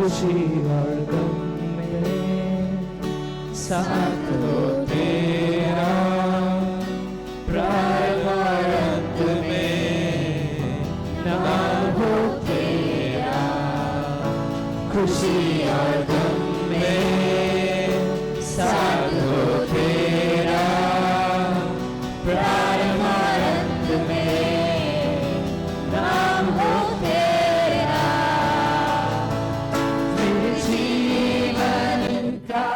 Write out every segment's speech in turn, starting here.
खुशी और गम में साथ हो तेरा, प्रारंभ और अंत में नाम हो तेरा, खुशी और गम में साथ हो तेरा, प्रारंभ और अंत में नाम हो तेरा, मेरे जीवन का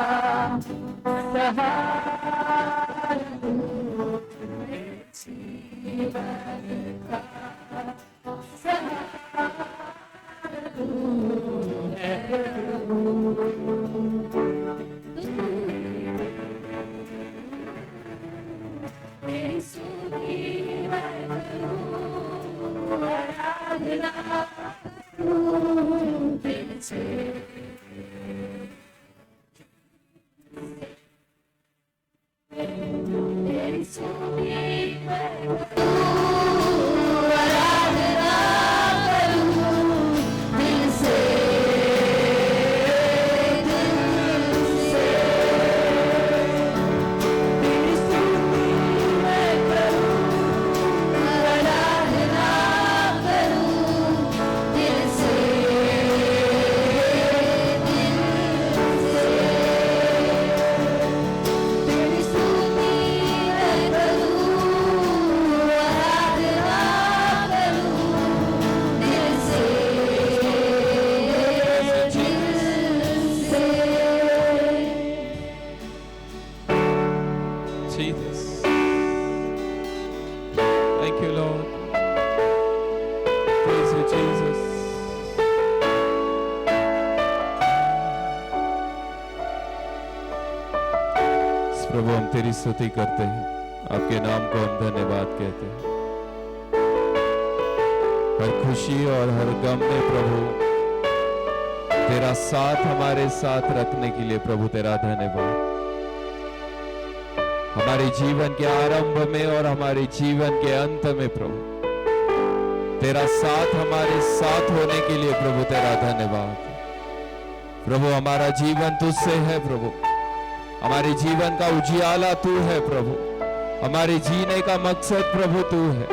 सहारा, मेरे जीवन का सहारा है मेरी स्तुति मैं करूं, आराधना करूं दिल से, मेरी स्तुति मैं करूं, आराधना करूं दिल से, मेरी स्तुति मैं करूं, आराधना करूं दिल से, तेरी स्तुति मैं करूं, आराधना करूं दिल से, Jesus. Thank you, Lord. Praise you, Jesus. प्रभु हम तेरी स्तुति करते हैं, आपके नाम को हम धन्यवाद कहते हैं। हर खुशी और हर गम में प्रभु तेरा साथ हमारे साथ रखने के लिए प्रभु तेरा धन्यवाद। हमारे जीवन के आरंभ में और हमारे जीवन के अंत में प्रभु तेरा साथ हमारे साथ होने के लिए प्रभु तेरा धन्यवाद। प्रभु हमारा जीवन तुझसे है प्रभु, हमारे जीवन का उजियाला तू है प्रभु, हमारे जीने का मकसद प्रभु तू है।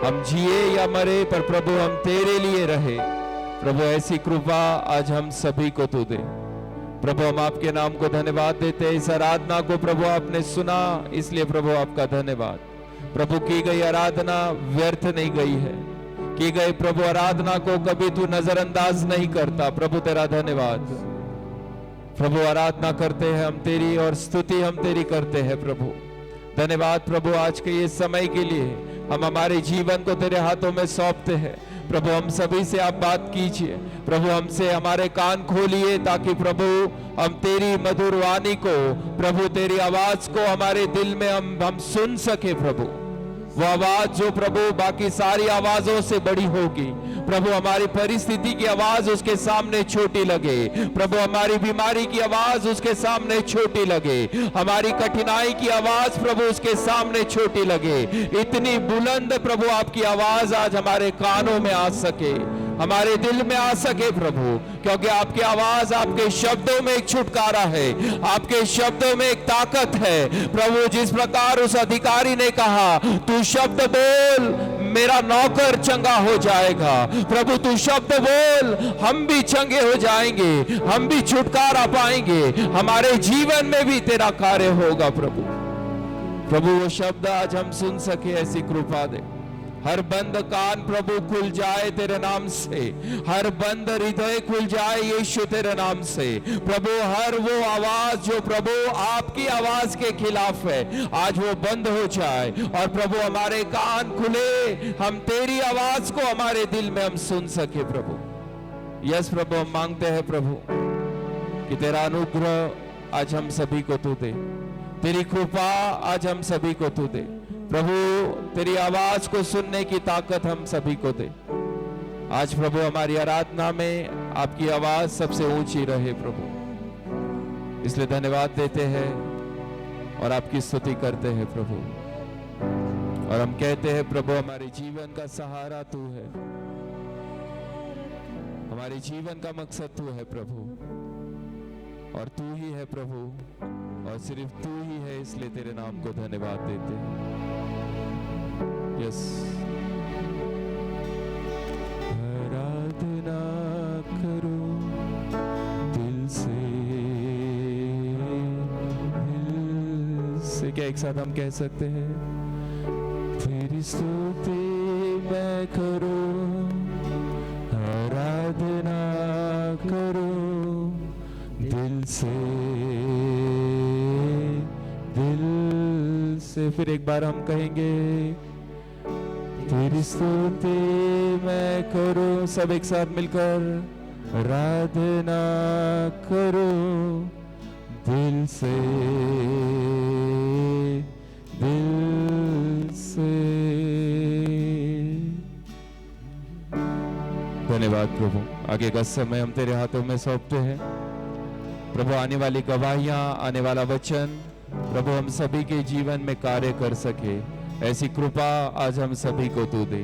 हम जिए या मरे पर प्रभु हम तेरे लिए रहे। प्रभु ऐसी कृपा आज हम सभी को तू दे। प्रभु हम आपके नाम को धन्यवाद देते हैं। इस आराधना को प्रभु आपने सुना, इसलिए प्रभु आपका धन्यवाद। प्रभु की गई आराधना व्यर्थ नहीं गई है, की गई प्रभु आराधना को कभी तू नजरअंदाज नहीं करता। प्रभु तेरा धन्यवाद। प्रभु आराधना करते हैं हम तेरी और स्तुति हम तेरी करते हैं प्रभु। धन्यवाद प्रभु आज के ये समय के लिए। हम हमारे जीवन को तेरे हाथों में सौंपते हैं। प्रभु हम सभी से आप बात कीजिए। प्रभु हमसे हमारे कान खोलिए ताकि प्रभु हम तेरी मधुर वाणी को, प्रभु तेरी आवाज को हमारे दिल में हम सुन सके। प्रभु वो आवाज जो प्रभु बाकी सारी आवाजों से बड़ी होगी। प्रभु हमारी परिस्थिति की आवाज उसके सामने छोटी लगे। प्रभु हमारी बीमारी की आवाज उसके सामने छोटी लगे। हमारी कठिनाई की आवाज प्रभु उसके सामने छोटी लगे। इतनी बुलंद प्रभु आपकी आवाज आज हमारे कानों में आ सके, हमारे दिल में आ सके प्रभु, क्योंकि आपकी आवाज, आपके शब्दों में एक छुटकारा है, आपके शब्दों में एक ताकत है। प्रभु जिस प्रकार उस अधिकारी ने कहा तू शब्द बोल मेरा नौकर चंगा हो जाएगा, प्रभु तू शब्द बोल हम भी चंगे हो जाएंगे, हम भी छुटकारा पाएंगे, हमारे जीवन में भी तेरा कार्य होगा। प्रभु वो शब्द आज हम सुन सके, ऐसी कृपा दे। हर बंद कान प्रभु खुल जाए तेरे नाम से, हर बंद हृदय खुल जाए यीशु तेरे नाम से। प्रभु हर वो आवाज जो प्रभु आपकी आवाज के खिलाफ है आज वो बंद हो जाए और प्रभु हमारे कान खुले, हम तेरी आवाज को हमारे दिल में हम सुन सके प्रभु। यस प्रभु हम मांगते हैं प्रभु कि तेरा अनुग्रह आज हम सभी को तू दे, तेरी कृपा आज हम सभी को तू दे प्रभु। तेरी आवाज को सुनने की ताकत हम सभी को दे। आज प्रभु हमारी आराधना में आपकी आवाज सबसे ऊंची रहे प्रभु, इसलिए धन्यवाद देते हैं और आपकी स्तुति करते हैं प्रभु। और हम कहते हैं प्रभु हमारे जीवन का सहारा तू है, हमारे जीवन का मकसद तू है प्रभु, और तू ही है प्रभु, और सिर्फ तू ही है, इसलिए तेरे नाम को धन्यवाद देते हैं। यस, आराधना करो दिल से, क्या एक साथ हम कह सकते हैं? तेरी स्तुति मैं करूं, आराधना करो दिल से, दिल से। फिर एक बार हम कहेंगे, तेरी स्तुति मैं करूं, सब एक साथ मिलकर, आराधना करो दिल से, दिल से। धन्यवाद प्रभु, आगे का समय हम तेरे हाथों में सौंपते हैं प्रभु। आने वाली गवाहियां, आने वाला वचन प्रभु हम सभी के जीवन में कार्य कर सके, ऐसी कृपा आज हम सभी को तू दे।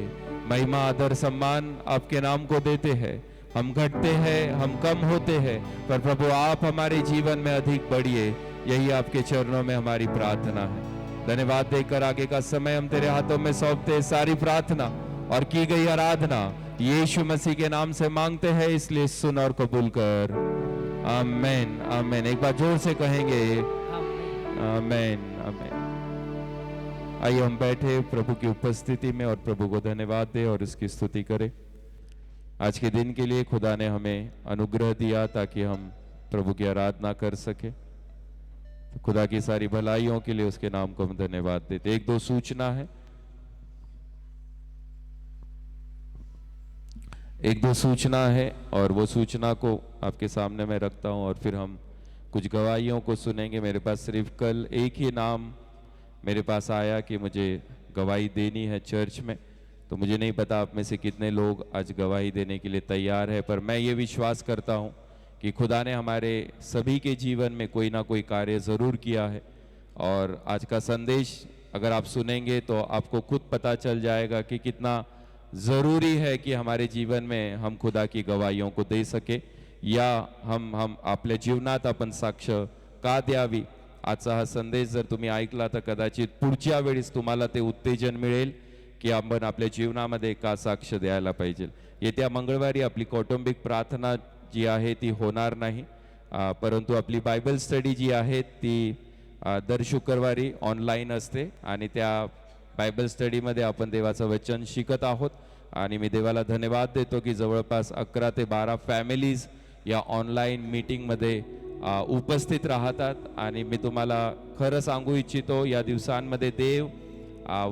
महिमा, आदर, सम्मान आपके नाम को देते हैं। हम घटते हैं, हम कम होते हैं, पर प्रभु आप हमारे जीवन में अधिक बढ़िए, यही आपके चरणों में हमारी प्रार्थना है। धन्यवाद देकर आगे का समय हम तेरे हाथों में सौंपते हैं। सारी प्रार्थना और की गई आराधना यीशु मसीह के नाम से मांगते हैं, इसलिए सुन और कबूल कर। आमीन, आमीन। एक बार जोर से कहेंगे, आमीन, आमीन। आइए हम बैठे प्रभु की उपस्थिति में और प्रभु को धन्यवाद दें और उसकी स्तुति करें। आज के दिन के लिए खुदा ने हमें अनुग्रह दिया ताकि हम प्रभु की आराधना कर सके। तो खुदा की सारी भलाइयों के लिए उसके नाम को हम धन्यवाद देते। एक दो सूचना है, एक दो सूचना है, और वो सूचना को आपके सामने मैं रखता हूं और फिर हम कुछ गवाहियों को सुनेंगे। मेरे पास सिर्फ कल एक ही नाम मेरे पास आया कि मुझे गवाही देनी है चर्च में, तो मुझे नहीं पता आप में से कितने लोग आज गवाही देने के लिए तैयार है, पर मैं ये विश्वास करता हूँ कि खुदा ने हमारे सभी के जीवन में कोई ना कोई कार्य ज़रूर किया है। और आज का संदेश अगर आप सुनेंगे तो आपको खुद पता चल जाएगा कि कितना ज़रूरी है की हमारे जीवन में हम खुदा की गवाहियों को दे सके, या हम आपल्या जीवनात आपण साक्ष का द्यावी। आजचा हा संदेश जर तुम्ही ऐकला तर कदाचित पुढच्या वेळेस तुम्हाला ते उत्तेजन मिळेल की आपण आपल्या जीवनामध्ये का साक्ष द्यायला पाहिजे। येत्या मंगळवारी आपली कौटुंबिक प्रार्थना जी आहे ती होणार नाही, परंतु आपली बायबल स्टडी जी आहे ती दर शुक्रवारी ऑनलाईन असते आणि त्या बायबल स्टडीमध्ये आपण देवाचं वचन शिकत आहोत। आणि मी देवाला धन्यवाद देतो की जवळपास 11 ते 12 फॅमिलीज या ऑनलाईन मीटिंगमध्ये उपस्थित राहतात। आणि मी तुम्हाला खरं सांगू इच्छितो, या दिवसांमध्ये देव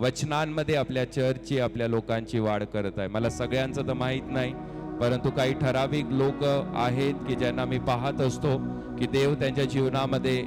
वचनांमध्ये आपल्या चर्चची, आपल्या लोकांची वाढ करत आहे। मला सगळ्यांचं तर माहीत नाही, परंतु काही ठराविक लोक आहेत की ज्यांना मी पाहत असतो की देव त्यांच्या जीवनामध्ये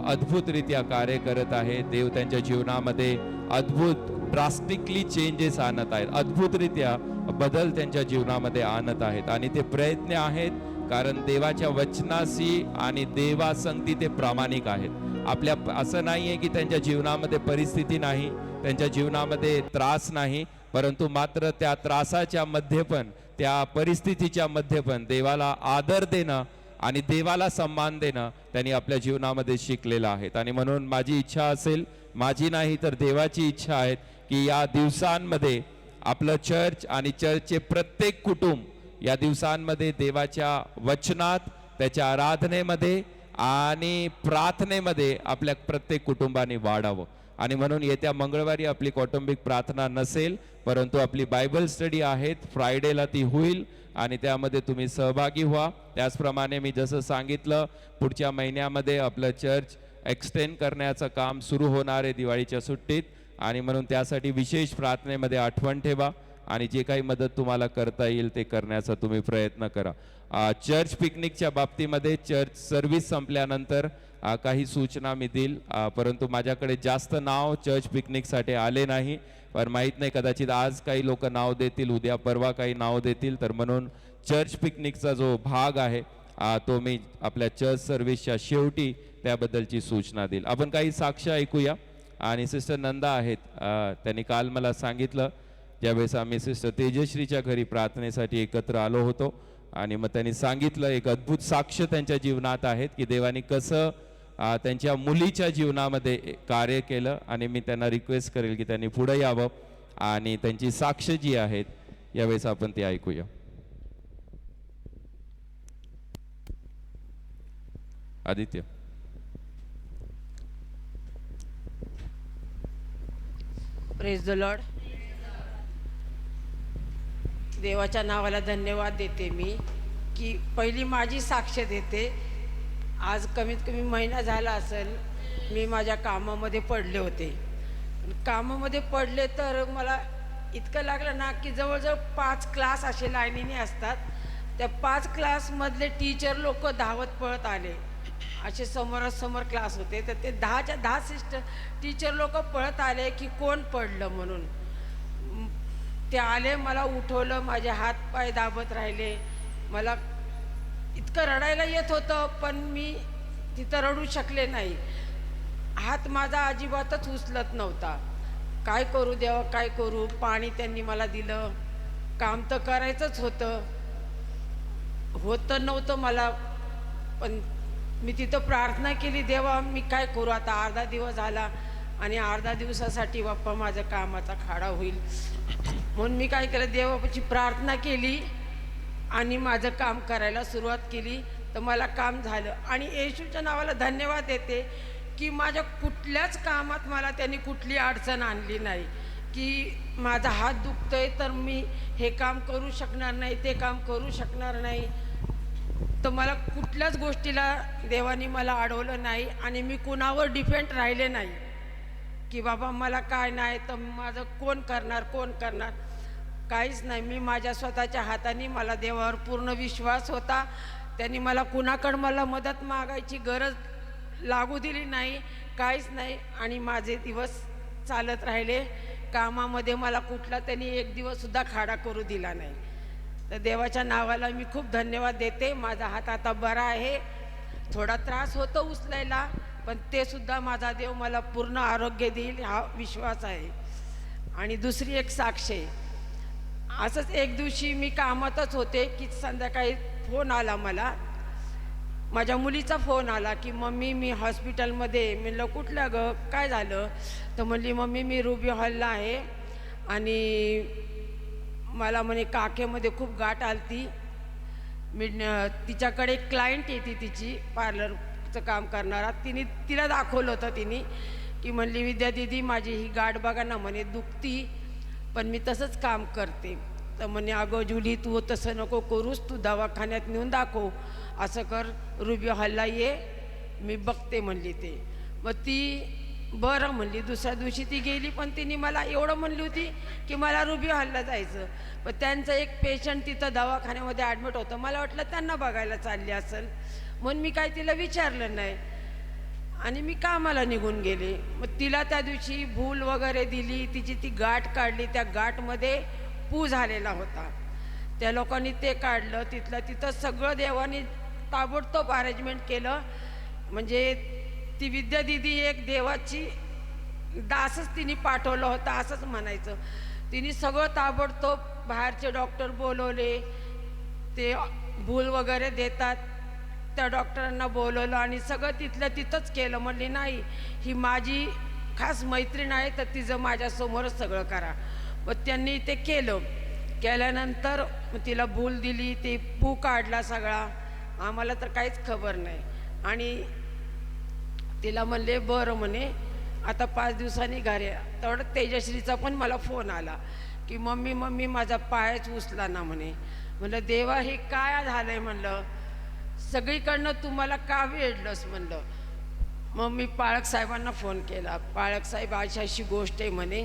अद्भुतरित्या कार्य करत आहे। देव त्यांच्या जीवनामध्ये अद्भुत ड्रास्टिकली चेंजेस आणत आहेत, अद्भुतरित्या बदल त्यांच्या जीवनामध्ये आणत आहेत। आणि ते प्रयत्न आहेत कारण देवाच्या वचनाशी आणि देवासंगती ते प्रामाणिक आहेत। आपल्या असं नाही आहे की त्यांच्या जीवनामध्ये परिस्थिती नाही, त्यांच्या जीवनामध्ये त्रास नाही, परंतु मात्र त्या त्रासाच्या मध्ये पण, त्या परिस्थितीच्या मध्ये पण देवाला आदर देणं आणि देवाला सम्मान देणं त्यांनी आपल्या जीवनामध्ये शिकलेलं आहे। आणि म्हणून माझी इच्छा असेल, माझी नाही तर देवाची इच्छा आहे की या दिवसांमध्ये आपलं चर्च आणि चर्चचे प्रत्येक कुटुंब या दिवसांमध्ये देवाच्या वचनात, त्याच्या आराधनेमध्ये आणि प्रार्थनेमध्ये आपल्या प्रत्येक कुटुंबाने वाढावं। आणि म्हणून येत्या मंगळवारी आपली कौटुंबिक प्रार्थना नसेल, परंतु आपली बायबल स्टडी आहेत, फ्रायडेला ती होईल आणि त्यामध्ये तुम्ही सहभागी व्हा। त्याचप्रमाणे मी जसं सांगितलं, पुढच्या महिन्यामध्ये आपलं चर्च एक्सटेंड करण्याचं काम सुरू होणार आहे दिवाळीच्या सुट्टीत, आणि म्हणून त्यासाठी विशेष प्रार्थनेमध्ये आठवण ठेवा आणि जे काही मदत तुम्हाला करता येईल ते करण्याचा तुम्ही प्रयत्न करा। चर्च पिकनिकच्या बाबतीमध्ये चर्च सर्व्हिस संपल्यानंतर काही सूचना मी देईल, परंतु माझ्याकडे जास्त नाव चर्च पिकनिकसाठी आले नाही, पण माहीत नाही कदाचित आज काही लोक नाव देतील, उद्या परवा काही नाव देतील। तर म्हणून चर्च पिकनिकचा जो भाग आहे तो मी आपल्या चर्च सर्व्हिसच्या शेवटी त्याबद्दलची सूचना देईल। आपण काही साक्ष ऐकूया। आणि सिस्टर नंदा आहेत, त्यांनी काल मला सांगितलं ज्यावेळेस आम्ही सिस्टर तेजश्रीच्या घरी प्रार्थनेसाठी एकत्र आलो होतो आणि मग त्यांनी सांगितलं, एक अद्भुत साक्ष त्यांच्या जीवनात आहेत की देवाने कसं त्यांच्या मुलीच्या जीवनामध्ये कार्य केलं. आणि मी त्यांना रिक्वेस्ट करेल की त्यांनी पुढे यावं आणि त्यांची साक्ष जी आहेत यावेळेस आपण ती ऐकूया. आदित्य. Praise the lord. देवाच्या नावाला धन्यवाद देते मी की पहिली माझी साक्ष देते. आज कमीत कमी महिना झाला असेल मी माझ्या कामामध्ये पडले होते. कामामध्ये पडले तर मला इतकं लागलं ना की जवळजवळ 5 क्लास असे लाईनीने असतात. त्या 5 क्लासमधले टीचर लोक धावत पळत आले. असे समोरासमोर क्लास होते तर ते 10च्या 10 टीचर लोक पळत आले की कोण पडलं म्हणून. ते आले, मला उठवलं, माझे हात पाय दाबत राहिले. मला इतकं रडायला येत होतं पण मी तिथं रडू शकले नाही. हात माझा अजिबातच उचलत नव्हता. काय करू देवा, काय करू. पाणी त्यांनी मला दिलं. काम तर करायचंच होतं नव्हतं मला, पण मी तिथं प्रार्थना केली, देवा मी काय करू आता. अर्धा दिवस झाला आणि अर्धा दिवसासाठी बाप्पा माझ्या कामाचा खाडा होईल म्हणून मी काय केलं, देवाची प्रार्थना केली आणि माझं काम करायला सुरुवात केली. तर मला काम झालं आणि येशूच्या नावाला धन्यवाद देते की माझ्या कुठल्याच कामात मला त्यांनी कुठली अडचण आणली नाही. की माझा हात दुखतोय तर मी हे काम करू शकणार नाही, ते काम करू शकणार नाही. तर मला कुठल्याच गोष्टीला देवानी मला अडवलं नाही आणि मी कुणावर डिपेंड राहिले नाही की बाबा मला काय नाही तर माझं कोण करणार. काहीच नाही. मी माझ्या स्वतःच्या हाताने, मला देवावर पूर्ण विश्वास होता. त्यांनी मला कुणाकडं मला मदत मागायची गरज लागू दिली नाही, काहीच नाही. आणि माझे दिवस चालत राहिले. कामामध्ये मला कुठला त्यांनी एक दिवससुद्धा खाडा करू दिला नाही. तर देवाच्या नावाला मी खूप धन्यवाद देते. माझा हात आता बरा आहे. थोडा त्रास होतो उचलायला पण ते सुद्धा माझा देव मला पूर्ण आरोग्य देईल हा विश्वास आहे. आणि दुसरी एक साक्ष आहे. असंच एक दिवशी मी कामातच होते की संध्याकाळी फोन आला मला. माझ्या मुलीचा फोन आला की मम्मी मी हॉस्पिटलमध्ये. म्हणलं कुठलं गं, काय झालं. तर म्हणली मम्मी मी रुबी हॉलला आहे आणि मला म्हणे काखेमध्ये खूप गाठ आलती. मी तिच्याकडे एक क्लायंट येते तिची पार्लरचं काम करणारा. तिला दाखवलं होतं तिने की म्हणली विद्या दीदी माझी ही गाठ बघा ना म्हणे दुखती पण मी तसंच काम करते. तर म्हणे अगं जुली तू तसं नको करूस, तू दवाखान्यात नेऊन दाखव, असं कर, रुबी हॉलला ये मी बघते म्हणली. ते मग ती बरं म्हणली. दुसऱ्या दिवशी ती गेली पण तिने मला एवढं म्हणली होती की मला रुबी हॉलला जायचं. पण त्यांचं एक पेशंट तिथं दवाखान्यामध्ये ॲडमिट होतं. मला वाटलं त्यांना बघायला चालली असेल म्हणून मी काय तिला विचारलं नाही आणि मी कामाला निघून गेले. मग तिला त्या दिवशी भूल वगैरे दिली, तिची ती गाठ काढली. त्या गाठमध्ये पू झालेला होता. त्या लोकांनी ते काढलं. तिथं सगळं देवानी ताबडतोब अरेंजमेंट केलं. म्हणजे ती विद्या दिदी एक देवाची दासच तिने पाठवलं होतं असंच म्हणायचं. तिने सगळं ताबडतोब बाहेरचे डॉक्टर बोलवले, ते भूल वगैरे देतात त्या डॉक्टरांना बोलवलं आणि सगळं तिथंच केलं. म्हणली नाही ही माझी खास मैत्रीण आहे तर तिचं माझ्यासमोरच सगळं करा. मग त्यांनी ते केल्यानंतर तिला भूल दिली, ते पू काढला सगळा. आम्हाला तर काहीच खबर नाही. आणि तिला म्हणले बरं म्हणे आता 5 दिवसांनी घरी. तेवढं तेजश्रीचा पण मला फोन आला की मम्मी माझा पायच उचला ना म्हणे. म्हणलं देवा हे काय झालंय म्हणलं, सगळीकडनं तुम्हाला का वेडलंस म्हणलं. मग मी पाळक साहेबांना फोन केला. पाळक साहेब अशी गोष्ट आहे म्हणे,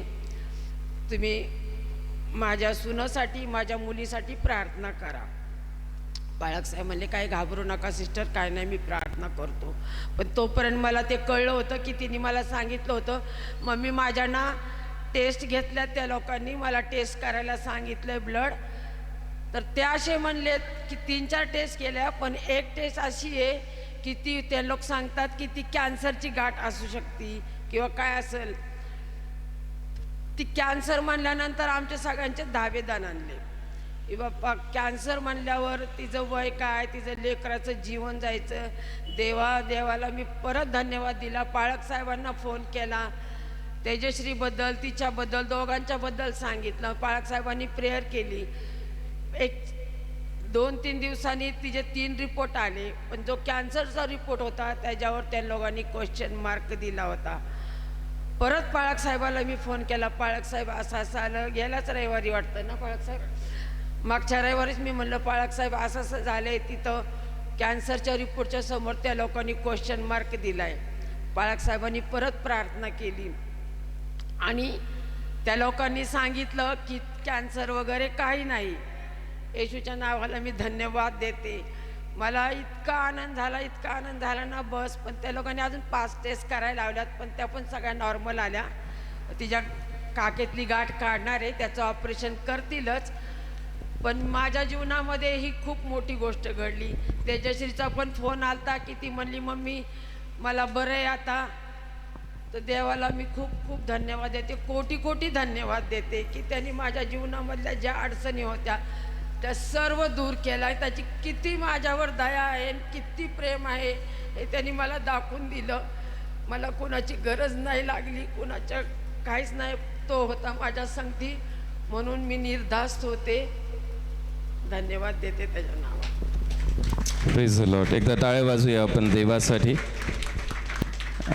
तुम्ही माझ्या सुनासाठी माझ्या मुलीसाठी प्रार्थना करा. बाळक साहेब म्हणले काय घाबरू नका सिस्टर, काय नाही मी प्रार्थना करतो. पण तोपर्यंत मला ते कळलं होतं की तिने मला सांगितलं होतं मम्मी माझ्या ना टेस्ट घेतल्यात, त्या लोकांनी मला टेस्ट करायला सांगितलं ब्लड. तर ते असे म्हणलेत की 3-4 टेस्ट केल्या पण एक टेस्ट अशी आहे की ते लोक सांगतात की ती कॅन्सरची गाठ असू शकते किंवा काय असेल. ती कॅन्सर म्हणल्यानंतर आमच्या सगळ्यांचे धाबेदान आणले. की बाप्पा कॅन्सर म्हणल्यावर तिचं वय काय, तिचं लेकराचं जीवन जायचं. देवाला मी परत धन्यवाद दिला. पाळक साहेबांना फोन केला, तेजश्रीबद्दल, तिच्याबद्दल, दोघांच्याबद्दल सांगितलं. पाळक साहेबांनी प्रेयर केली. 2-3 दिवसांनी तिचे 3 रिपोर्ट आले, पण जो कॅन्सरचा रिपोर्ट होता त्याच्यावर त्या लोकांनी क्वेश्चन मार्क दिला होता. परत पाळक साहेबाला मी फोन केला, पाळक साहेब असं आलं. गेल्याच रविवारी वाटतं ना पाळक साहेब, मागच्या रविवारीच मी म्हणलं पाळक साहेब असं झालं आहे, तिथं कॅन्सरच्या रिपोर्टच्या समोर त्या लोकांनी क्वेश्चन मार्क दिला आहे. पाळक साहेबांनी परत प्रार्थना केली आणि त्या लोकांनी सांगितलं की कॅन्सर वगैरे काही नाही. येशूच्या नावाला मी धन्यवाद देते. मला इतका आनंद झाला ना बस. पण त्या लोकांनी अजून 5 टेस्ट करायला लावल्यात, पण त्या पण सगळ्या नॉर्मल आल्या. तिच्या काकेतली गाठ काढणार आहे, त्याचं ऑपरेशन करतीलच. पण माझ्या जीवनामध्ये ही खूप मोठी गोष्ट घडली. तेजश्रीचा पण फोन आलता की ती म्हणली मम्मी मला बरं आहे आता. तर देवाला मी खूप खूप धन्यवाद देते, कोटी धन्यवाद देते की त्यांनी माझ्या जीवनामधल्या ज्या अडचणी होत्या त्या सर्व दूर केला. त्याची किती माझ्यावर दया आहे, किती प्रेम आहे हे त्यांनी मला दाखवून दिलं. मला कोणाची गरज नाही लागली, कोणाच्या काहीच नाही. तो होता माझ्या संगती, म्हणून मी निर्धास्त होते. धन्यवाद देते त्याच्या नावात. Praise the Lord. एकदा टाळ्या वाजूया आपण देवासाठी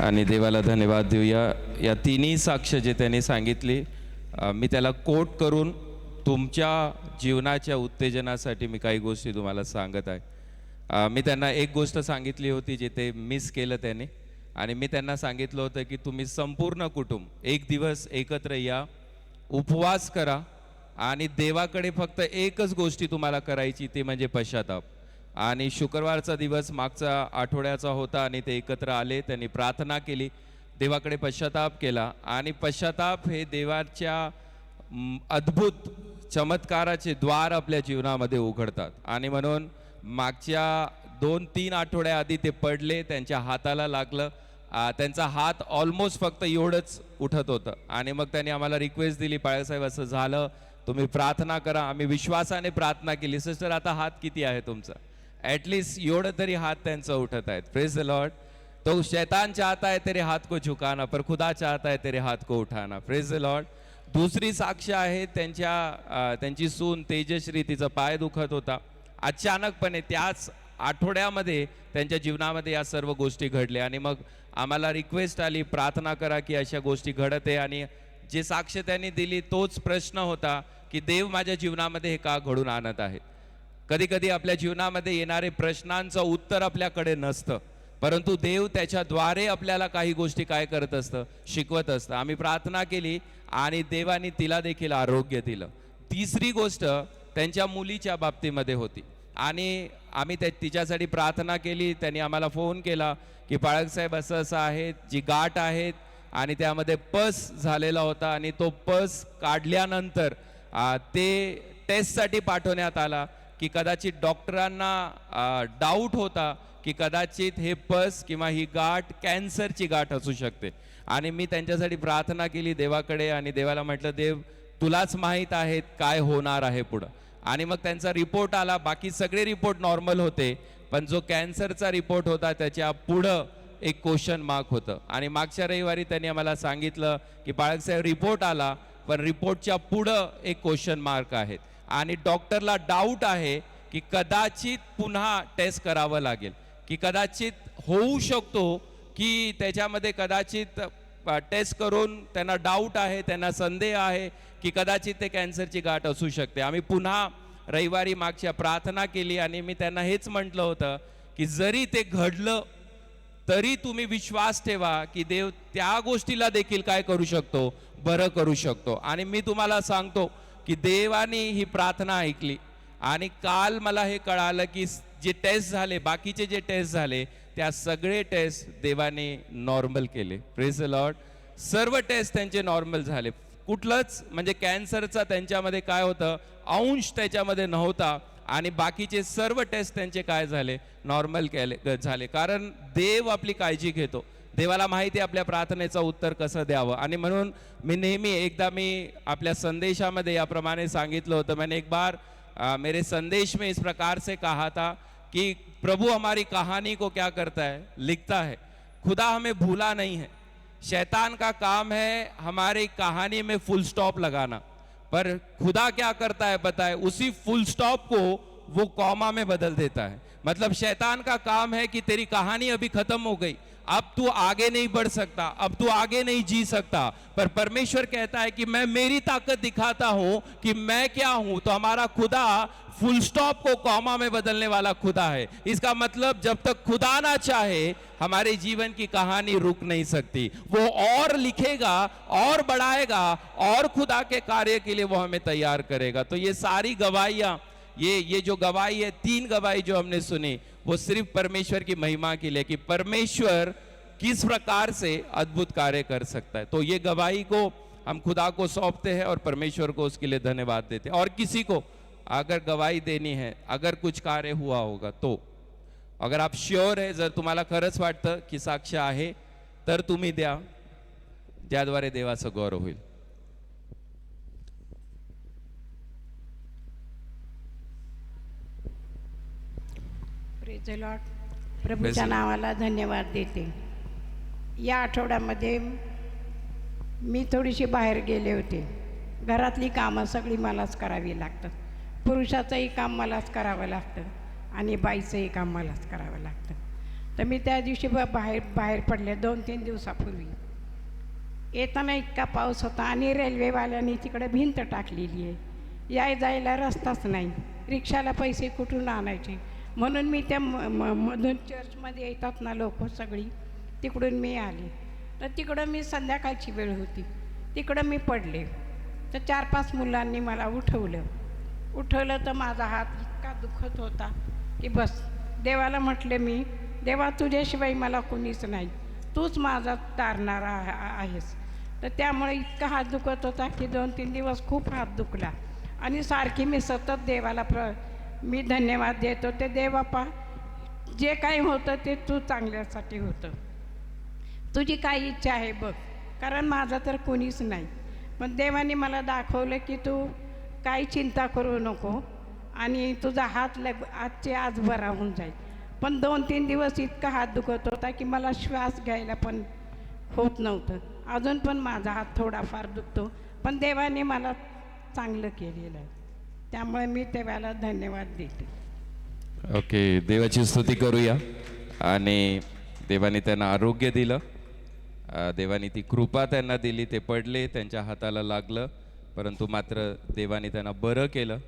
आणि देवाला धन्यवाद देऊया. या तिन्ही साक्ष जे त्यांनी सांगितली, मी त्याला कोट करून तुमच्या जीवनाच्या उत्तेजनासाठी मी काही गोष्टी तुम्हाला सांगत आहे. मी त्यांना एक गोष्ट सांगितली होती जे ते मिस केलं त्याने, आणि मी त्यांना सांगितलं होतं की तुम्ही संपूर्ण कुटुंब एक दिवस एकत्र या, उपवास करा आणि देवाकडे फक्त एकच गोष्टी तुम्हाला करायची, ती म्हणजे पश्चाताप. आणि शुक्रवारचा दिवस मागचा आठवड्याचा होता आणि ते एकत्र आले, त्यांनी प्रार्थना केली, देवाकडे पश्चाताप केला. आणि पश्चाताप हे देवाच्या अद्भुत चमत्काराचे द्वार आपल्या जीवनामध्ये उघडतात. आणि म्हणून मागच्या 2-3 आठवड्याआधी ते पडले, त्यांच्या हाताला लागलं, त्यांचा हात ऑलमोस्ट फक्त एवढंच उठत होतं. आणि मग त्यांनी आम्हाला रिक्वेस्ट दिली, पाळसाहेब असं झालं, तुम्ही प्रार्थना करा. आम्ही विश्वासाने प्रार्थना केली. सिस्टर आता हात किती आहे तुमचा? ॲटलिस्ट एवढं तरी हात त्यांचं उठत आहेत. Praise the Lord. तो शैतान चाहता है तेरे हाथ को झुकाना, पर खुदा चाहता है तेरे हाथ को उठाना. Praise the Lord. दुसरी साक्ष आहे त्यांची सून तेजश्री, तिचा पाय दुखत होता. अचानकपणे त्याच आठवड्यामध्ये त्यांच्या जीवनामध्ये या सर्व गोष्टी घडल्या. आणि मग आम्हाला रिक्वेस्ट आली, प्रार्थना करा की अशा गोष्टी घडत आहे. आणि जे साक्ष त्यांनी दिली तोच प्रश्न होता की देव माझ्या जीवनामध्ये हे का घडून आणत आहेत. कधी कधी आपल्या जीवनामध्ये येणारे प्रश्नांचं उत्तर आपल्याकडे नसतं, परंतु देव त्याच्याद्वारे आपल्याला काही गोष्टी काय करत असतं, शिकवत असतं. आम्ही प्रार्थना केली आणि देवाने तिला देखील आरोग्य दिलं. तिसरी गोष्ट त्यांच्या मुलीच्या बाबतीमध्ये होती आणि आम्ही तिच्यासाठी प्रार्थना केली. त्यांनी आम्हाला फोन केला की पाळकसाहेब असं असं आहे, जी गाठ आहेत आणि त्यामध्ये पस झालेला होता आणि तो पस काढल्यानंतर ते टेस्टसाठी पाठवण्यात आला की कदाचित डॉक्टरांना डाऊट होता की कदाचित हे पस किंवा ही गाठ कॅन्सरची गाठ असू शकते. आणि मी त्यांच्यासाठी प्रार्थना केली देवाकडे आणि देवाला म्हटलं, देव तुलाच माहीत आहेत काय होणार आहे पुढं. आणि मग त्यांचा रिपोर्ट आला. बाकी सगळे रिपोर्ट नॉर्मल होते, पण जो कॅन्सरचा रिपोर्ट होता त्याच्या पुढं एक क्वेश्चन मार्क होतं. आणि मागच्या रविवारी त्यांनी आम्हाला सांगितलं की बाळकसाहेब रिपोर्ट आला, पण रिपोर्टच्या पुढं एक क्वेश्चन मार्क आहेत आणि डॉक्टरला डाऊट आहे की कदाचित पुन्हा टेस्ट करावं लागेल, की कदाचित होऊ शकतो की त्याच्यामध्ये कदाचित टेस्ट करून त्यांना डाऊट आहे, त्यांना संदेह आहे की कदाचित ते कॅन्सरची गाठ असू शकते. आम्ही पुन्हा रविवारी मागच्या प्रार्थना केली आणि मी त्यांना हेच म्हटलं होतं की जरी ते घडलं तरी तुम्ही विश्वास ठेवा की देव त्या गोष्टीला देखील काय करू शकतो, बरं करू शकतो. आणि मी तुम्हाला सांगतो की देवाने ही प्रार्थना ऐकली आणि काल मला हे कळालं की जे टेस्ट झाले, बाकीचे जे टेस्ट झाले त्या सगळे टेस्ट देवाने नॉर्मल केले. Praise the lord. सर्व टेस्ट त्यांचे नॉर्मल झाले. कुठलंच म्हणजे कॅन्सरचा त्यांच्यामध्ये काय होतं, अंश त्याच्यामध्ये नव्हता आणि बाकीचे सर्व टेस्ट त्यांचे काय झाले, नॉर्मल झाले. कारण देव आपली काळजी घेतो. देवाला माहिती आहे आपल्या प्रार्थनेचं उत्तर कसं द्यावं. आणि म्हणून मी नेहमी मी आपल्या संदेशामध्ये याप्रमाणे सांगितलं होतं, मैंने एक बार मेरे संदेश में इस प्रकार से कहा था कि प्रभु हमारी कहानी को क्या करता है, लिखता है। खुदा हमें भूला नहीं है। शैतान का काम है हमारी कहानी में फुल स्टॉप लगाना, पर खुदा क्या करता है बताए, उसी फुल स्टॉप को वो कॉमा में बदल देता है। मतलब शैतान का काम है कि तेरी कहानी अभी खत्म हो गई, अब तू आगे नहीं बढ़ सकता, अब तू आगे नहीं जी सकता, पर परमेश्वर कहता है कि मैं मेरी ताकत दिखाता हूं कि मैं क्या हूं। तो हमारा खुदा फुल स्टॉप को कॉमा में बदलने वाला खुदा है। इसका मतलब जब तक खुदा ना चाहे हमारे जीवन की कहानी रुक नहीं सकती। वो और लिखेगा और बढ़ाएगा और खुदा के कार्य के लिए वो हमें तैयार करेगा। तो ये सारी गवाहियां, ये जो गवाही है, 3 गवाही जो हमने सुनी, वो सिर्फ परमेश्वर की महिमा के लिए कि परमेश्वर किस प्रकार से अद्भुत कार्य कर सकता है। तो ये गवाही को हम खुदा को सौंपते हैं और परमेश्वर को उसके लिए धन्यवाद देते हैं। और किसी को अगर गवाही देनी है, अगर कुछ कार्य हुआ होगा, तो अगर आप श्योर आहे, जर तुम्हाला खरंच वाटतं की साक्ष आहे, तर तुम्ही द्या, ज्याद्वारे देवाचा गौरव होईल। Praise the Lord. प्रभूच्या नावाला धन्यवाद देते। या आठवड्यामध्ये मी थोडीशी बाहेर गेले होते। घरातली कामं सगळी मलाच करावी लागतात। पुरुषाचंही काम मलाच करावं लागतं आणि बाईचंही काम मलाच करावं लागतं। तर मी त्या दिवशी बाहेर पडले 2-3 दिवसापूर्वी। येताना इतका पाऊस होता आणि रेल्वेवाल्यांनी तिकडे भिंत टाकलेली आहे, याय जायला रस्ताच नाही, रिक्षाला पैसे कुठून आणायचे। म्हणून मी त्या मधून चर्चमध्ये येतात ना लोक सगळी, तिकडून मी आले। तर तिकडं मी संध्याकाळची वेळ होती, तिकडं मी पडले। तर 4-5 मुलांनी मला उठवलं तर माझा हात इतका दुखत होता की बस। देवाला म्हटले मी, देवा तुझ्याशिवाय मला कोणीच नाही, तूच माझा तारणारा आहेस। तर त्यामुळे इतका हात दुखत होता की 2-3 दिवस खूप हात दुखला आणि सारखी मी सतत देवाला मी धन्यवाद देत होते। देवापा, जे काही होतं ते तू चांगल्यासाठी होतं, तुझी काय इच्छा आहे बघ, कारण माझं तर कोणीच नाही। पण देवाने मला दाखवलं की तू काही चिंता करू नको आणि तुझा हात आजचे आज बरा होऊन जाईल। पण 2-3 दिवस इतका हात दुखत होता की मला श्वास घ्यायला पण होत नव्हतं। अजून पण माझा हात थोडाफार दुखतो, पण देवाने मला चांगलं केलेलं आहे, त्यामुळे मी देवाला धन्यवाद देते। ओके, देवाची स्तुती करूया। आणि देवाने त्यांना आरोग्य दिलं, देवाने ती कृपा त्यांना दिली। ते पडले, त्यांच्या हाताला लागलं, परंतु मात्र देवाने त्यांना बरं केलं,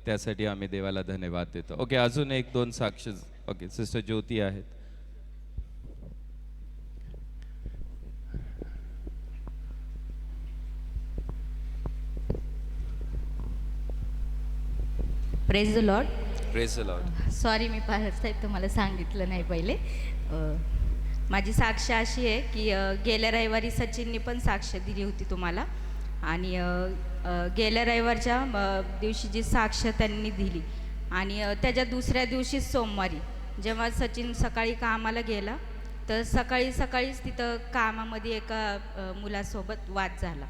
त्यासाठी आम्ही देवाला धन्यवाद देतो। ओके, अजून 1-2 साक्ष। ओके, सिस्टर ज्योती आहेत। Praise the lord. Praise the lord. Sorry, मी साहेब तुम्हाला सांगितलं नाही पहिले। माझी साक्ष अशी आहे की गेल्या रविवारी सचिननी पण साक्ष दिली होती तुम्हाला, आणि गेल्या रविवारच्या दिवशी जी साक्ष त्यांनी दिली आणि त्याच्या दुसऱ्या दिवशी सोमवारी जेव्हा सचिन सकाळी कामाला गेला, तर सकाळीच तिथं कामामध्ये एका मुलासोबत वाद झाला।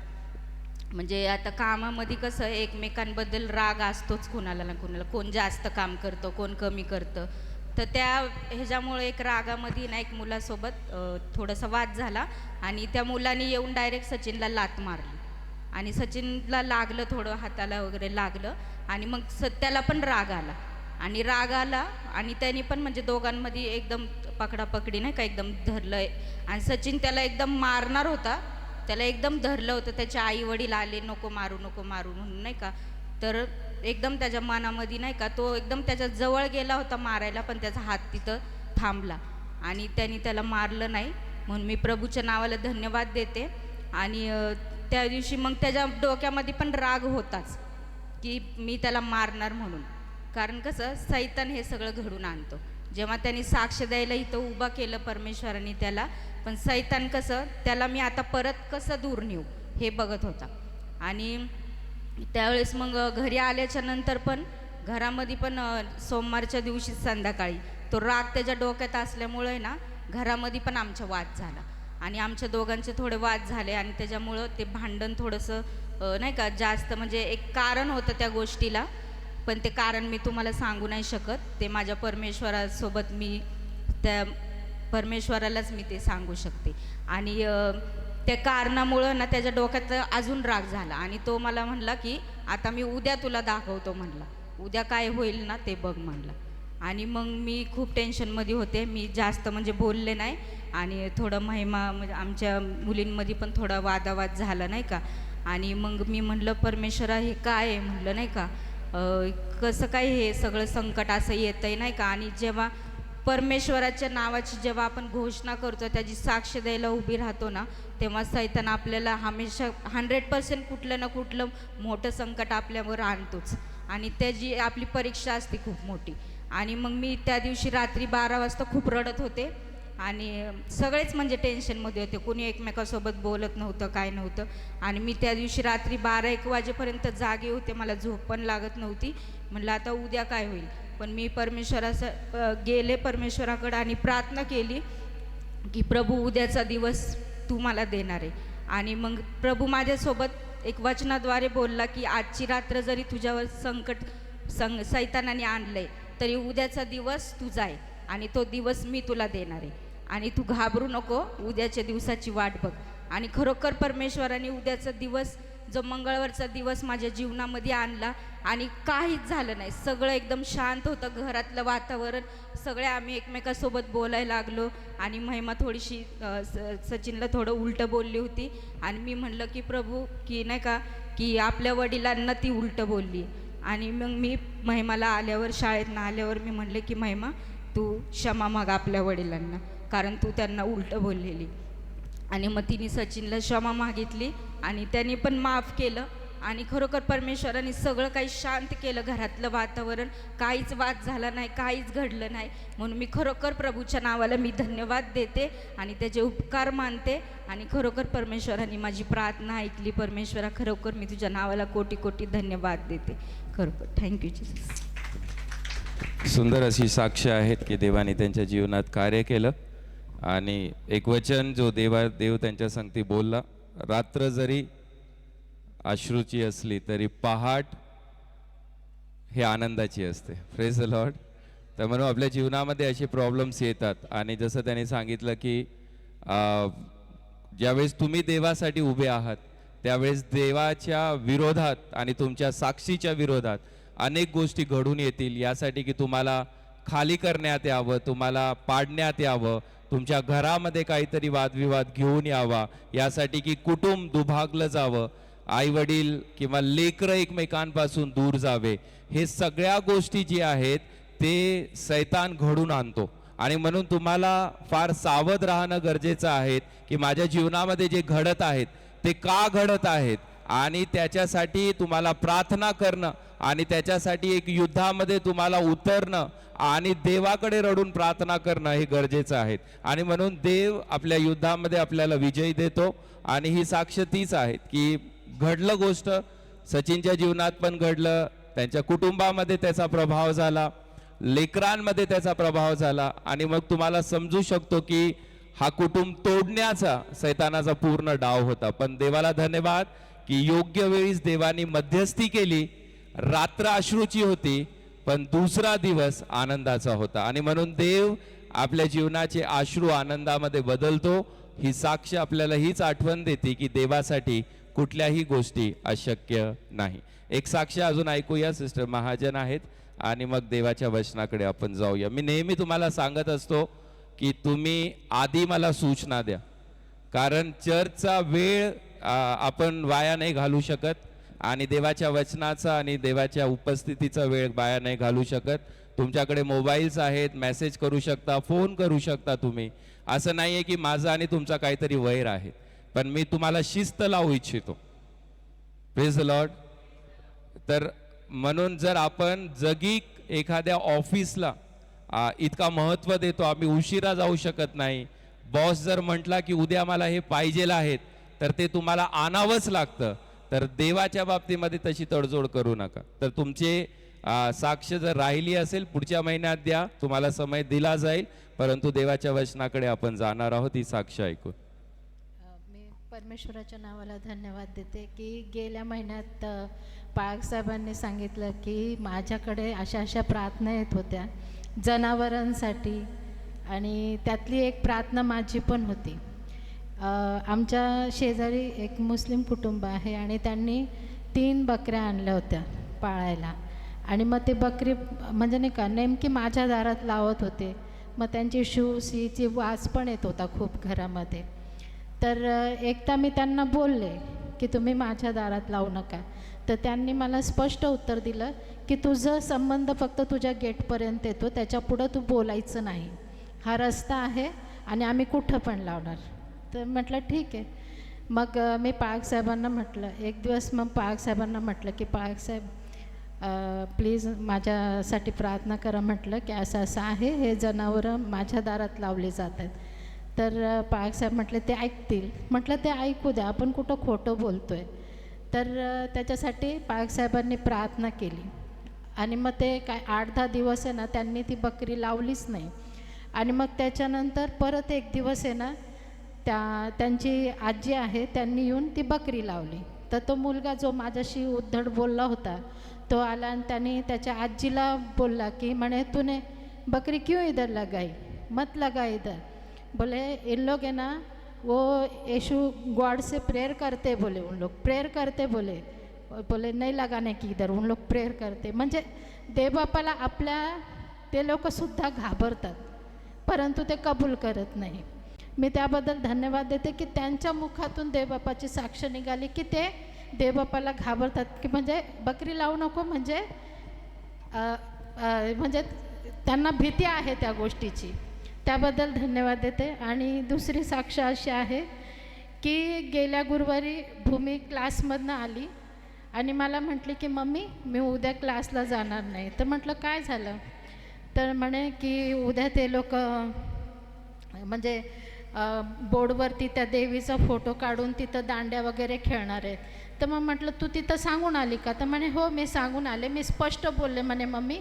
म्हणजे आता कामामध्ये कसं एकमेकांबद्दल राग असतोच कुणाला ना कुणाला, कोण जास्त काम करतं, कोण कमी करतं। तर त्या ह्याच्यामुळे एक रागामध्ये ना एक मुलासोबत थोडासा वाद झाला आणि त्या मुलाने येऊन डायरेक्ट सचिनला लात मारली आणि सचिनला लागलं, थोडं हाताला वगैरे लागलं आणि मग त्याला पण राग आला आणि त्यांनी पण म्हणजे दोघांमध्ये एकदम पकडापकडी नाही का एकदम धरलं आणि सचिन त्याला एकदम मारणार होता, त्याला एकदम धरलं होतं। त्याचे आई वडील आले, नको मारू म्हणून नाही का। तर एकदम त्याच्या मनामध्ये नाही का तो एकदम त्याच्या जवळ गेला होता मारायला, पण त्याचा हात तिथं थांबला आणि त्यांनी त्याला मारलं नाही। म्हणून मी प्रभूच्या नावाला धन्यवाद देते। आणि त्या दिवशी मग त्याच्या डोक्यामध्ये पण राग होताच की मी त्याला मारणार म्हणून, कारण कसं सैतान हे सगळं घडून आणतो। जेव्हा त्यांनी साक्ष द्यायला इथं उभा केलं परमेश्वरांनी त्याला, पण सैतान कसं त्याला मी आता परत कसं दूर नेऊ हे बघत होता। आणि त्यावेळेस मग घरी आल्याच्या नंतर पण घरामध्ये पण सोमवारच्या दिवशी संध्याकाळी तो राग त्याच्या डोक्यात असल्यामुळे ना घरामध्ये पण आमचा वाद झाला आणि आमच्या दोघांचे थोडे वाद झाले आणि त्याच्यामुळं ते भांडण थोडंसं नाही का जास्त म्हणजे एक कारण होतं त्या गोष्टीला। पण ते कारण मी तुम्हाला सांगू नाही शकत. ते माझ्या परमेश्वरासोबत मी त्या परमेश्वरालाच मी ते सांगू शकते. आणि त्या कारणामुळं ना त्याच्या डोक्यात अजून राग झाला आणि तो मला म्हणला की आता मी उद्या तुला दाखवतो म्हणला, उद्या काय होईल ना ते बघ म्हणला. आणि मग मी खूप टेन्शनमध्ये होते. मी जास्त म्हणजे बोलले नाही आणि थोडं महिमा म्हणजे आमच्या मुलींमध्ये पण थोडा वादावाद झाला नाही का. आणि मग मी म्हणलं परमेश्वरा हे काय आहे म्हणलं नाही का, कसं काय हे सगळं संकट असं येतं आहे नाही का. आणि जेव्हा परमेश्वराच्या नावाची जेव्हा आपण घोषणा करतो, त्याची साक्ष द्यायला उभी राहतो ना, तेव्हा सैतान आपल्याला हमेशा 100% कुठलं ना कुठलं मोठं संकट आपल्यावर आणतोच. आणि त्याची आपली परीक्षा असते खूप मोठी. आणि मग मी त्या दिवशी रात्री 12 वाजता खूप रडत होते आणि सगळेच म्हणजे टेन्शनमध्ये होते. कोणी एकमेकासोबत बोलत नव्हतं, काय नव्हतं. आणि मी त्या दिवशी रात्री 12-1 वाजेपर्यंत जागे होते. मला झोप पण लागत नव्हती. म्हणलं आता उद्या काय होईल. पण मी गेले परमेश्वराकडे आणि प्रार्थना केली की प्रभू उद्याचा दिवस तू मला देणार आहे. आणि मग प्रभू माझ्यासोबत एक वचनाद्वारे बोलला की आजची रात्र जरी तुझ्यावर संकट सैतानाने आणलंय तरी उद्याचा दिवस तुझा आहे आणि तो दिवस मी तुला देणार आहे. आणि तू घाबरू नको, उद्याच्या दिवसाची वाट बघ. आणि खरोखर परमेश्वराने उद्याचा दिवस जो मंगळवारचा दिवस माझ्या जीवनामध्ये आणला आणि काहीच झालं नाही. सगळं एकदम शांत होतं, घरातलं वातावरण. सगळे आम्ही एकमेकासोबत बोलायला लागलो. आणि महिमा थोडीशी सचिनला थोडं उलटं बोलली होती. आणि मी म्हणलं की प्रभू की नाही का की आपल्या वडिलांना ती उलटं बोलली. आणि मग मी महिमाला आल्यावर शाळेतनं आल्यावर मी म्हणले की महिमा तू क्षमा माग आपल्या वडिलांना, कारण तू त्यांना उलटं बोललेली. आणि मग तिने सचिनला क्षमा मागितली आणि त्यांनी पण माफ केलं. आणि खरोखर परमेश्वराने सगळं काही शांत केलं, घरातलं वातावरण. काहीच वाद झाला नाही, काहीच घडलं नाही. म्हणून मी खरोखर प्रभूच्या नावाला मी धन्यवाद देते आणि त्याचे उपकार मानते. आणि खरोखर परमेश्वराने माझी प्रार्थना ऐकली. परमेश्वरा खरोखर मी तुझ्या नावाला कोटी कोटी धन्यवाद देते. खरोखर थँक्यू जीसस. सुंदर अशी साक्ष आहेत की देवाने त्यांच्या जीवनात कार्य केलं. आणि एक वचन जो देव त्यांच्या संगती बोलला, रात्र जरी अश्रूची असली तरी पहाट हे आनंदाची असते. Praise the Lord. तर म्हणून आपल्या जीवनामध्ये असे प्रॉब्लेम्स येतात. आणि जसं त्यांनी सांगितलं की ज्यावेळेस तुम्ही देवासाठी उभे आहात त्यावेळेस देवाच्या विरोधात आणि तुमच्या साक्षीच्या विरोधात अनेक गोष्टी घडून येतील, यासाठी की तुम्हाला खाली करण्यात यावं, तुम्हाला पाडण्यात यावं, तुमच्या घरामध्ये काहीतरी वादविवाद घेऊन यावा, यासाठी की कुटुंब दुभागलं जावं, आई वडील किंवा लेकरं एकमेकांपासून दूर जावे. हे सगळ्या गोष्टी जी आहेत ते सैतान घडून आणतो. आणि म्हणून तुम्हाला फार सावध राहणं गरजेचं आहे की माझ्या जीवनामध्ये जे घडत आहेत ते का घडत आहेत, आणि त्याच्यासाठी तुम्हाला प्रार्थना करणं आणि त्याच्यासाठी एक युद्धामध्ये तुम्हाला उतरणं आणि देवाकडे रडून प्रार्थना करणं हे गरजेचं आहे. आणि म्हणून देव आपल्या युद्धामध्ये आपल्याला विजय देतो. आणि ही साक्ष तीच आहेत की घडलं गोष्ट सचिनच्या जीवनात पण घडलं, त्यांच्या कुटुंबामध्ये त्याचा प्रभाव झाला, लेकरांमध्ये त्याचा प्रभाव झाला. आणि मग तुम्हाला समजू शकतो की हा कुटुंब तोडण्याचा सैतानाचा पूर्ण डाव होता. पण देवाला धन्यवाद की योग्य वेळीच देवानी मध्यस्थी केली. रात्र अश्रूची होती पण दुसरा दिवस आनंदाचा होता. आणि म्हणून देव आपल्या जीवनाचे अश्रू आनंदामध्ये बदलतो. ही साक्ष आपल्याला हीच आठवण देते की देवासाठी कुठल्याही गोष्टी अशक्य नाही. एक साक्ष अजून ऐकूया, सिस्टर महाजन आहेत आणि मग देवाच्या वचनाकडे आपण जाऊया. मी नेहमी तुम्हाला सांगत असतो की तुम्ही आधी मला सूचना द्या, कारण चर्चचा वेळ आपण वाया नाही घालू शकत आणि देवाच्या वचनाचा आणि देवाच्या उपस्थितीचा वेळ वाया नाही घालू शकत. तुमच्याकडे मोबाईल्स आहेत, मेसेज करू शकता, फोन करू शकता तुम्ही. असं नाही आहे की माझा आणि तुमचा काहीतरी वैर आहे, पण मी तुम्हाला शिस्त लावू इच्छितो. Praise the Lord. तर म्हणून जर आपण जगी एखाद्या ऑफिसला इतका महत्त्व देतो, आम्ही उशिरा जाऊ शकत नाही. बॉस जर म्हटला की उद्या मला हे पाहिजेल आहेत तर ते तुम्हाला आणावंच लागतं. तर देवाच्या बाबतीमध्ये तशी तडजोड करू नका. तर तुमचे साक्ष जर राहिली असेल पुढच्या महिन्यात द्या, तुम्हाला समय दिला जाईल. परंतु देवाच्या वचनाकडे आपण जाणार आहोत. ही साक्ष ऐकून मी परमेश्वराच्या नावाला धन्यवाद देते की गेल्या महिन्यात पाळक साहेबांनी सांगितलं की माझ्याकडे अशा अशा प्रार्थना येत होत्या जनावरांसाठी, आणि त्यातली एक प्रार्थना माझी पण होती. आमच्या शेजारी एक मुस्लिम कुटुंब आहे आणि त्यांनी 3 बकऱ्या आणल्या होत्या पाळायला, आणि मग ते बकरी म्हणजे नाही का नेमकी माझ्या दारात लावत होते. मग त्यांची शिवसीची वास पण येत होता खूप घरामध्ये. तर एकदा मी त्यांना बोलले की तुम्ही माझ्या दारात लावू नका. तर त्यांनी मला स्पष्ट उत्तर दिलं की तुझं संबंध फक्त तुझ्या गेटपर्यंत येतो, त्याच्या पुढं तू बोलायचं नाही. हा रस्ता आहे आणि आम्ही कुठं पण लावणार. तर म्हटलं ठीक आहे. मग मी पाळक साहेबांना म्हटलं, एक दिवस मग पाळक साहेबांना म्हटलं की पाळक साहेब प्लीज माझ्यासाठी प्रार्थना करा. म्हटलं की असं असं आहे, हे जनावरं माझ्या दारात लावली जात आहेत. तर पाळक साहेब म्हटले ते ऐकतील. म्हटलं ते ऐकू द्या, आपण कुठं खोटं बोलतो आहे. तर त्याच्यासाठी पाळक साहेबांनी प्रार्थना केली, आणि मग ते काय 8-10 दिवस आहे ना त्यांनी ती बकरी लावलीच नाही. आणि मग त्याच्यानंतर परत एक दिवस आहे ना त्यांची आजी आहे, त्यांनी येऊन ती बकरी लावली. तर तो मुलगा जो माझ्याशी उद्धट बोलला होता तो आला आणि त्याने त्याच्या आजीला बोलला की म्हणे तूने बकरी क्यों इधर लगाई, मत लगा इधर. बोले इन लोग है ना वो यीशु गॉड से प्रेयर करते, बोले उन लोग प्रेयर करते, बोले नहीं लगाने की इधर, उन लोग प्रेयर करते. म्हणजे देवबापाला आपल्या ते लोकसुद्धा घाबरतात, परंतु ते कबूल करत नाही. मी त्याबद्दल धन्यवाद देते की त्यांच्या मुखातून देवबापाची साक्ष निघाली की ते देवबापाला घाबरतात, की म्हणजे बकरी लावू नको, म्हणजे म्हणजे त्यांना भीती आहे त्या गोष्टीची. त्याबद्दल धन्यवाद देते. आणि दुसरी साक्ष अशी आहे की गेल्या गुरुवारी भूमी क्लासमधनं आली आणि मला म्हटली की मम्मी मी उद्या क्लासला जाणार नाही. तर म्हटलं काय झालं. तर म्हणे की उद्या ते लोक म्हणजे बोर्डवरती त्या देवीचा फोटो काढून तिथं दांड्या वगैरे खेळणार आहेत. तर मग म्हटलं तू तिथं सांगून आली का. तर म्हणे हो मी सांगून आले. मी स्पष्ट बोलले म्हणे मम्मी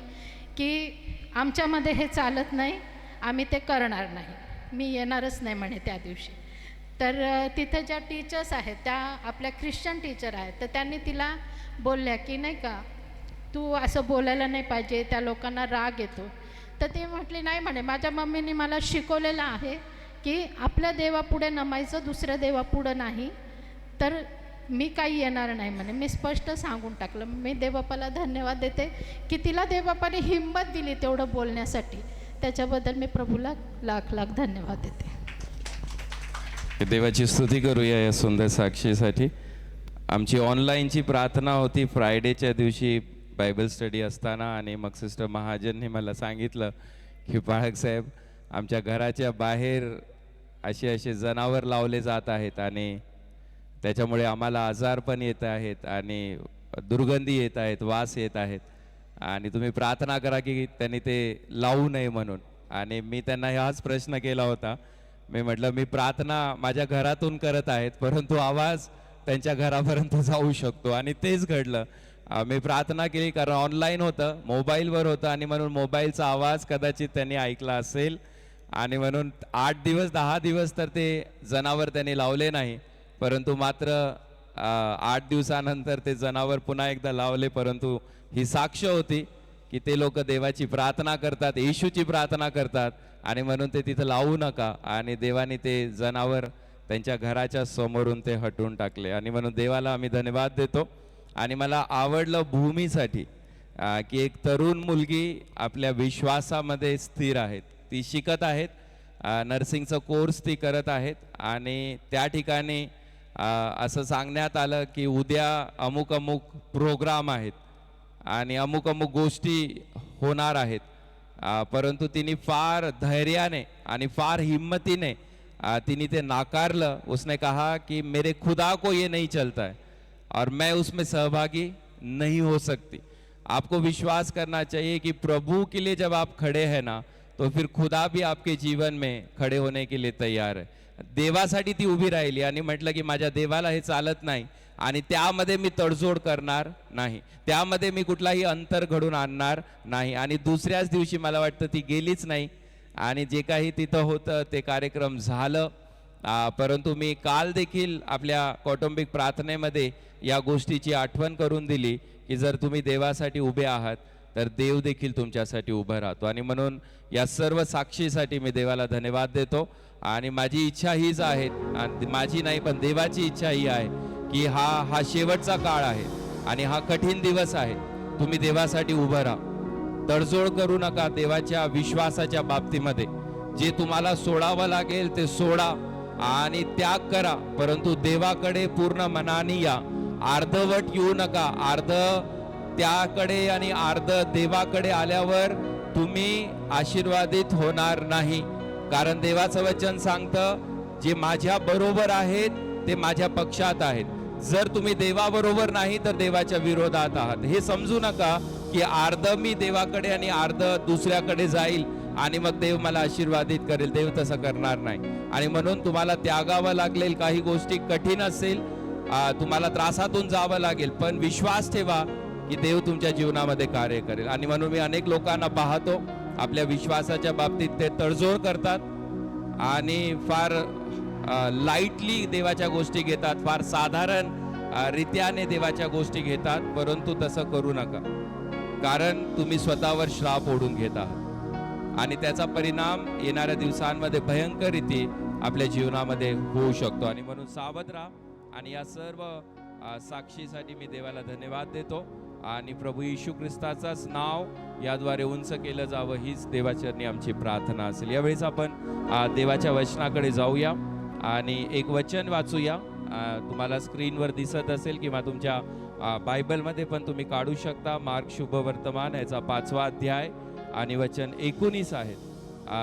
की आमच्यामध्ये हे चालत नाही, आम्ही ते करणार नाही, मी येणारच नाही म्हणे त्या दिवशी. तर तिथे ज्या टीचर्स आहेत त्या आपल्या ख्रिश्चन टीचर आहेत, तर त्यांनी तिला बोलल्या की नाही का तू असं बोलायला नाही पाहिजे, त्या लोकांना राग येतो. तर ती म्हटली नाही म्हणे माझ्या मम्मीने मला शिकवलेलं आहे की आपल्या देवापुढे नमायचं, दुसऱ्या देवापुढं नाही, तर मी काही येणार नाही म्हणे. मी स्पष्ट सांगून टाकलं. मी देवबापाला धन्यवाद देते की तिला देवबापाने हिंमत दिली तेवढं बोलण्यासाठी. त्याच्याबद्दल मी प्रभूला लाख लाख धन्यवाद देते. देवाची स्तुती करूया या सुंदर साक्षीसाठी. आमची ऑनलाईनची प्रार्थना होती फ्रायडेच्या दिवशी बायबल स्टडी असताना, आणि मग सिस्टर महाजनने मला सांगितलं की पाळक साहेब आमच्या घराच्या बाहेर असे जनावर लावले जात आहेत आणि त्याच्यामुळे आम्हाला आजार पण येत आहेत आणि दुर्गंधी येत आहेत, वास येत आहेत, आणि तुम्ही प्रार्थना करा की त्यांनी ते लावू नये म्हणून. आणि मी त्यांना हाच प्रश्न केला होता. मी म्हटलं मी प्रार्थना माझ्या घरातून करत आहेत, परंतु आवाज त्यांच्या घरापर्यंत जाऊ शकतो, आणि तेच घडलं. मी प्रार्थना केली कारण ऑनलाईन होतं, मोबाईलवर होतं, आणि म्हणून मोबाईलचा आवाज कदाचित त्यांनी ऐकला असेल, आणि म्हणून 8 दिवस 10 दिवस तर ते जनावर त्यांनी लावले नाही, परंतु मात्र 8 दिवसानंतर ते जनावर पुन्हा एकदा लावले. परंतु ही साक्ष होती की ते लोक देवाची प्रार्थना करतात, येशूची प्रार्थना करतात, आणि म्हणून ते तिथं लावू नका, आणि देवाने ते जनावर त्यांच्या घराच्या समोरून ते हटवून टाकले. आणि म्हणून देवाला आम्ही धन्यवाद देतो. आणि मला आवडलं भूमीसाठी की एक तरुण मुलगी आपल्या विश्वासामध्ये स्थिर आहेत, ती शिकत आहेत, नर्सिंगचं कोर्स ती करत आहेत, आणि त्या ठिकाणी असं सांगण्यात आलं की उद्या अमुक अमुक प्रोग्राम आहेत आणि अमुक अमुक गोष्टी होणार आहेत. परंतु तिने फार धैर्याने आणि फार हिम्मतीने तिने ते नाकारलं. उसने कहा कि मेरे खुदा को ये नहीं चलता है और मैं उसमें सहभागी नहीं हो सकती. आपको विश्वास करना चाहिए कि प्रभु के लिए जब आप खड़े हैं ना, तो फिर खुदा भी आपके जीवन में खड़े होने के लिए तैयार है. देवासाठी ती उभी राहिली आणि म्हटलं की माझ्या देवाला हे चालत नाही आणि त्यामध्ये मी तडजोड करणार नाही, त्यामध्ये मी कुठलाही अंतर घडून आणणार नाही. आणि दुसऱ्याच दिवशी मला वाटतं ती गेलीच नाही, आणि जे काही तिथं होतं ते कार्यक्रम झालं, परंतु मी काल देखील आपल्या कौटुंबिक प्रार्थनेमध्ये या गोष्टीची आठवण करून दिली की जर तुम्ही देवासाठी उभे आहात तर देव देखील तुमच्यासाठी उभा राहतो. आणि म्हणून या सर्व साक्षीसाठी मी देवाला धन्यवाद देतो. आणि माझी इच्छा हीच आहे, आणि माझी नाही पण देवाची इच्छा ही आहे की हा शेवटचा काळ आहे आणि हा कठीण दिवस आहे. तुम्ही देवासाठी उभं राहा, तडजोड करू नका. देवाच्या विश्वासाच्या बाबतीमध्ये जे तुम्हाला सोडावं लागेल ते सोडा आणि त्याग करा, परंतु देवाकडे पूर्ण मनाने या. अर्धवट येऊ नका. अर्ध त्याकडे आणि अर्ध देवाकडे आल्यावर तुम्ही आशीर्वादित होणार नाही. कारण देवाचं वचन सांगतं जे माझ्या बरोबर आहेत ते माझ्या पक्षात आहेत. जर तुम्ही देवाबरोबर नाही तर देवाच्या विरोधात आहात. हे समजू नका की अर्ध मी देवाकडे आणि अर्ध दुसऱ्याकडे जाईल आणि मग देव मला आशीर्वादित करेल. देव तसं करणार नाही. आणि म्हणून तुम्हाला त्यागावं लागेल, काही गोष्टी कठीण असेल, तुम्हाला त्रासातून जावं लागेल, पण विश्वास ठेवा की देव तुमच्या जीवनामध्ये कार्य करेल. आणि म्हणून मी अनेक लोकांना पाहतो आपल्या विश्वासाच्या बाबतीत ते तडजोड करतात आणि फार लाईटली देवाच्या गोष्टी घेतात, फार साधारण रीत्याने देवाच्या गोष्टी घेतात. परंतु तसं करू नका, कारण तुम्ही स्वतःवर श्राप ओढून घेत आहात आणि त्याचा परिणाम येणाऱ्या दिवसांमध्ये भयंकर रीती आपल्या जीवनामध्ये होऊ शकतो. आणि म्हणून सावध राहा. आणि या सर्व साक्षीसाठी मी देवाला धन्यवाद देतो आणि प्रभू येशू ख्रिस्ताचाच नाव याद्वारे उंच केलं जावं हीच देवाचरणी आमची प्रार्थना असेल. यावेळेस आपण देवाच्या वचनाकडे जाऊया आणि एक वचन वाचूया. तुम्हाला स्क्रीनवर दिसत असेल किंवा तुमच्या बायबलमध्ये पण तुम्ही काढू शकता. मार्क शुभवर्तमान याचा 5वा अध्याय आणि वचन 19 आहेत.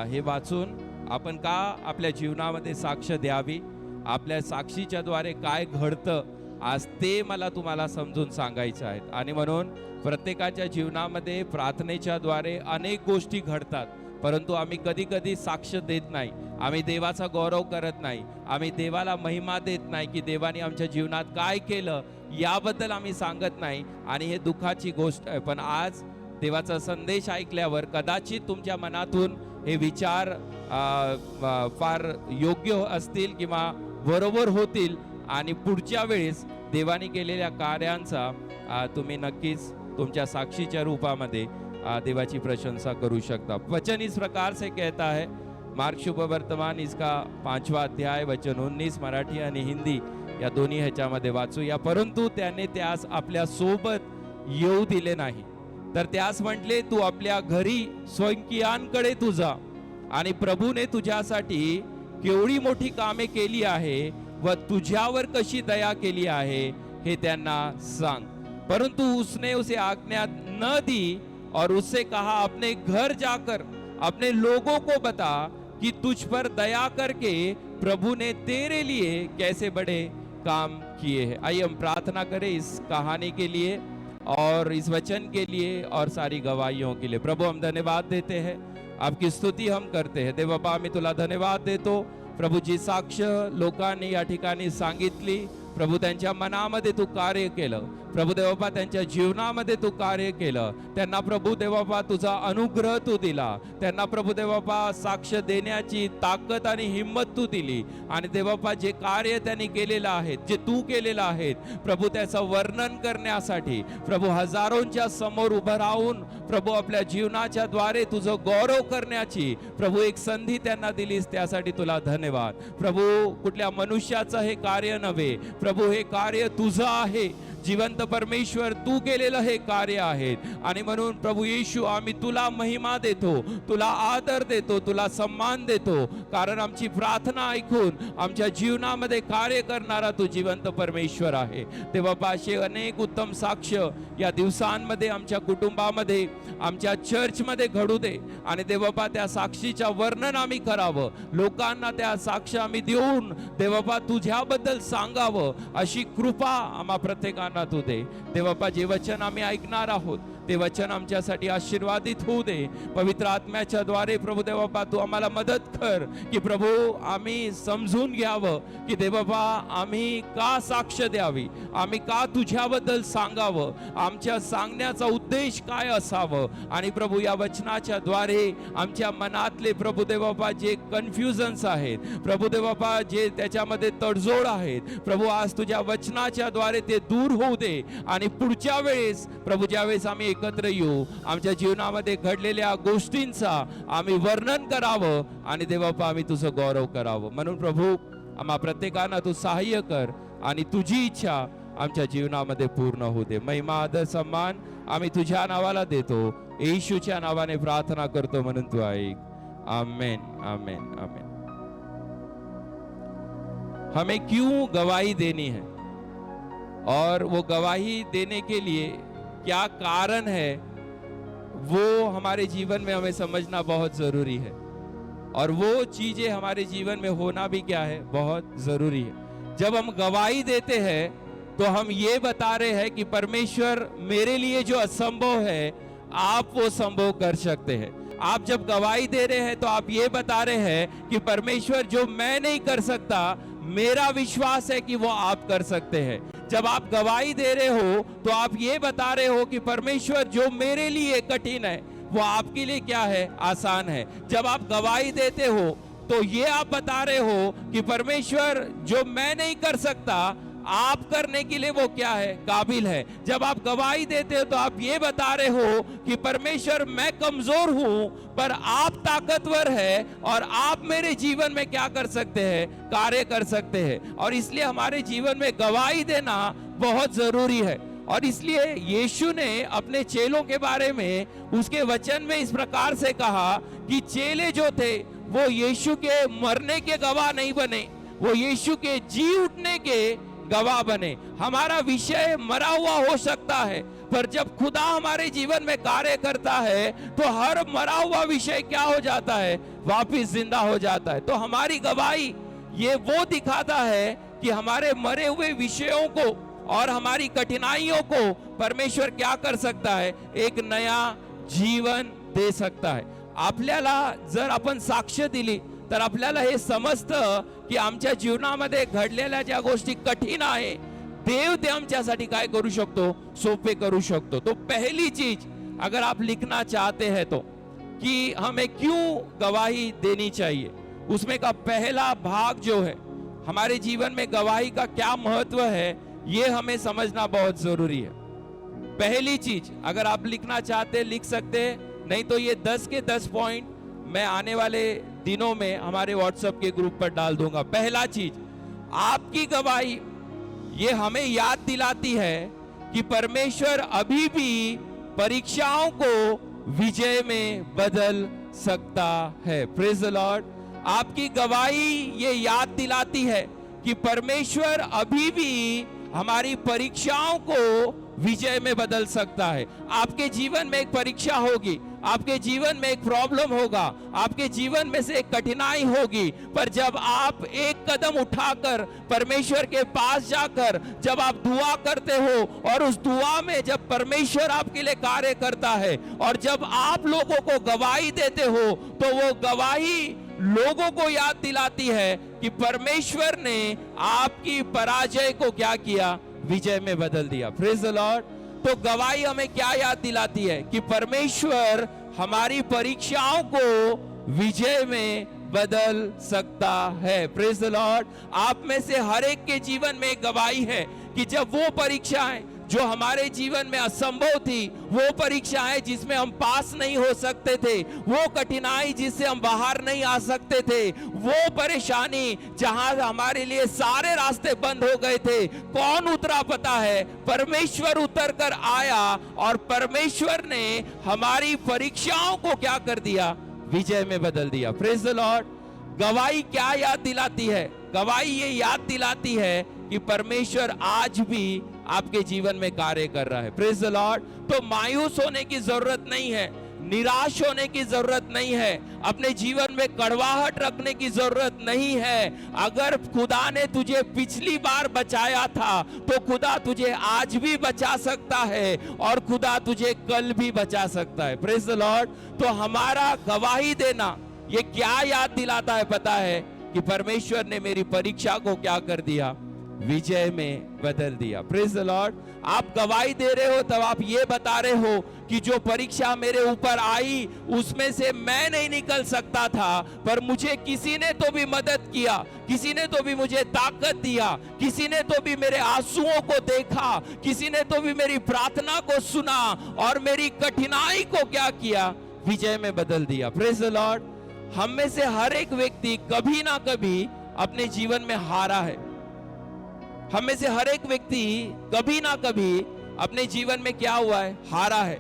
हे वाचून आपण का आपल्या जीवनामध्ये साक्ष द्यावी, आपल्या साक्षीच्या द्वारे काय घडतं आज ते मला तुम्हाला समजून सांगायचं आहे. आणि म्हणून प्रत्येकाच्या जीवनामध्ये प्रार्थनेच्या द्वारे अनेक गोष्टी घडतात, परंतु आम्ही कधी कधी साक्ष देत नाही. आम्ही देवाचा गौरव करत नाही, आम्ही देवाला महिमा देत नाही की देवाने आमच्या जीवनात काय केलं याबद्दल आम्ही सांगत नाही. आणि हे दुःखाची गोष्ट आहे. पण आज देवाचा संदेश ऐकल्यावर कदाचित तुमच्या मनातून हे विचार फार योग्य असतील किंवा बरोबर होतील आणि पुढच्या वेळेस देवाने केलेल्या कार्यांचा तुम्ही नक्कीच तुमच्या साक्षीच्या रूपामध्ये देवाची प्रशंसा करू शकता. वचन इस प्रकार से कहता है, मार्क शुभ वर्तमान इसका 5वां अध्याय वचन 19 मराठी आणि हिंदी या दोन्ही ह्याच्यामध्ये वाचूया. परंतु त्याने त्यास आपल्या सोबत येऊ दिले नाही, तर त्यास म्हटले तू आपल्या घरी स्वयंकियांकडे तू जा आणि प्रभूने तुझ्यासाठी केवढी मोठी कामे केली आहे व तुझ्यावर कशी दया केली आहे हे त्यांना सांग. परंतु उसने उसे आज्ञा न दी और उससे कहा अपने घर जाकर अपने लोगों को बता कि तुझ पर दया करके प्रभु ने तेरे लिए कैसे बड़े काम किए हैं. आइए हम प्रार्थना करें इस कहानी के लिए और इस वचन के लिए और सारी गवाहियों के लिए. प्रभु हम धन्यवाद देते हैं, आपकी स्तुती हम करते हैं. देव बाबा मी तुला धन्यवाद देतो. प्रभू जी साक्ष लोकांनी या ठिकाणी सांगितली, प्रभू त्यांच्या मनामध्ये तू कार्य केलं. प्रभू देवबापा त्यांच्या जीवनामध्ये तू कार्य केलं. त्यांना प्रभू देवबापा तुझा अनुग्रह तू दिला. त्यांना प्रभू देवबापा साक्ष देण्याची ताकद आणि हिंमत तू दिली. आणि देवबापा जे कार्य त्यांनी केलेलं आहे, जे तू केलेलं आहे प्रभू त्याचं वर्णन करण्यासाठी प्रभू हजारोंच्या समोर उभं राहून प्रभू आपल्या जीवनाच्या द्वारे तुझं गौरव करण्याची प्रभू एक संधी त्यांना दिलीस, त्यासाठी तुला धन्यवाद. प्रभू कुठल्या मनुष्याचं हे कार्य नव्हे प्रभू, हे कार्य तुझं आहे. जिवंत परमेश्वर तू केलेलं हे कार्य आहे. आणि म्हणून प्रभू येशू आम्ही तुला महिमा देतो, तुला आदर देतो, तुला सम्मान देतो, कारण आमची प्रार्थना ऐकून आमच्या जीवनामध्ये कार्य करणारा तू जिवंत परमेश्वर आहे. ते बाबा असे अनेक उत्तम साक्ष या दिवसांमध्ये आमच्या कुटुंबामध्ये आमच्या चर्चमध्ये घडू दे. आणि देवबापा त्या साक्षीच्या वर्णन आम्ही करावं, लोकांना त्या साक्ष आम्ही देऊन देवबापा तुझ्याबद्दल सांगावं, अशी कृपा आम्हा प्रत्येकांना तू दे. देवबापा जे वचन आम्ही ऐकणार आहोत ते वचन आमच्यासाठी आशीर्वादित होऊ दे. पवित्र आत्म्याच्या द्वारे प्रभू देव बाप्पा तू आम्हाला मदत कर की प्रभू आम्ही समजून घ्यावं की देव बाप्पा आम्ही का साक्ष द्यावी, आम्ही का तुझ्याबद्दल सांगावं, आमच्या सांगण्याचा उद्देश काय असावं. आणि प्रभू या वचनाच्या द्वारे आमच्या मनातले प्रभू देव बाप्पा जे कन्फ्युजन्स आहेत, प्रभू देव बाप्पा जे त्याच्यामध्ये तडजोड आहेत, प्रभू आज तुझ्या वचनाच्या द्वारे ते दूर होऊ दे. आणि पुढच्या वेळेस प्रभू ज्यावेळेस आम्ही एकत्र येऊ, आमच्या जीवनामध्ये घडलेल्या गोष्टींचा आम्ही वर्णन करावं आणि देव बाप्पा आम्ही तुझं गौरव करावं. म्हणून प्रभू आम्हा प्रत्येकांना तू सहाय्य कर आणि तुझी इच्छा आमच्या जीवनामध्ये पूर्ण होऊ दे. महिमा आदर सन्मान आम्ही तुझ्या नावाला देतो, येशूच्या नावाने प्रार्थना करतो म्हणून तू ऐक. आमेन आमेन आमेन. हमें क्यों गवाही देनी है और वो गवाही देने के लिए क्या कारण है, वो हमारे जीवन में हमें समझना बहुत जरूरी है. और वो चीजें हमारे जीवन में होना भी क्या है, बहुत जरूरी है. जब हम गवाही देते हैं तो हम ये बता रहे हैं कि परमेश्वर मेरे लिए जो असंभव है आप वो संभव कर सकते हैं. आप जब गवाही दे रहे हैं तो आप ये बता रहे हैं कि परमेश्वर जो मैं नहीं कर सकता, मेरा विश्वास है कि वो आप कर सकते हैं. जब आप गवाही दे रहे हो तो आप ये बता रहे हो कि परमेश्वर जो मेरे लिए कठिन है वो आपके लिए क्या है, आसान है. जब आप गवाही देते हो तो ये आप बता रहे हो कि परमेश्वर जो मैं नहीं कर सकता आप करने के लिए वो क्या है, काबिल है. जब आप गवाही देते हो तो आप ये बता रहे हो कि परमेश्वर मैं कमजोर हूं पर आप ताकतवर है और आप मेरे जीवन में क्या कर सकते हैं, कार्य कर सकते हैं. और इसलिए हमारे जीवन में गवाही देना बहुत जरूरी है. और इसलिए यीशु ने अपने चेलों के बारे में उसके वचन में इस प्रकार से कहा कि चेले जो थे वो यीशु के मरने के गवाह नहीं बने, वो यीशु के जी उठने के गवाह बने. हमारा विषय मरा हुआ हो सकता है पर जब खुदा हमारे जीवन में कार्य करता है तो हर मरा हुआ विषय क्या हो जाता है, वापिस जिंदा हो जाता है. तो हमारी गवाही ये वो दिखाता है कि हमारे मरे हुए विषयों को और हमारी कठिनाइयों को परमेश्वर क्या कर सकता है, एक नया जीवन दे सकता है. आपल्याला जर आपण साक्ष दिली तर आपल्याला हे समजतं की आमच्या जीवनामध्ये घडलेल्या ज्या गोष्टी कठीण आहे देव ते आमच्यासाठी काय करू शकतो, सोपे करू शकतो. तो पहली चीज अगर आप लिखना चाहते हैं तो कि हमें क्यों गवाही देनी चाहिए, उसमें का पहला भाग जो है हमारे जीवन में गवाही का क्या महत्व है ये हमें समझना बहुत जरूरी है. पहली चीज अगर आप लिखना चाहते हैं लिख सकते हैं, नहीं तो ये 10 के 10 पॉइंट मैं आने वाले दिनों में हमारे व्हाट्सएप के ग्रुप पर डाल दूंगा. पहला चीज, आपकी गवाही ये हमें याद दिलाती है कि परमेश्वर अभी भी परीक्षाओं को विजय में बदल सकता है. Praise the Lord. आपकी गवाही ये याद दिलाती है कि परमेश्वर अभी भी हमारी परीक्षाओं को विजय में बदल सकता है. आपके जीवन में एक परीक्षा होगी, आपके जीवन में एक प्रॉब्लम होगा, आपके जीवन में से एक कठिनाई होगी, पर जब आप एक कदम उठाकर परमेश्वर के पास जाकर जब आप दुआ करते हो और उस दुआ में जब परमेश्वर आपके लिए कार्य करता है और जब आप लोगों को गवाही देते हो तो वो गवाही लोगों को याद दिलाती है कि परमेश्वर ने आपकी पराजय को क्या किया, विजय में बदल दिया. Praise the Lord. तो गवाही हमें क्या याद दिलाती है कि परमेश्वर हमारी परीक्षाओं को विजय में बदल सकता है. Praise the Lord. आप में से हर एक के जीवन में गवाही है कि जब वो परीक्षाएं जो हमारे जीवन में असंभव थी, वो परीक्षाएं जिसमें हम पास नहीं हो सकते थे, वो कठिनाई जिससे हम बाहर नहीं आ सकते थे, वो परेशानी जहां हमारे लिए सारे रास्ते बंद हो गए थे, कौन उतरा पता है, परमेश्वर उतर कर आया और परमेश्वर ने हमारी परीक्षाओं को क्या कर दिया, विजय में बदल दिया. Praise the Lord. गवाही क्या याद दिलाती है? गवाही ये याद दिलाती है कि परमेश्वर आज भी आपके जीवन में कार्य कर रहा है. Praise the Lord. तो मायूस होने की जरूरत नहीं है. निराश होने की जरूरत नहीं है, अपने जीवन में कड़वाहट रखने की जरूरत नहीं है। अगर खुदा ने तुझे पिछली बार बचाया था तो खुदा तुझे आज भी बचा सकता है और खुदा तुझे कल भी बचा सकता है। Praise the Lord. तो हमारा गवाही देना ये क्या याद दिलाता है पता है कि परमेश्वर ने मेरी परीक्षा को क्या कर दिया, विजय में बदल दिया। Praise the Lord. आप गवाही दे रहे हो तब आप ये बता रहे हो कि जो परीक्षा मेरे ऊपर आई उसमें से मैं नहीं निकल सकता था, पर मुझे किसी ने तो भी मदद किया, किसी ने तो भी मुझे ताकत दिया, किसी ने तो भी मेरे आंसुओं को देखा, किसी ने तो भी मेरी प्रार्थना को सुना और मेरी कठिनाई को क्या किया, विजय में बदल दिया। Praise the Lord. हम में से हर एक व्यक्ति कभी ना कभी अपने जीवन में हारा है। हम में से हर एक व्यक्ति कभी ना कभी अपने जीवन में क्या हुआ है, हारा है।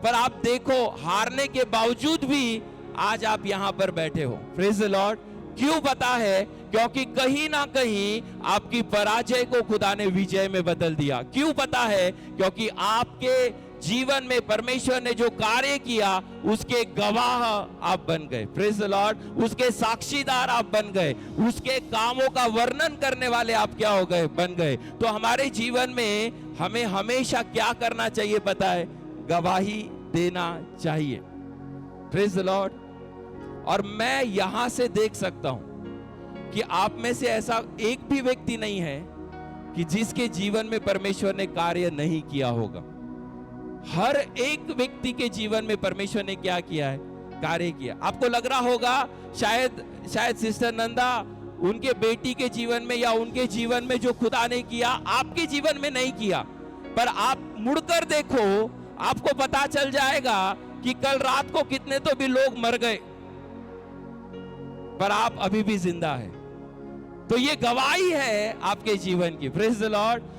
पर आप देखो, हारने के बावजूद भी आज आप यहां पर बैठे हो। Praise the Lord. क्यों पता है? क्योंकि कहीं ना कहीं आपकी पराजय को खुदा ने विजय में बदल दिया। क्यों पता है? क्योंकि आपके जीवन में परमेश्वर ने जो कार्य किया उसके गवाह आप बन गए। Praise the Lord. उसके साक्षीदार आप बन गए, उसके कामों का वर्णन करने वाले आप क्या हो गए, बन गए। तो हमारे जीवन में हमें हमेशा क्या करना चाहिए पता है? गवाही देना चाहिए। Praise the Lord. और मैं यहां से देख सकता हूं कि आप में से ऐसा एक भी व्यक्ति नहीं है कि जिसके जीवन में परमेश्वर ने कार्य नहीं किया होगा। हर एक व्यक्ति के जीवन में परमेश्वर ने क्या किया है, कार्य किया। आपको लग रहा होगा शायद सिस्टर नंदा उनके बेटी के जीवन में या उनके जीवन में जो खुदा ने किया आपके जीवन में नहीं किया, पर आप मुड़कर देखो, आपको पता चल जाएगा कि कल रात को कितने तो भी लोग मर गए पर आप अभी भी जिंदा है। तो ये गवाही है आपके जीवन की। Praise the Lord.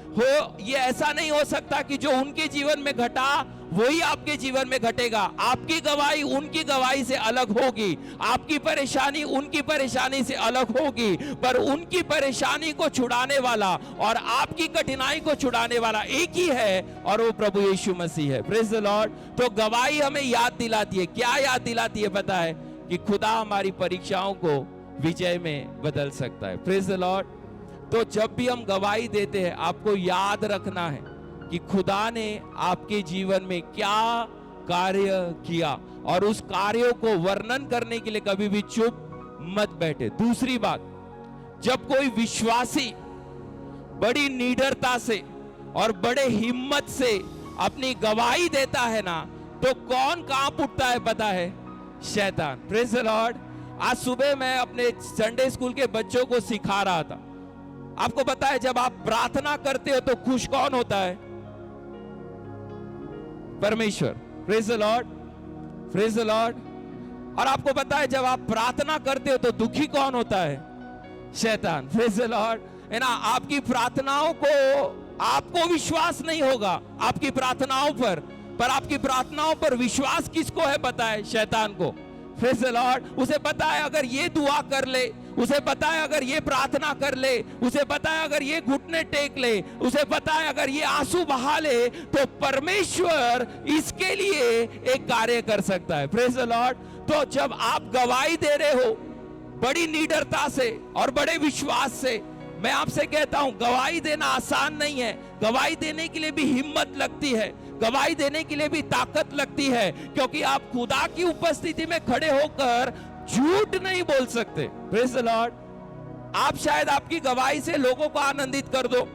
ये ऐसा नहीं हो सकता कि जो उनके जीवन में घटा वही आपके जीवन में घटेगा। आपकी गवाही उनकी गवाही से अलग होगी, आपकी परेशानी उनकी परेशानी से अलग होगी, पर उनकी परेशानी को छुड़ाने वाला और आपकी कठिनाई को छुड़ाने वाला एक ही है और वो प्रभु यीशु मसीह है। Praise the Lord. तो गवाही हमें याद दिलाती है, क्या याद दिलाती है पता है? कि खुदा हमारी परीक्षाओं को विजय में बदल सकता है। Praise the Lord. तो जब भी हम गवाही देते हैं आपको याद रखना है कि खुदा ने आपके जीवन में क्या कार्य किया और उस कार्यों को वर्णन करने के लिए कभी भी चुप मत बैठे। दूसरी बात, जब कोई विश्वासी बड़ी निडरता से और बड़े हिम्मत से अपनी गवाही देता है ना, तो कौन कांप उठता है पता है? शैतान। Praise the Lord. आज सुबह मैं अपने संडे स्कूल के बच्चों को सिखा रहा था। आपको पता है जब आप प्रार्थना करते हो तो खुश कौन होता है? परमेश्वर। Praise the lord. Praise the Lord. और आपको पता है जब आप प्रार्थना करते हो तो दुखी कौन होता है? शैतान। Praise the Lord. है ना, आपकी प्रार्थनाओं को, आपको विश्वास नहीं होगा आपकी प्रार्थनाओं पर आपकी प्रार्थनाओं पर विश्वास किसको है पता है? शैतान को। Praise the Lord. उसे पता है अगर ये दुआ कर ले, उसे पता है अगर ये प्रार्थना कर ले, उसे पता है अगर ये घुटने टेक ले, उसे पता है अगर ये आंसू बहा ले तो परमेश्वर इसके लिए एक कार्य कर सकता है। Praise the Lord. तो जब आप गवाही दे रहे हो बड़ी निडरता से और बड़े विश्वास से, मैं आपसे कहता हूं गवाही देना आसान नहीं है। गवाही देने के लिए भी हिम्मत लगती है, गवाही देने के लिए भी ताकत लगती है, क्योंकि आप खुदा की उपस्थिति में खड़े होकर झूठ नहीं बोल सकते। Praise the Lord. आप शायद आपकी गवाही से लोगों को आनंदित कर दो,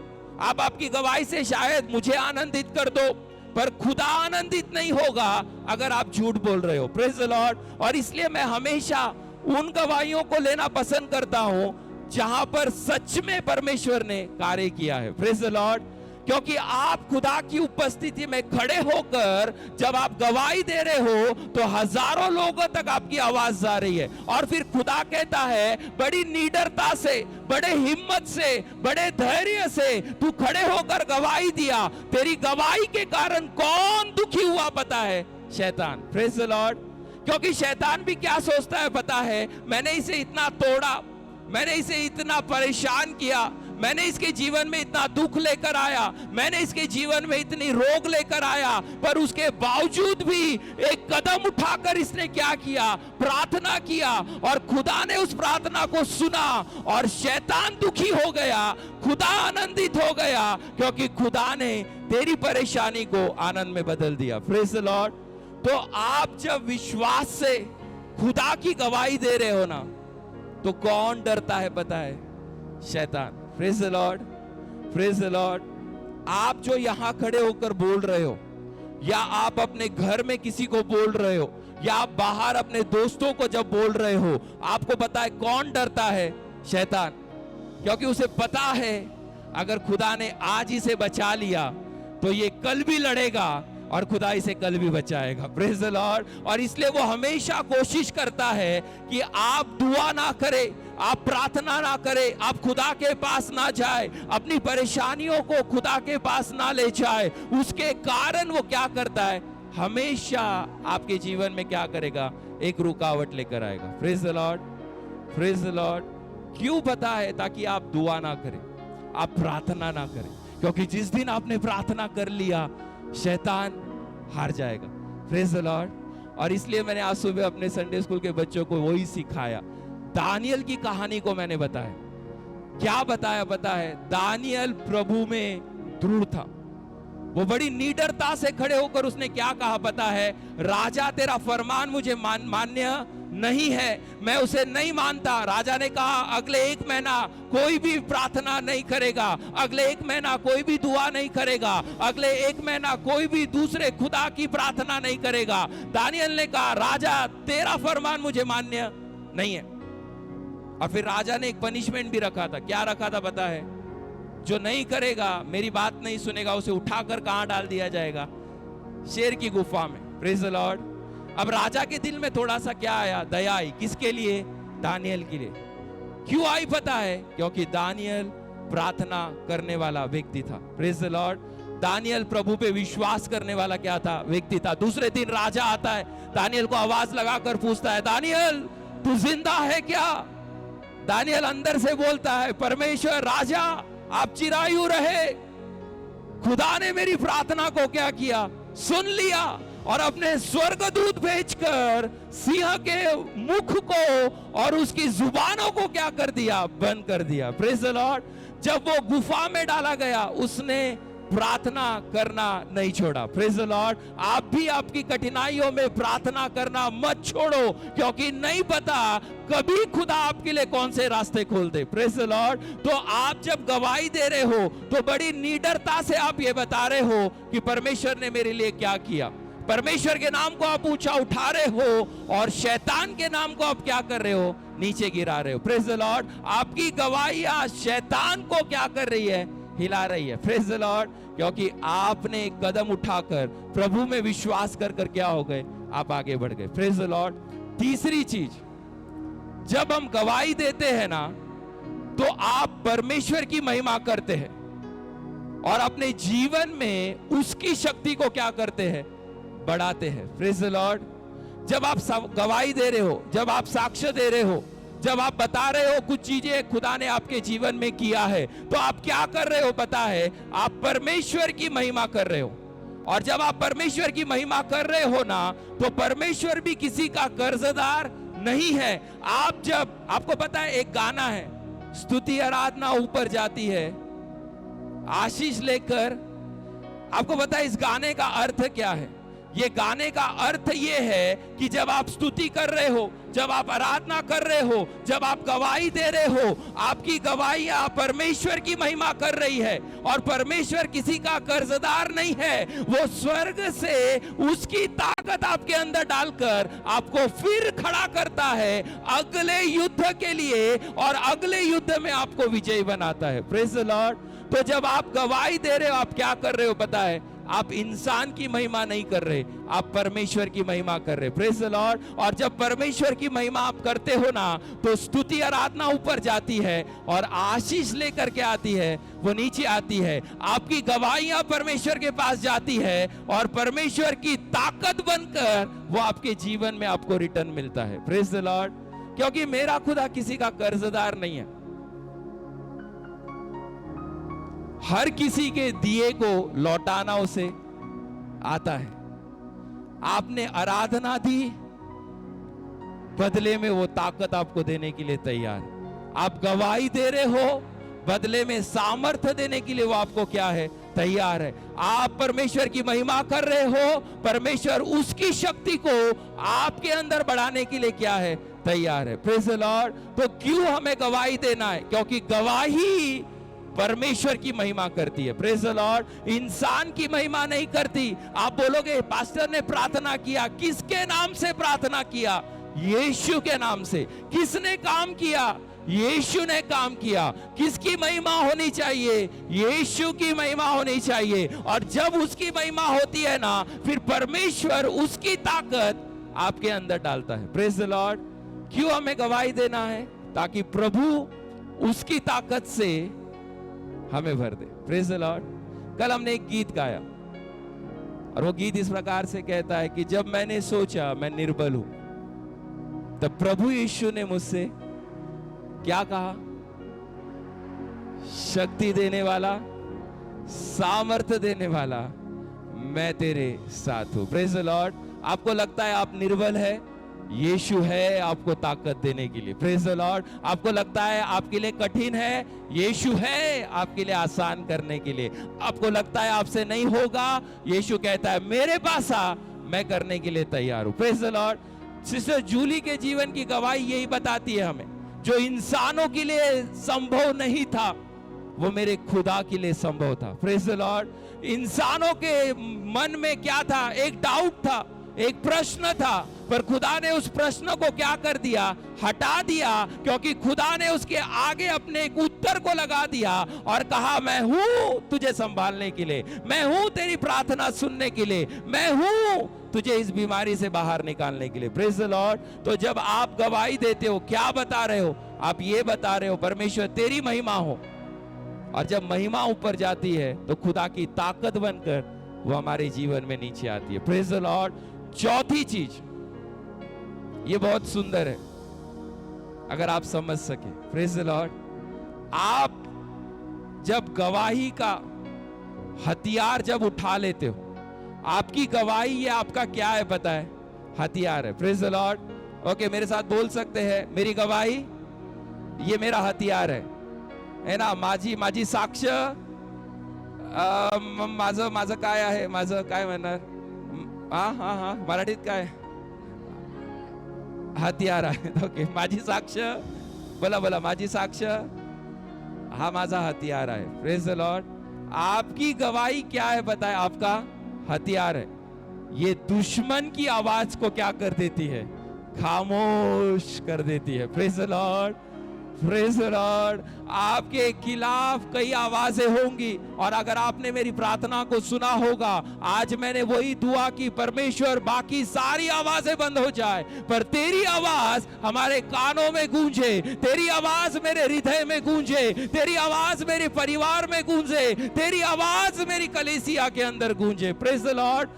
आप आपकी गवाही से शायद मुझे आनंदित कर दो, पर खुदा आनंदित नहीं होगा अगर आप झूठ बोल रहे हो। Praise the Lord. और इसलिए मैं हमेशा उन गवाहियों को लेना पसंद करता हूं जहां पर सच में परमेश्वर ने कार्य किया है। Praise the Lord. क्योंकि आप खुदा की उपस्थिति में खड़े होकर जब आप गवाही दे रहे हो तो हजारों लोगों तक आपकी आवाज जा रही है, और फिर खुदा कहता है बड़ी निडरता से, बड़े हिम्मत से, बड़े धैर्य से तू खड़े होकर गवाही दिया। तेरी गवाही के कारण कौन दुखी हुआ पता है? शैतान। Praise the Lord. क्योंकि शैतान भी क्या सोचता है पता है? मैंने इसे इतना तोड़ा, मैंने इसे इतना परेशान किया, मैंने इसके जीवन में इतना दुख लेकर आया, मैंने इसके जीवन में इतनी रोग लेकर आया, पर उसके बावजूद भी एक कदम उठाकर इसने क्या किया, प्रार्थना किया, और खुदा ने उस प्रार्थना को सुना और शैतान दुखी हो गया, खुदा आनंदित हो गया, क्योंकि खुदा ने तेरी परेशानी को आनंद में बदल दिया। Praise the Lord. तो आप जब विश्वास से खुदा की गवाही दे रहे हो ना, तो कौन डरता है पता है? शैतान। Praise the lord, praise the Lord. आप जो यहां खड़े होकर बोल रहे हो, या आप अपने घर में किसी को बोल रहे हो, या आप बाहर अपने दोस्तों को जब बोल रहे हो, आपको पता है कौन डरता है? शैतान। क्योंकि उसे पता है अगर खुदा ने आज इसे बचा लिया तो ये कल भी लड़ेगा और खुदा इसे कल भी बचाएगा। Praise the Lord. और इसलिए वो हमेशा कोशिश करता है कि आप दुआ ना करें, आप प्रार्थना ना करें, आप खुदा के पास ना जाए, अपनी परेशानियों को खुदा के पास ना ले जाए। उसके कारण वो क्या करता है? हमेशा आपके जीवन में क्या करेगा? एक रुकावट लेकर आएगा। Praise the lord, praise the Lord. क्यों पता है? ताकि आप दुआ ना करें, आप प्रार्थना ना करें, क्योंकि जिस दिन आपने प्रार्थना कर लिया शैतान हार जाएगा। Praise the Lord. और इसलिए मैंने आज सुबह अपने संडे स्कूल के बच्चों को वही सिखाया। दानियल की कहानी को मैंने बताया। क्या बताया पता है? दानियल प्रभु में दृढ़ था। वो बड़ी निडरता से खड़े होकर उसने क्या कहा पता है? राजा तेरा फरमान मुझे मान्य नहीं है, मैं उसे नहीं मानता। राजा ने कहा अगले 1 महीना कोई भी प्रार्थना नहीं करेगा, अगले 1 महीना कोई भी दुआ नहीं करेगा, अगले 1 महीना कोई भी दूसरे खुदा की प्रार्थना नहीं करेगा। दानियल ने कहा राजा तेरा फरमान मुझे मान्य नहीं है। और फिर राजा ने एक पनिशमेंट भी रखा था। क्या रखा था पता है? जो नहीं करेगा, मेरी बात नहीं सुनेगा, उसे उठाकर कहां डाल दिया जाएगा? शेर की गुफा में। Praise the Lord. अब राजा के दिल में थोड़ा सा क्या आया? दया आई। किसके लिए? दानियल के लिए। क्यों आई पता है? क्योंकि दानियल प्रार्थना करने वाला व्यक्ति था। Praise the Lord. दानियल प्रभु पे विश्वास करने वाला क्या था? व्यक्ति था। दूसरे दिन राजा आता है, दानियल को आवाज लगाकर पूछता है दानियल तू जिंदा है क्या? दानियल अंदर से बोलता है परमेश्वर राजा आप चिरायु रहे, खुदा ने मेरी प्रार्थना को क्या किया? सुन लिया, और अपने स्वर्गदूत भेजकर सिंह के मुख को और उसकी जुबानों को क्या कर दिया? बंद कर दिया। Praise the Lord. जब वो गुफा में डाला गया उसने प्रार्थना करना नहीं छोड़ा। Praise the Lord. आप भी आपकी कठिनाइयों में प्रार्थना करना मत छोड़ो, क्योंकि नहीं पता कभी खुदा आपके लिए कौन से रास्ते खोल दे। Praise the Lord. तो आप जब गवाही दे रहे हो तो बड़ी निडरता से आप ये बता रहे हो कि परमेश्वर ने मेरे लिए क्या किया। परमेश्वर के नाम को आप ऊंचा उठा रहे हो और शैतान के नाम को आप क्या कर रहे हो? नीचे गिरा रहे हो। Praise the Lord. आपकी गवाही आज शैतान को क्या कर रही है? हिला रही है। Praise the Lord. क्योंकि आपने एक कदम उठाकर प्रभु में विश्वास कर क्या हो गए? आप आगे बढ़ गए। Praise the Lord. तीसरी चीज, जब हम गवाही देते हैं ना तो आप परमेश्वर की महिमा करते हैं और अपने जीवन में उसकी शक्ति को क्या करते हैं? बढ़ाते हैं। Praise the Lord. जब आप गवाही दे रहे हो, जब आप साक्ष्य दे रहे हो, जब आप बता रहे हो कुछ चीजें खुदा ने आपके जीवन में किया है, तो आप क्या कर रहे हो पता है? आप परमेश्वर की महिमा कर रहे हो। और जब आप परमेश्वर की महिमा कर रहे हो ना, तो परमेश्वर भी किसी का कर्जदार नहीं है। आप जब, आपको पता है एक गाना है, स्तुति आराधना ऊपर जाती है आशीष लेकर। आपको पता है इस गाने का अर्थ क्या है? ये गाने का अर्थ ये है कि जब आप स्तुति कर रहे हो, जब आप आराधना कर रहे हो, जब आप गवाही दे रहे हो, आपकी गवाहियां परमेश्वर की महिमा कर रही है। और परमेश्वर किसी का कर्जदार नहीं है, वो स्वर्ग से उसकी ताकत आपके अंदर डालकर आपको फिर खड़ा करता है अगले युद्ध के लिए, और अगले युद्ध में आपको विजयी बनाता है। Praise the Lord. तो जब आप गवाही दे रहे हो, आप क्या कर रहे हो पता है? आप इंसान की महिमा नहीं कर रहे, आप परमेश्वर की महिमा कर रहे। Praise the Lord. और जब परमेश्वर की महिमा आप करते हो ना, तो स्तुति आराधना ऊपर जाती है और आशीष लेकर के आती है, वो नीचे आती है। आपकी गवाहियां परमेश्वर के पास जाती है और परमेश्वर की ताकत बनकर वो आपके जीवन में आपको रिटर्न मिलता है। Praise the Lord. क्योंकि मेरा खुदा किसी का कर्जदार नहीं है। हर किसी के दिए को लौटाना उसे आता है। आपने आराधना दी, बदले में वो ताकत आपको देने के लिए तैयार है। आप गवाही दे रहे हो, बदले में सामर्थ्य देने के लिए वो आपको क्या है, तैयार है। आप परमेश्वर की महिमा कर रहे हो, परमेश्वर उसकी शक्ति को आपके अंदर बढ़ाने के लिए क्या है, तैयार है। Praise the Lord. तो क्यों हमें गवाही देना है? क्योंकि गवाही परमेश्वर की महिमा करती है। Praise the Lord. इंसान की महिमा नहीं करती। आप बोलोगे पास्टर ने प्रार्थना किया, किसके नाम से प्रार्थना किया? यीशु के नाम से। किसने काम किया? यीशु ने काम किया। किसकी महिमा होनी चाहिए? यीशु की महिमा होनी चाहिए। और जब उसकी महिमा होती है ना, फिर परमेश्वर उसकी ताकत आपके अंदर डालता है। Praise the Lord. क्यों हमें गवाही देना है? ताकि प्रभु उसकी ताकत से हमें भर दे। Praise the Lord. कल हमने एक गीत गाया और वो गीत इस प्रकार से कहता है कि जब मैंने सोचा मैं निर्बल हूं, तब प्रभु यीशु ने मुझसे क्या कहा? शक्ति देने वाला, सामर्थ्य देने वाला, मैं तेरे साथ हूं। Praise the Lord. आपको लगता है आप निर्बल है, यीशु है आपको ताकत देने के लिए। Praise the Lord. आपको लगता है आपके लिए कठिन है, यीशु है आपके लिए आसान करने के लिए। आपको लगता है आपसे नहीं होगा, यीशु कहता है मेरे पास आ, मैं करने के लिए तैयार हूं। Praise the lord. Sister Julie के जीवन की गवाही यही बताती है हमें, जो इंसानों के लिए संभव नहीं था, वो मेरे खुदा के लिए संभव था। Praise the Lord. इंसानों के मन में क्या था? एक डाउट था, एक प्रश्न था, पर खुदा ने उस प्रश्न को क्या कर दिया? हटा दिया। क्योंकि खुदा ने उसके आगे अपने एक उत्तर को लगा दिया और कहा मैं हूं तुझे संभालने के लिए, मैं हूं तेरी प्रार्थना सुनने के लिए, मैं हूं तुझे इस बीमारी से बाहर निकालने के लिए। Praise the Lord. तो जब आप गवाही देते हो, क्या बता रहे हो? आप ये बता रहे हो परमेश्वर तेरी महिमा हो। और जब महिमा ऊपर जाती है तो खुदा की ताकत बनकर वो हमारे जीवन में नीचे आती है। Praise the Lord. चौथी चीज, ये बहुत सुंदर है अगर आप समझ सके। Praise the Lord. आप जब गवाही का हथियार जब उठा लेते हो, आपकी गवाही ये आपका क्या है पता है? हथियार है। Praise the lord. ओके, मेरे साथ बोल सकते हैं मेरी गवाही ये मेरा हथियार है ना? माझी साक्ष माझं काय आहे, माझं काय म्हणणार? हा मराठीत काय? हथियार आहे। ओके, माझी साक्ष, बोला माझी साक्ष हा माझा हथियार है। Praise the Lord. आपकी गवाही क्या है पता है? आपका हथियार है। ये दुश्मन की आवाज को क्या कर देती है? खामोश कर देती है। Praise the lord. Praise the Lord. आपके खिलाफ कई आवाजें होंगी, और अगर आपने मेरी प्रार्थना को सुना होगा, आज मैंने वही दुआ की, परमेश्वर बाकी सारी आवाजें बंद हो जाए, पर तेरी आवाज हमारे कानों में गूंजे, तेरी आवाज मेरे हृदय में गूंजे, तेरी आवाज मेरे परिवार में गूंजे, तेरी आवाज मेरी कलीसिया के अंदर गूंजे। Praise the Lord.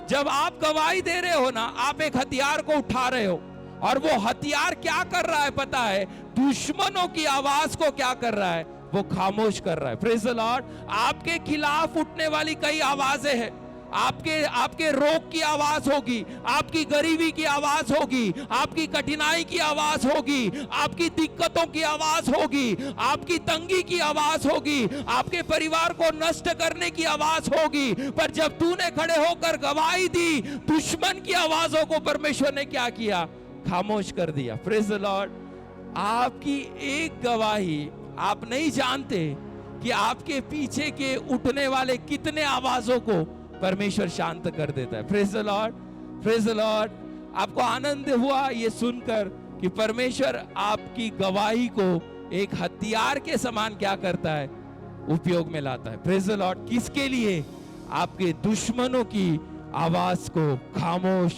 जब आप गवाही दे रहे हो ना, आप एक हथियार को उठा रहे हो, और वो हथियार क्या कर रहा है पता है? दुश्मनों की आवाज को क्या कर रहा है? वो खामोश कर रहा है। Praise the Lord. आपके खिलाफ उठने वाली कई आवाजें हैं। आपके रोग की आवाज होगी, आपकी गरीबी की आवाज होगी, आपकी कठिनाई की आवाज होगी, आपकी दिक्कतों की आवाज होगी, आपकी तंगी की आवाज होगी, आपके परिवार को नष्ट करने की आवाज होगी। पर जब तूने खड़े होकर गवाही दी, दुश्मन की आवाजों को परमेश्वर ने क्या किया? खामोश कर दिया। Praise the Lord. आपकी एक गवाही, आप नहीं जानते कि आपके पीछे के उठने वाले कितने आवाजों को परमेश्वर शांत कर देता है। Praise the lord. Praise the Lord. आपको आनंद हुआ ये सुनकर कि परमेश्वर आपकी गवाही को एक हथियार के समान क्या करता है? उपयोग में लाता है। Praise the Lord. किसके लिए? आपके दुश्मनों की आवाज को खामोश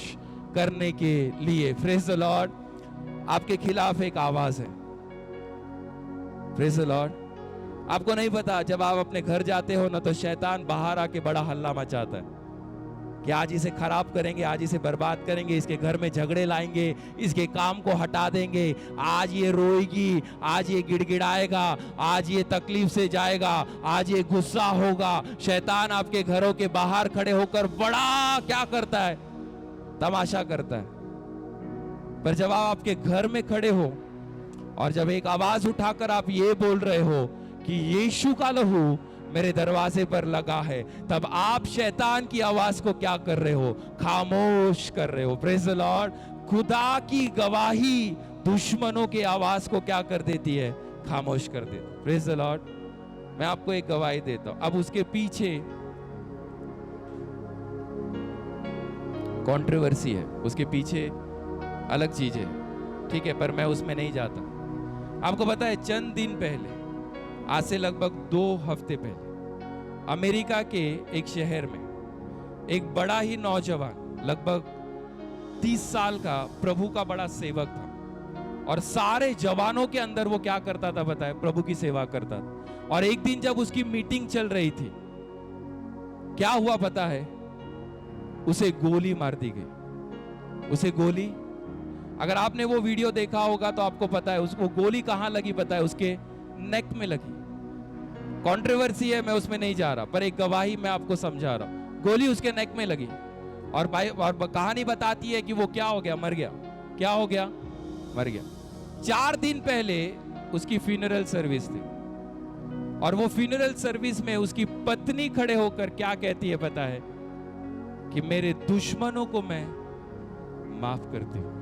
करने के लिए। Praise the Lord. आपके खिलाफ एक आवाज है। Praise the Lord. आपको नहीं पता, जब आप अपने घर जाते हो ना, तो शैतान बाहर आके बड़ा हल्ला मचाता है। कि आज इसे खराब करेंगे, आज इसे बर्बाद करेंगे, इसके घर में झगड़े लाएंगे, इसके काम को हटा देंगे, आज ये रोएगी, आज ये गिड़गिड़ाएगा, आज ये तकलीफ से जाएगा, आज ये गुस्सा होगा। शैतान आपके घरों के बाहर खड़े होकर बड़ा क्या करता है, तमाशा करता है। पर जब आप आपके घर में खड़े हो और जब एक आवाज उठाकर आप ये बोल रहे हो कि यीशु का लहू मेरे दरवाजे पर लगा है, तब आप शैतान की आवाज को क्या कर रहे हो, खामोश कर रहे हो। Praise the Lord. खुदा की गवाही दुश्मनों की आवाज को क्या कर देती है, खामोश कर देती है। Praise the Lord. मैं आपको एक गवाही देता हूं। अब उसके पीछे कंट्रोवर्सी है, उसके पीछे अलग चीज है, ठीक है, पर मैं उसमें नहीं जाता। आपको पता है, चंद दिन पहले, आज से लगभग 2 हफ्ते पहले, अमेरिका के एक शहर में एक बड़ा ही नौजवान, लगभग 30 साल का, प्रभु का बड़ा सेवक था और सारे जवानों के अंदर वो क्या करता था बताए, प्रभु की सेवा करता था। और एक दिन जब उसकी मीटिंग चल रही थी, क्या हुआ पता है, उसे गोली मार दी गई। उसे गोली, अगर आपने वो वीडियो देखा होगा तो आपको पता है उसको गोली कहां लगी पता है, उसके नेक में लगी। कंट्रोवर्सी है, मैं उसमें नहीं जा रहा, पर एक गवाही मैं आपको समझा रहा हूं। गोली उसके नेक में लगी और कहानी बताती है कि वो क्या हो गया, मर गया। क्या हो गया, मर गया। 4 दिन पहले उसकी फ्यूनरल सर्विस थी और वो फ्यूनरल सर्विस में उसकी पत्नी खड़े होकर क्या कहती है पता है, कि मेरे दुश्मनों को मैं माफ करती हूं।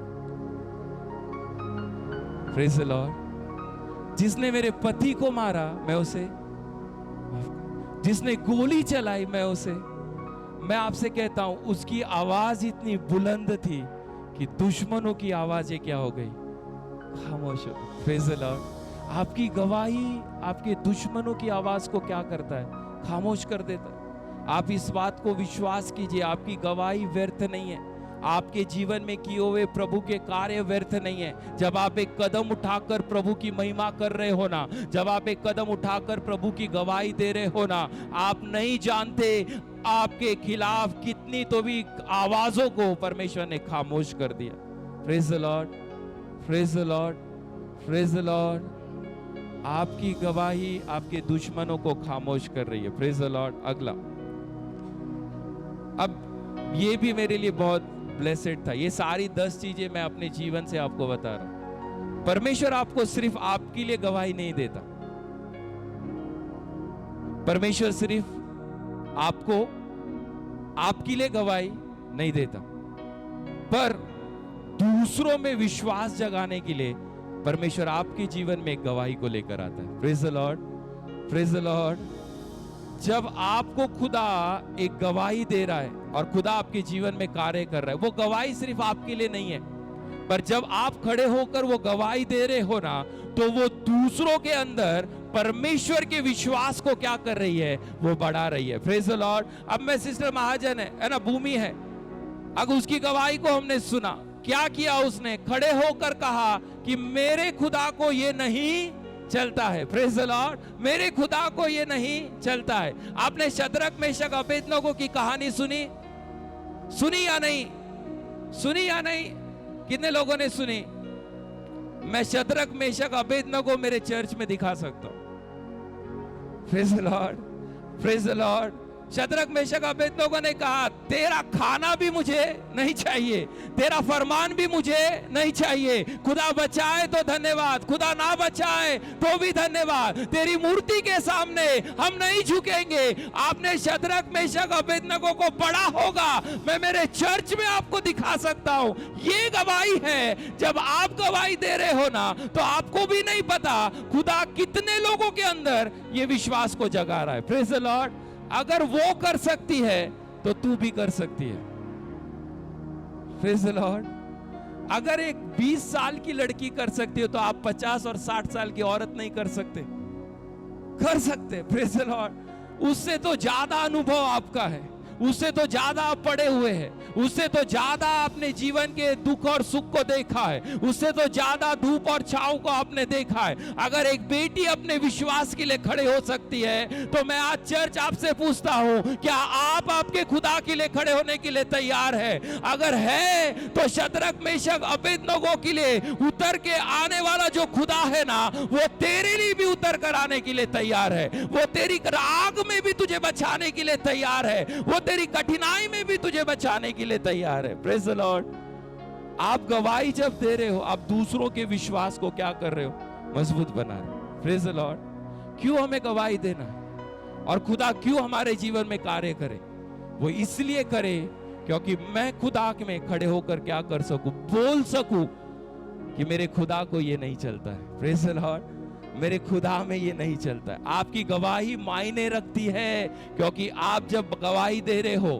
Praise the Lord. जिसने मेरे पति को मारा मैं उसे माफ कर, जिसने गोली चलाई मैं आपसे कहता हूं, उसकी आवाज इतनी बुलंद थी कि दुश्मनों की आवाजें क्या हो गई, खामोश हो गई। Praise the Lord. आपकी गवाही आपके दुश्मनों की आवाज को क्या करता है, खामोश कर देता है। आप इस बात को विश्वास कीजिए, आपकी गवाही व्यर्थ नहीं है, आपके जीवन में किए हुए प्रभु के कार्य व्यर्थ नहीं है। जब आप एक कदम उठाकर प्रभु की महिमा कर रहे हो ना, जब आप एक कदम उठाकर प्रभु की गवाही दे रहे हो ना, आप नहीं जानते आपके खिलाफ कितनी तो भी आवाजों को परमेश्वर ने खामोश कर दिया। Praise the Lord, praise the Lord, praise the Lord. आपकी गवाही आपके दुश्मनों को खामोश कर रही है। Praise the Lord. अगला, अब ये भी मेरे लिए बहुत ब्लेसेड था। ये सारी 10 चीजें मैं अपने जीवन से आपको बता रहा हूं। परमेश्वर आपको सिर्फ आपके लिए गवाही नहीं देता, परमेश्वर सिर्फ आपको आपके लिए गवाही नहीं देता, पर दूसरों में विश्वास जगाने के लिए परमेश्वर आपके जीवन में एक गवाही को लेकर आता है। Praise the Lord, praise the Lord. जब आपको खुदा एक गवाही दे रहा है और खुदा आपके जीवन में कार्य कर रहा है, वो गवाही सिर्फ आपके लिए नहीं है, पर जब आप खड़े होकर वो गवाही दे रहे हो ना, तो वो दूसरों के अंदर परमेश्वर के विश्वास को क्या कर रही है, वो बढ़ा रही है। Praise the Lord. अब मैं सिस्टर महाजन है ना, भूमि है, अगर उसकी गवाही को हमने सुना, क्या किया उसने, खड़े होकर कहा कि मेरे खुदा को ये नहीं चलता है। Praise the Lord. मेरे खुदा को ये नहीं चलता है। आपने शद्रक मेशक अबेदनगो की कहानी सुनी, सुनी या नहीं, सुनी या नहीं, कितने लोगों ने सुनी? मैं शद्रक मेशक अबेदनगो मेरे चर्च में दिखा सकता हूं। Praise the Lord, praise the Lord. Shadrach Meshach Abednego ने कहा, तेरा खाना भी मुझे नहीं चाहिए, तेरा फरमान भी मुझे नहीं चाहिए। खुदा बचाए तो धन्यवाद, खुदा ना बचाए तो भी धन्यवाद। तेरी मूर्ति के सामने हम नहीं झुकेंगे। आपने शद्रक मेशक अबेदनगो को पढ़ा होगा, मैं मेरे चर्च में आपको दिखा सकता हूं। ये गवाही है। जब आप गवाही दे रहे हो ना, तो आपको भी नहीं पता खुदा कितने लोगों के अंदर ये विश्वास को जगा रहा है। Praise the Lord. अगर वो कर सकती है तो तू भी कर सकती है। Praise the Lord. अगर एक 20 साल की लड़की कर सकती है, तो आप 50 और 60 साल की औरत नहीं कर सकते? कर सकते। Praise the Lord. उससे तो ज्यादा अनुभव आपका है, उससे तो ज्यादा आप पढ़े हुए हैं, उससे तो ज्यादा आपने जीवन के दुख और सुख को देखा है, उससे तो ज्यादा धूप और छांव को आपने देखा है। अगर एक बेटी अपने विश्वास के लिए खड़े हो सकती है, तो मैं आज चर्च आपसे पूछता हूं, क्या आप आपके खुदा के लिए खड़े होने के लिए तैयार है? अगर है तो शद्रक मेशक अबेदनगो के लिए उतर के आने वाला जो खुदा है ना, वो तेरे लिए भी उतर कर आने के लिए तैयार है। वो तेरी आग में भी तुझे बचाने के लिए तैयार है, वो तेरी कठिनाई में भी तुझे बचाने के लिए तैयार है। Praise the Lord. आप गवाही जब दे रहे हो, आप दूसरों के विश्वास को क्या कर रहे हो? मजबूत बना रहे हो। Praise the Lord. क्यों हमें गवाही देना है और खुदा क्यों हमारे जीवन में कार्य करे? वो इसलिए करे क्योंकि मैं खुदा में खड़े होकर क्या कर सकूं, बोल सकूं कि मेरे खुदा को ये नहीं चलता है। Praise the Lord. मेरे खुदा में ये नहीं चलता है। आपकी गवाही मायने रखती है, क्योंकि आप जब गवाही दे रहे हो,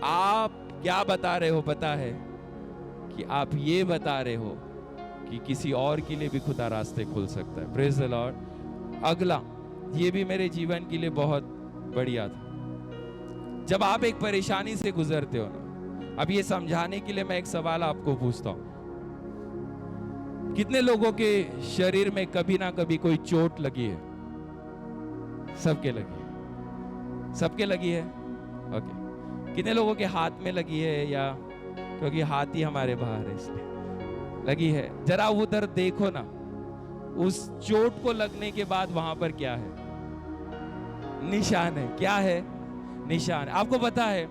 आप क्या बता रहे हो पता है? कि आप ये बता रहे हो कि किसी और के लिए भी खुदा रास्ते खोल सकता है। Praise the Lord. अगला, ये भी मेरे जीवन के लिए बहुत बढ़िया था। जब आप एक परेशानी से गुजरते हो ना, अब ये समझाने के लिए मैं एक सवाल आपको पूछता हूं, कितने लोगों के शरीर में कभी ना कभी कोई चोट लगी है? सबके लगी है। सबके लगी है। ओके। कितने लोगों के हाथ में लगी है, या क्योंकि हाथ ही हमारे बाहर है इसलिए लगी है? जरा उधर देखो ना, उस चोट को लगने के बाद वहां पर क्या है? निशान है। क्या है? निशान। आपको पता है,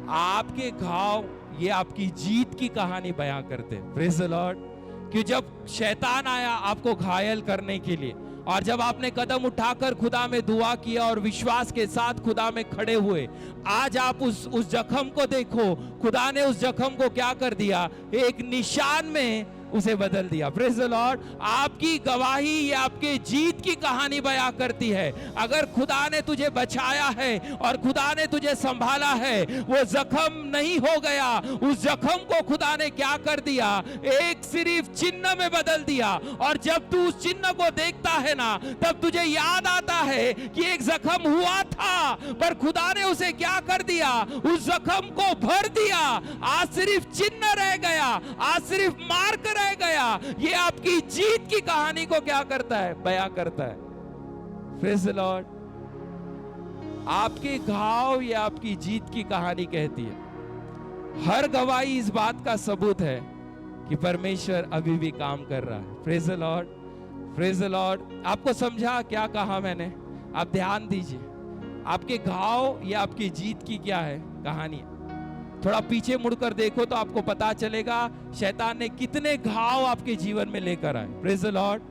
आपके घाव ये आपकी जीत की कहानी बयां करते हैं। Praise the Lord. कि जब शैतान आया आपको घायल करने के लिए, और जब आपने कदम उठाकर खुदा में दुआ किया और विश्वास के साथ खुदा में खड़े हुए, आज आप उस जख्म को देखो, खुदा ने उस जख्म को क्या कर दिया? एक निशान में उसे बदल दिया। Praise the Lord. आपकी गवाही ये आपके जीत की कहानी बयां करती है। अगर खुदा ने तुझे बचाया है और खुदा ने तुझे संभाला है, वो जख्म नहीं हो गया, उस जख्म को खुदा ने क्या कर दिया? एक सिर्फ चिन्ह में बदल दिया। और जब तू उस चिन्ह को देखता है ना, तब तुझे याद आता है कि एक जख्म हुआ था, पर खुदा ने उसे क्या कर दिया? उस जख्म को भर दिया। आज सिर्फ चिन्ह रह गया, आज सिर्फ मार्क रह गया। ये आपकी जीत की कहानी को क्या करता है? बयां करता है। Praise the Lord. आपके घाव ये आपकी जीत की कहानी कहती है। हर गवाही इस बात का सबूत है कि परमेश्वर अभी भी काम कर रहा है। Praise the lord. Praise the Lord. आपको समझा क्या कहा मैंने? आप ध्यान दीजिए। आपके घाव ये आपकी जीत की क्या है? कहानी है। थोड़ा पीछे मुड़कर देखो तो आपको पता चलेगा शैतान ने कितने घाव आपके जीवन में लेकर आए। Praise the Lord.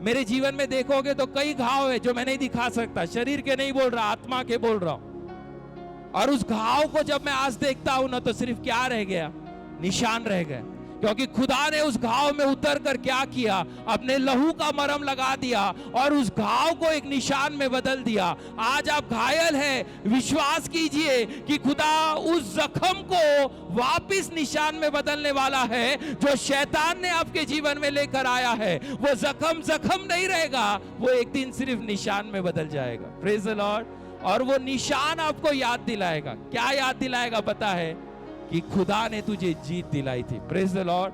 मेरे जीवन में देखोगे तो कई घाव है जो मैं नहीं दिखा सकता, शरीर के नहीं बोल रहा, आत्मा के बोल रहा हूं। और उस घाव को जब मैं आज देखता हूं ना, तो सिर्फ क्या रह गया? निशान रह गया। क्योंकि खुदा ने उस घाव में उतर कर क्या किया? अपने लहू का मरहम लगा दिया और उस घाव को एक निशान में बदल दिया। आज आप घायल हैं, विश्वास कीजिए कि खुदा उस जख्म को वापस निशान में बदलने वाला है। जो शैतान ने आपके जीवन में लेकर आया है, वो जख्म नहीं रहेगा, वो एक दिन सिर्फ निशान में बदल जाएगा। Praise the Lord. और वो निशान आपको याद दिलाएगा। क्या याद दिलाएगा पता है? कि खुदा ने तुझे जीत दिलाई थी। Praise the Lord.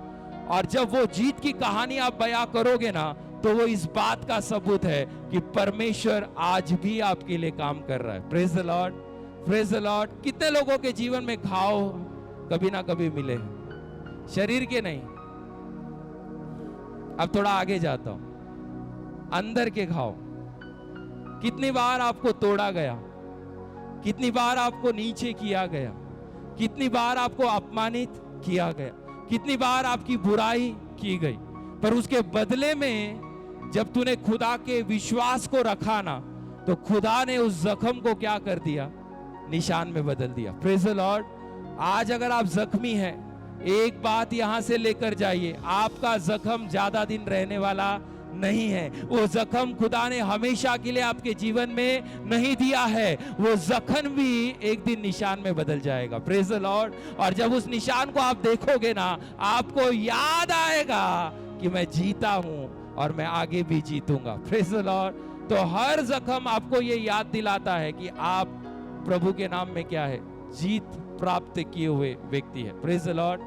और जब वो जीत की कहानी आप बयां करोगे ना, तो वो इस बात का सबूत है कि परमेश्वर आज भी आपके लिए काम कर रहा है। Praise the lord. Praise the Lord. कितने लोगों के जीवन में घाव कभी ना कभी मिले हैं, शरीर के नहीं। अब थोड़ा आगे जाता हूं। अंदर के घाव। कितनी बार आपको तोड़ा गया, कितनी बार आपको नीचे किया गया, कितनी बार आपको अपमानित किया गया, कितनी बार आपकी बुराई की गई, पर उसके बदले में जब तूने खुदा के विश्वास को रखा ना, तो खुदा ने उस जख्म को क्या कर दिया? निशान में बदल दिया। Praise the Lord. आज अगर आप जख्मी हैं, एक बात यहां से लेकर जाइए, आपका जख्म ज्यादा दिन रहने वाला नहीं है। वो जख्म खुदा ने हमेशा के लिए आपके जीवन में नहीं दिया है। वो जख्म भी एक दिन निशान में बदल जाएगा। Praise the Lord. और जब उस निशान को आप देखोगे ना, आपको याद आएगा कि मैं जीता हूं और मैं आगे भी जीतूंगा। Praise the Lord. तो हर जख्म आपको ये याद दिलाता है कि आप प्रभु के नाम में क्या है? जीत प्राप्त किए हुए व्यक्ति है। Praise the Lord.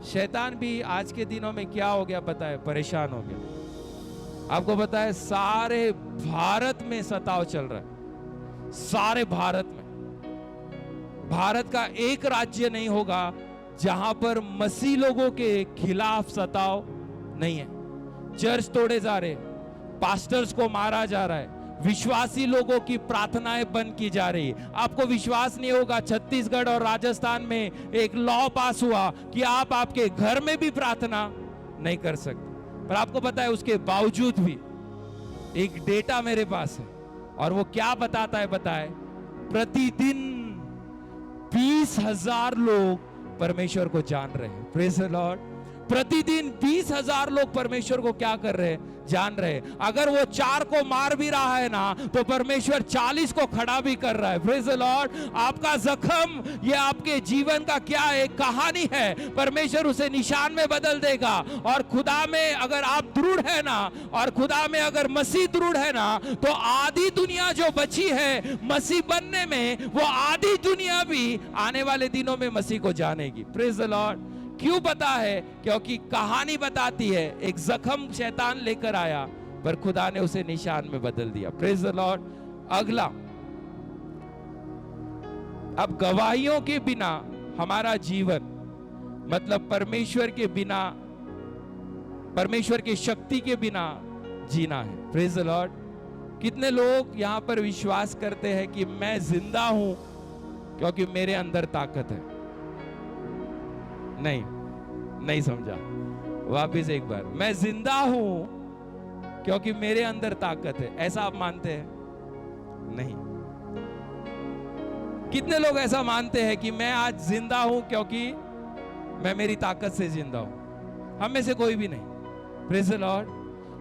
शैतान भी आज के दिनों में क्या हो गया पता है? परेशान हो गया। आपको पता है सारे भारत में सताव चल रहा है, सारे भारत में। भारत का एक राज्य नहीं होगा जहां पर मसीह लोगों के खिलाफ सताव नहीं है। चर्च तोड़े जा रहे, पास्टर्स को मारा जा रहा है, विश्वासी लोगों की प्रार्थनाएं बंद की जा रही है। आपको विश्वास नहीं होगा, छत्तीसगढ़ और राजस्थान में एक लॉ पास हुआ कि आप आपके घर में भी प्रार्थना नहीं कर सकते। पर आपको पता है उसके बावजूद भी एक डेटा मेरे पास है, और वो क्या बताता है? बताए प्रतिदिन 20,000 लोग परमेश्वर को जान रहे हैं। Praise the Lord. प्रतिदिन 20,000 लोग परमेश्वर को क्या कर रहे हैं? जान रहे हैं। अगर वो 4 को मार भी रहा है ना, तो परमेश्वर 40 को खड़ा भी कर रहा है। Praise the Lord. आपका जख्म, ये आपके जीवन का क्या एक कहानी है, परमेश्वर उसे निशान में बदल देगा। और खुदा में अगर आप दृढ़ है ना, और खुदा में अगर मसीह दृढ़ है ना, तो आधी दुनिया जो बची है मसीह बनने में, वो आधी दुनिया भी आने वाले दिनों में मसीह को जानेगी। Praise the Lord. क्यों पता है? क्योंकि कहानी बताती है एक जख्म शैतान लेकर आया, पर खुदा ने उसे निशान में बदल दिया। Praise the Lord. अगला, अब गवाहियों के बिना हमारा जीवन, मतलब परमेश्वर के बिना, परमेश्वर की शक्ति के बिना जीना है। Praise the Lord. कितने लोग यहां पर विश्वास करते हैं कि मैं जिंदा हूं क्योंकि मेरे अंदर ताकत है? नहीं समझा। वापिस एक बार, मैं जिंदा हूं क्योंकि मेरे अंदर ताकत है, ऐसा आप मानते हैं? नहीं। कितने लोग ऐसा मानते हैं कि मैं आज जिंदा हूं क्योंकि मैं मेरी ताकत से जिंदा हूं? हम में से कोई भी नहीं। Praise the Lord.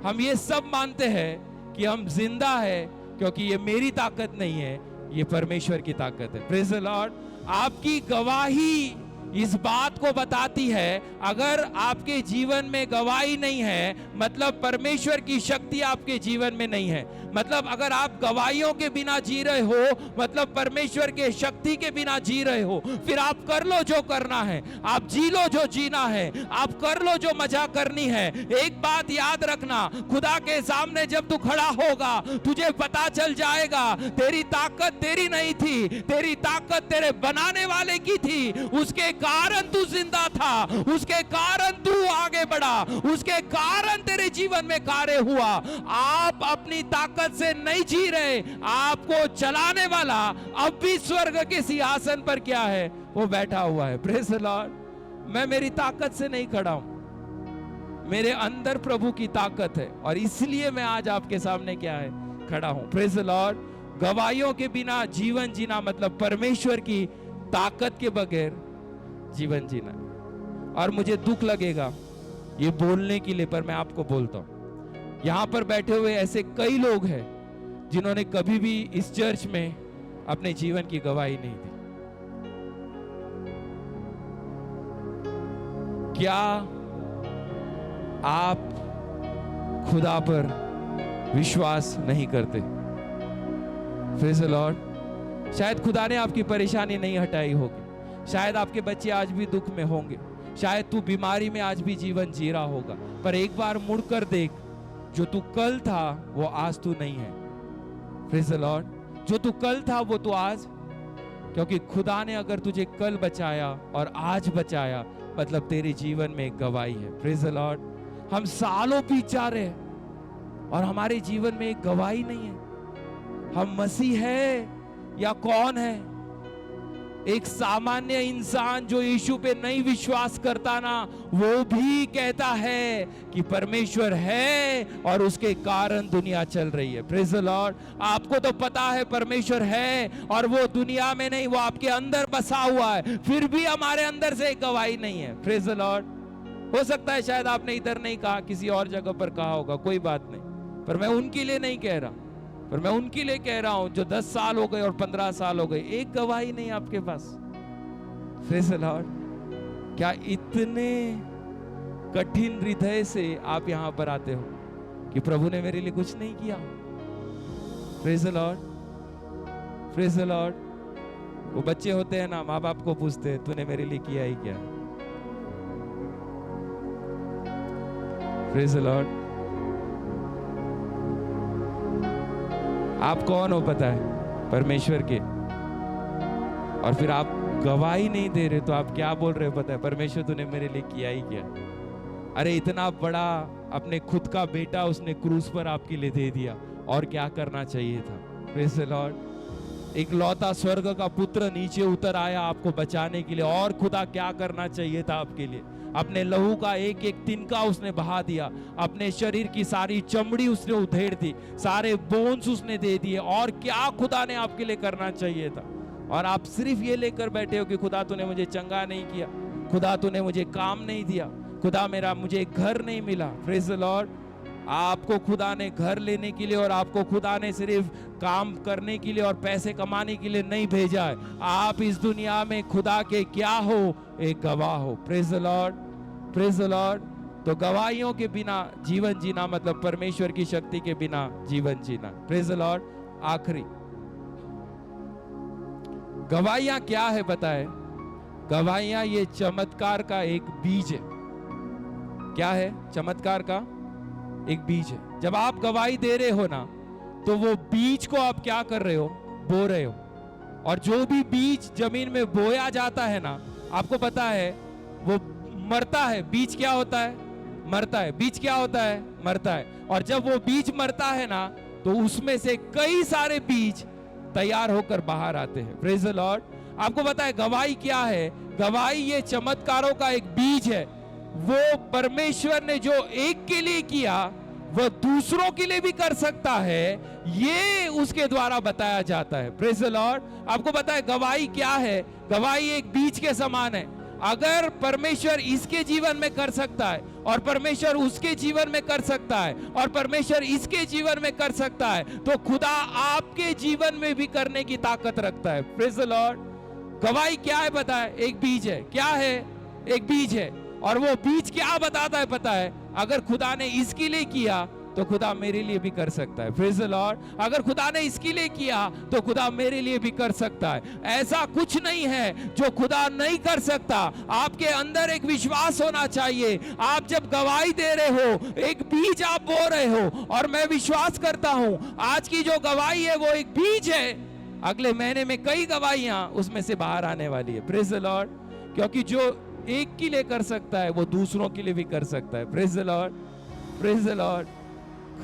हम ये सब मानते हैं कि हम जिंदा है क्योंकि ये मेरी ताकत नहीं है, ये परमेश्वर की ताकत है। Praise the Lord. आपकी गवाही इस बात को बताती है, अगर आपके जीवन में गवाही नहीं है, मतलब परमेश्वर की शक्ति आपके जीवन में नहीं है। मतलब अगर आप गवाहियों के बिना जी रहे हो, मतलब परमेश्वर के शक्ति के बिना जी रहे हो, फिर आप कर लो जो करना है, आप जी लो जो जीना है, आप कर लो जो मजा करनी है। एक बात याद रखना, खुदा के सामने जब तू खड़ा होगा, तुझे पता चल जाएगा तेरी ताकत तेरी नहीं थी, तेरी ताकत तेरे बनाने वाले की थी। उसके कारण तू जिंदा था, उसके कारण तू आगे बढ़ा, उसके कारण तेरे जीवन में कार्य हुआ। आप अपनी ताकत से नहीं जी रहे, आपको चलाने वाला अब भी स्वर्ग के सिंहासन पर क्या है? वो बैठा हुआ है। Praise the Lord. मैं मेरी ताकत से नहीं खड़ा हूं, मेरे अंदर प्रभु की ताकत है, और इसलिए मैं आज आपके सामने क्या है? खड़ा हूं। Praise the Lord. गवाहियों के बिना जीवन जीना मतलब परमेश्वर की ताकत के बगैर जीवन जीना। और मुझे दुख लगेगा ये बोलने के लिए, पर मैं आपको बोलता हूं, यहां पर बैठे हुए ऐसे कई लोग हैं जिन्होंने कभी भी इस चर्च में अपने जीवन की गवाही नहीं दी। क्या आप खुदा पर विश्वास नहीं करते? Praise the Lord. शायद खुदा ने आपकी परेशानी नहीं हटाई होगी, शायद आपके बच्चे आज भी दुख में होंगे, शायद तू बीमारी में आज भी जीवन जी रहा होगा, पर एक बार मुड़कर देख, जो तू कल था वो आज तू नहीं है। Praise the Lord. जो तू कल था वो तू आज, क्योंकि खुदा ने अगर तुझे कल बचाया और आज बचाया, मतलब तेरे जीवन में एक गवाही है। Praise the Lord. हम सालों बीत जा रहे हैं और हमारे जीवन में एक गवाही नहीं है। हम मसीह है या कौन है? एक सामान्य इंसान जो यीशु पे नहीं विश्वास करता ना, वो भी कहता है कि परमेश्वर है और उसके कारण दुनिया चल रही है। Praise the Lord. आपको तो पता है परमेश्वर है और वो दुनिया में नहीं, वो आपके अंदर बसा हुआ है, फिर भी हमारे अंदर से एक गवाही नहीं है। Praise the Lord. हो सकता है शायद आपने इधर नहीं कहा, किसी और जगह पर कहा होगा, कोई बात नहीं, पर मैं उनके लिए नहीं कह रहा, पर मैं उनके लिए कह रहा हूं जो 10 साल हो गए और 15 साल हो गए, एक गवाही नहीं आपके पास। Praise the Lord. क्या इतने कठिन हृदय से आप यहां पर आते हो कि प्रभु ने मेरे लिए कुछ नहीं किया? Praise the Lord. Praise the Lord. वो बच्चे होते हैं ना, माँ बाप को पूछते हैं तूने मेरे लिए किया ही क्या? Praise the Lord. आप कौन हो पता है? परमेश्वर के। और फिर आप गवाही नहीं दे रहे तो आप क्या बोल रहे हो पता है? परमेश्वर तूने मेरे लिए किया ही क्या? अरे इतना बड़ा अपने खुद का बेटा उसने क्रूस पर आपके लिए दे दिया, और क्या करना चाहिए था? Praise the Lord. एक लौता स्वर्ग का पुत्र नीचे उतर आया आपको बचाने के लिए, और खुदा क्या करना चाहिए था आपके लिए? अपने लहू का एक एक तिनका उसने बहा दिया, अपने शरीर की सारी चमड़ी उसने उधेड़ दी, सारे बोन्स उसने दे दिए, और क्या खुदा ने आपके लिए करना चाहिए था? और आप सिर्फ ये लेकर बैठे हो कि खुदा तूने मुझे चंगा नहीं किया, खुदा तूने मुझे काम नहीं दिया, खुदा मुझे घर नहीं मिला। Praise the Lord. आपको खुदा ने घर लेने के लिए और आपको खुदा ने सिर्फ काम करने के लिए और पैसे कमाने के लिए नहीं भेजा है। आप इस दुनिया में खुदा के क्या हो? एक गवाह हो। Praise the Lord, praise the Lord. तो गवाहियों के बिना जीवन जीना मतलब परमेश्वर की शक्ति के बिना जीवन जीना। Praise the Lord. आखिरी गवाहियां क्या है पता है? गवाहियां ये चमत्कार का एक बीज है। क्या है? चमत्कार का एक बीज है। जब आप गवाही दे रहे हो ना, तो वो बीज को आप क्या कर रहे हो? बो रहे हो। और जो भी बीज जमीन में बोया जाता है ना, आपको पता है वो मरता है। बीज क्या होता है? मरता है। बीज क्या होता है? मरता है। और जब वो बीज मरता है ना, तो उसमें से कई सारे बीज तैयार होकर बाहर आते हैं। Praise the Lord. आपको पता है गवाही क्या है? गवाही ये चमत्कारों का एक बीज है। वो परमेश्वर ने जो एक के लिए किया, वो दूसरों के लिए भी कर सकता है, ये उसके द्वारा बताया जाता है। Praise the Lord. आपको पता है गवाही क्या है? गवाही एक बीज के समान है। अगर परमेश्वर इसके जीवन में कर सकता है, और परमेश्वर उसके जीवन में कर सकता है, और परमेश्वर इसके जीवन में कर सकता है, तो खुदा आपके जीवन में भी करने की ताकत रखता है। Praise the Lord. गवाही क्या है पता है? एक बीज है। क्या है? एक बीज है। और वो बीज क्या बताता है पता है? अगर खुदा ने इसके लिए किया तो खुदा मेरे लिए भी कर सकता है। Praise the Lord. अगर खुदा ने इसके लिए किया तो खुदा मेरे लिए भी कर सकता है। ऐसा कुछ नहीं है जो खुदा नहीं कर सकता। आपके अंदर एक विश्वास होना चाहिए। आप जब गवाही दे रहे हो, एक बीज आप बो रहे हो, और मैं विश्वास करता हूं आज की जो गवाही है वो एक बीज है। अगले महीने में कई गवाहियां उसमें से बाहर आने वाली है। Praise the Lord. क्योंकि जो एक के लिए कर सकता है वो दूसरों के लिए भी कर सकता है। Praise the Lord, praise the Lord.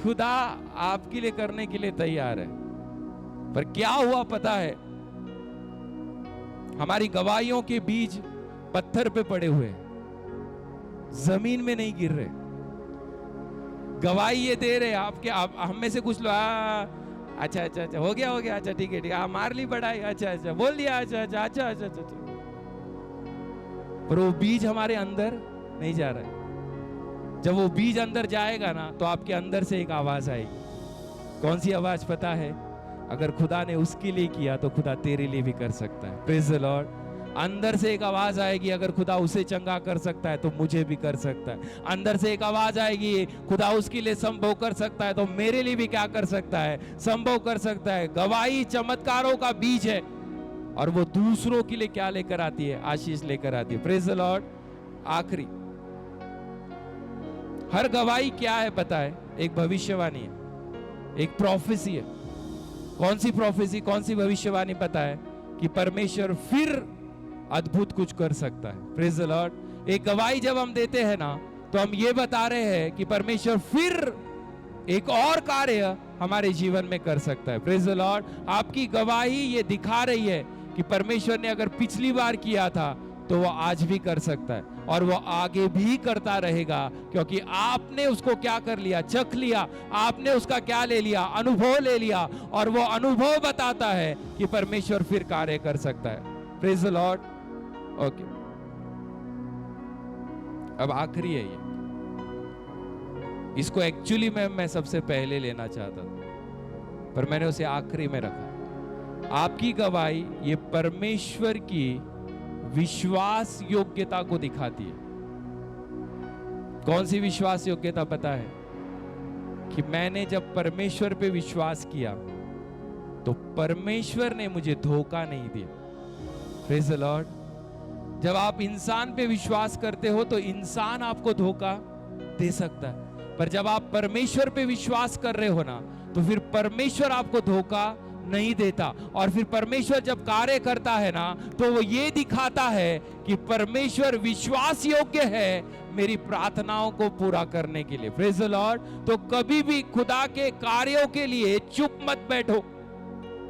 खुदा आपके लिए करने के लिए तैयार है। पर क्या हुआ पता है? हमारी गवाहियों के बीज पत्थर पे पड़े हुए हैं, जमीन में नहीं गिर रहे। गवाही ये दे रहे आपके, आप हम में से कुछ लोग अच्छा अच्छा अच्छा हो गया अच्छा ठीक है मार ली बढ़ाई, अच्छा अच्छा बोल दिया, अच्छा अच्छा अच्छा अच्छा अच्छा, पर वो बीज हमारे अंदर नहीं जा रहा है। जब वो बीज अंदर जाएगा ना, तो आपके अंदर से एक आवाज आएगी। कौन सी आवाज पता है? अगर खुदा ने उसके लिए किया तो खुदा तेरे लिए भी कर सकता है। Praise the Lord. अंदर से एक आवाज आएगी, अगर खुदा उसे चंगा कर सकता है तो मुझे भी कर सकता है। अंदर से एक आवाज आएगी, खुदा उसके लिए संभव कर सकता है तो मेरे लिए भी क्या कर सकता है? संभव कर सकता है। गवाही चमत्कारों का बीज है, और वो दूसरों के लिए क्या लेकर आती है? आशीष लेकर आती है। Praise the Lord. आखिरी, हर गवाही क्या है पता है? एक भविष्यवाणी है, एक प्रोफेसी है। कौन सी प्रोफेसी, कौन सी भविष्यवाणी पता है? कि परमेश्वर फिर अद्भुत कुछ कर सकता है। Praise the Lord. एक गवाही जब हम देते हैं ना, तो हम ये बता रहे हैं कि परमेश्वर फिर एक और कार्य हमारे जीवन में कर सकता है। Praise the Lord. आपकी गवाही ये दिखा रही है कि परमेश्वर ने अगर पिछली बार किया था तो वो आज भी कर सकता है, और वो आगे भी करता रहेगा, क्योंकि आपने उसको क्या कर लिया? चख लिया। आपने उसका क्या ले लिया? अनुभव ले लिया। और वो अनुभव बताता है कि परमेश्वर फिर कार्य कर सकता है। Praise the lord. ओके, अब आखिरी है ये। इसको एक्चुअली मैं सबसे पहले लेना चाहता था, पर मैंने उसे आखिरी में रखा। आपकी गवाही ये परमेश्वर की विश्वास योग्यता को दिखाती है। कौन सी विश्वास योग्यता पता है? कि मैंने जब परमेश्वर पे विश्वास किया तो परमेश्वर ने मुझे धोखा नहीं दिया। Praise the Lord. जब आप इंसान पे विश्वास करते हो तो इंसान आपको धोखा दे सकता है, पर जब आप परमेश्वर पे विश्वास कर रहे हो ना, तो फिर परमेश्वर आपको धोखा नहीं देता। और फिर परमेश्वर जब कार्य करता है ना, तो वो ये दिखाता है कि परमेश्वर विश्वास योग्य है मेरी प्रार्थनाओं को पूरा करने के लिए। Praise the Lord. तो कभी भी खुदा के कार्यों के लिए चुप मत बैठो।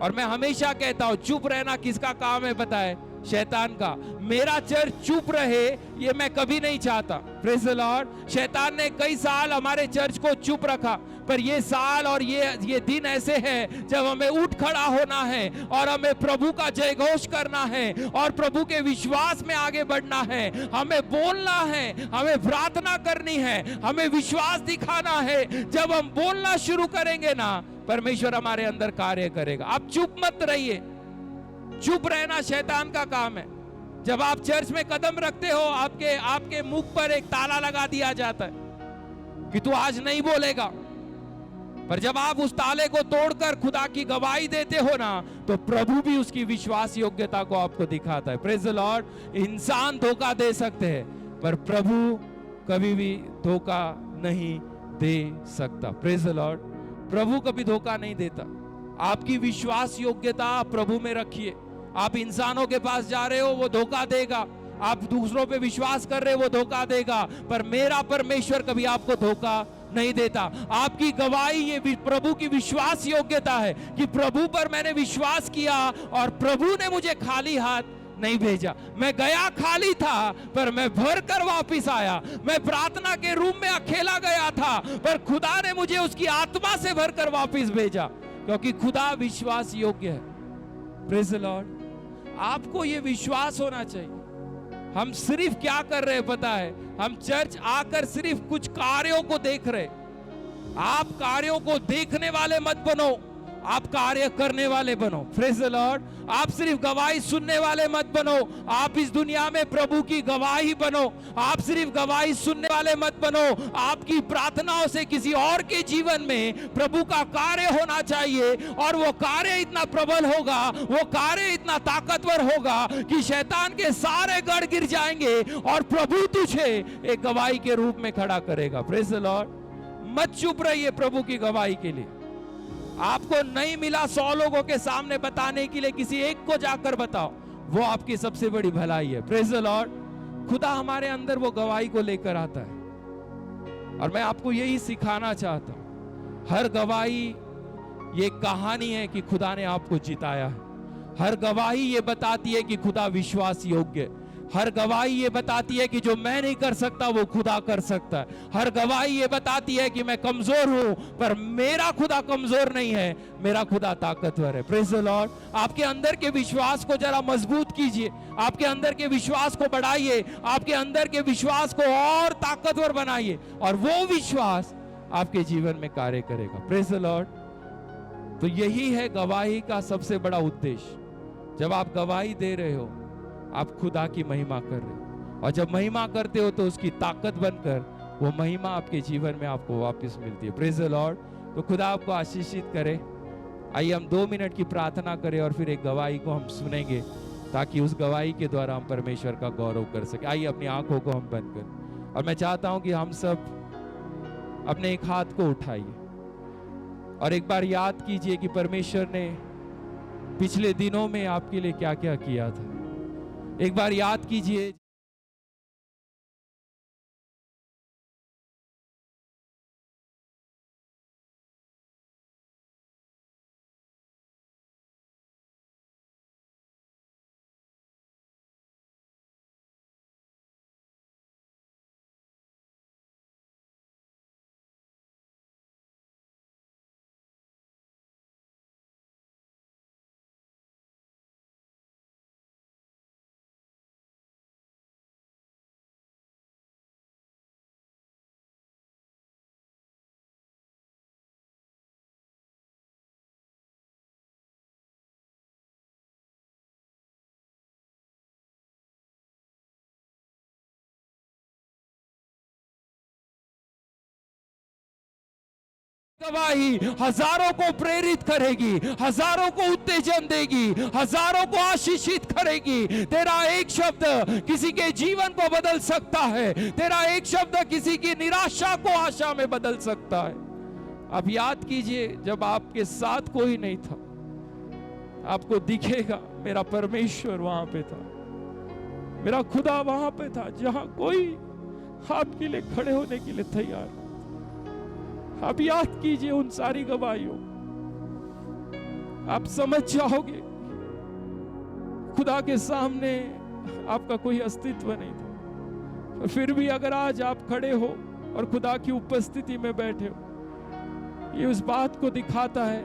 और मैं हमेशा कहता हूं, चुप रहना किसका काम है पता है? शैतान का। मेरा चर्च चुप रहे ये मैं कभी नहीं चाहता। Praise the Lord. शैतान ने कई साल हमारे चर्च को चुप रखा, पर ये साल और ये दिन ऐसे हैं जब हमें उठ खड़ा होना है और हमें प्रभु का जय घोष करना है और प्रभु के विश्वास में आगे बढ़ना है। हमें बोलना है, हमें प्रार्थना करनी है, हमें विश्वास दिखाना है। जब हम बोलना शुरू करेंगे ना, परमेश्वर हमारे अंदर कार्य करेगा। आप चुप मत रहिए। चुप रहना शैतान का काम है। जब आप चर्च में कदम रखते हो, आपके मुख पर एक ताला लगा दिया जाता है कि तू आज नहीं बोलेगा। पर जब आप उस ताले को तोड़कर खुदा की गवाही देते हो ना, तो प्रभु भी उसकी विश्वास योग्यता को आपको दिखाता है। Praise the Lord. इंसान धोखा दे सकते हैं, पर प्रभु कभी भी धोखा नहीं दे सकता। Praise the Lord. प्रभु कभी धोखा नहीं देता। आपकी विश्वास योग्यता प्रभु में रखिए। आप इंसानों के पास जा रहे हो, वो धोखा देगा। आप दूसरों पे विश्वास कर रहे हो, वो धोखा देगा। पर मेरा परमेश्वर कभी आपको धोखा नहीं देता। आपकी गवाही ये प्रभु की विश्वास योग्यता है कि प्रभु पर मैंने विश्वास किया और प्रभु ने मुझे खाली हाथ नहीं भेजा। मैं गया खाली था, पर मैं भर कर वापिस आया। मैं प्रार्थना के रूम में अकेला गया था, पर खुदा ने मुझे उसकी आत्मा से भरकर वापिस भेजा, क्योंकि खुदा विश्वास योग्य है। Praise the Lord. आपको ये विश्वास होना चाहिए। हम सिर्फ क्या कर रहे हैं पता है? हम चर्च आकर सिर्फ कुछ कार्यों को देख रहे। आप कार्यों को देखने वाले मत बनो, आप कार्य करने वाले बनो। Praise the Lord. आप सिर्फ गवाही सुनने वाले मत बनो, आप इस दुनिया में प्रभु की गवाही बनो। आप सिर्फ गवाही सुनने वाले मत बनो, आपकी प्रार्थनाओं से किसी और के जीवन में प्रभु का कार्य होना चाहिए। और वो कार्य इतना प्रबल होगा, वो कार्य इतना ताकतवर होगा कि शैतान के सारे गढ़ गिर जाएंगे और प्रभु तुझे एक गवाही के रूप में खड़ा करेगा। Praise the Lord. मत चुप रहिए प्रभु की गवाही के लिए। आपको नहीं मिला 100 लोगों के सामने बताने के लिए, किसी एक को जाकर बताओ, वो आपकी सबसे बड़ी भलाई है। Praise the Lord. खुदा हमारे अंदर वो गवाही को लेकर आता है और मैं आपको यही सिखाना चाहता हूं। हर गवाही ये कहानी है कि खुदा ने आपको जिताया है। हर गवाही ये बताती है कि खुदा विश्वास योग्य है। हर गवाही ये बताती है कि जो मैं नहीं कर सकता वो खुदा कर सकता है। हर गवाही ये बताती है कि मैं कमजोर हूं, पर मेरा खुदा कमजोर नहीं है, मेरा खुदा ताकतवर है। Praise the Lord. आपके अंदर के विश्वास को जरा मजबूत कीजिए, आपके अंदर के विश्वास को बढ़ाइए, आपके अंदर के विश्वास को और ताकतवर बनाइए, और वो विश्वास आपके जीवन में कार्य करेगा। Praise the Lord. तो यही है गवाही का सबसे बड़ा उद्देश्य। जब आप गवाही दे रहे हो, आप खुदा की महिमा कर रहे हो, और जब महिमा करते हो तो उसकी ताकत बनकर वो महिमा आपके जीवन में आपको वापस मिलती है। Praise the Lord. तो खुदा आपको आशीषित करे। आइए हम 2 मिनट की प्रार्थना करें और फिर एक गवाही को हम सुनेंगे, ताकि उस गवाही के द्वारा हम परमेश्वर का गौरव कर सके। आइए अपनी आंखों को हम बंद करें, और मैं चाहता हूं कि हम सब अपने एक हाथ को उठाइए और एक बार याद कीजिए कि परमेश्वर ने पिछले दिनों में आपके लिए क्या क्या किया था। एक बार याद कीजिए। गवाही हजारों को प्रेरित करेगी, हजारों को उत्तेजन देगी, हजारों को आशीषित करेगी। तेरा एक शब्द किसी के जीवन को बदल सकता है, तेरा एक शब्द किसी की निराशा को आशा में बदल सकता है। आप याद कीजिए, जब आपके साथ कोई नहीं था, आपको दिखेगा मेरा परमेश्वर वहां पे था, मेरा खुदा वहां पे था, जहां कोई आपके लिए खड़े होने के लिए तैयार। आप याद कीजिए उन सारी गवाहियों, आप समझ जाओगे खुदा के सामने आपका कोई अस्तित्व नहीं था। फिर भी अगर आज आप खड़े हो और खुदा की उपस्थिति में बैठे हो, ये उस बात को दिखाता है,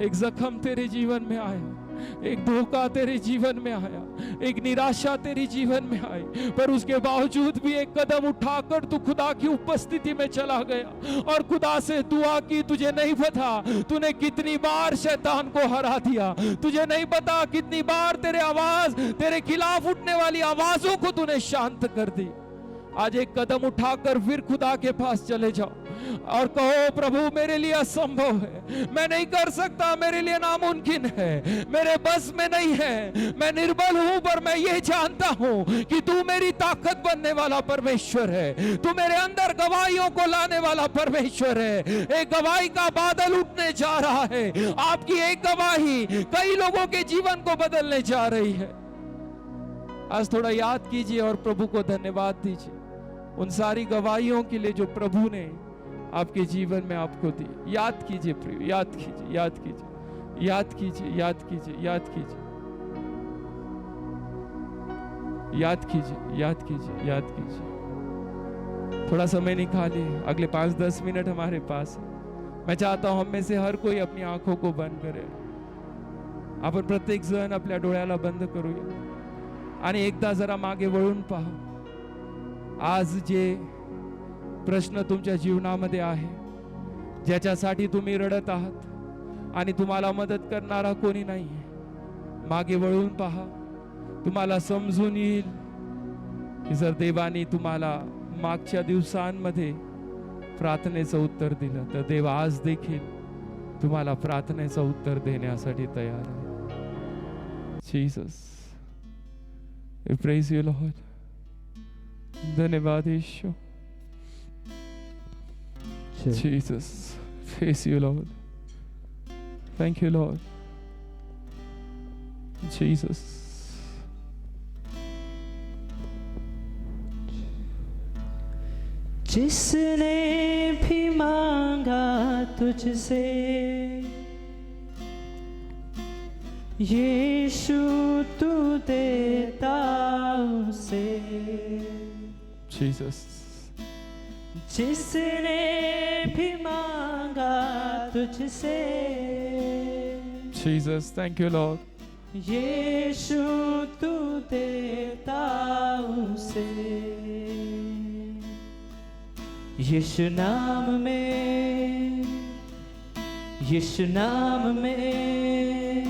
एक जख्म तेरे जीवन में आया, एक धोखा तेरे जीवन में आया, एक निराशा तेरे जीवन में आई, पर उसके बावजूद भी एक कदम उठाकर तू खुदा की उपस्थिति में चला गया और खुदा से दुआ की। तुझे नहीं पता तूने कितनी बार शैतान को हरा दिया, तुझे नहीं पता कितनी बार तेरे खिलाफ उठने वाली आवाजों को तूने शांत कर दी। आज एक कदम उठाकर फिर खुदा के पास चले जाओ और कहो, प्रभु मेरे लिए असंभव है, मैं नहीं कर सकता, मेरे लिए नामुमकिन है, मेरे बस में नहीं है, मैं निर्बल हूं, पर मैं ये जानता हूं कि तू मेरी ताकत बनने वाला परमेश्वर है, तू मेरे अंदर गवाहियों को लाने वाला परमेश्वर है। एक गवाही का बादल उठने जा रहा है, आपकी एक गवाही कई लोगों के जीवन को बदलने जा रही है। आज थोड़ा याद कीजिए और प्रभु को धन्यवाद दीजिए उन सारी गवाहियों के लिए जो प्रभु ने आपके जीवन में आपको दी। याद कीजिए प्रिय, याद कीजिए, याद कीजिए, याद कीजिए, याद कीजिए, याद कीजिए, याद कीजिए, याद कीजिए, याद कीजिए। थोड़ा समय निकालिए, अगले 5-10 मिनट हमारे पास है। मैं चाहता हूं हम में से हर कोई अपनी आंखों को बंद करे, आपण प्रत्येक जण आपल्या डोळ्याला बंद करूया आणि एकदा जरा मागे वळून पहा। आज जे प्रश्न तुमच्या जीवनामध्ये आहे, ज्याच्यासाठी तुम्ही रडत आहात आणि तुम्हाला मदत करणारा कोणी नाही आहे, मागे वळून पहा, तुम्हाला समजून येईल की जर देवाने तुम्हाला मागच्या दिवसांमध्ये प्रार्थनेचं उत्तर दिलं, तर देव आज देखील तुम्हाला प्रार्थनेचं उत्तर देण्यासाठी तयार आहे। Jesus, we praise you Lord. धन्यवाद यीशु। Jesus, praise you Lord. Thank you Lord. Jesus. जिसने भी मांगा तुझसे, यीशु तू देता उसे। Jesus. जिसने भी मांगा तुझसे, Jesus, thank you Lord. यीशु तू देता उसे। यीशु नाम में, यीशु नाम में,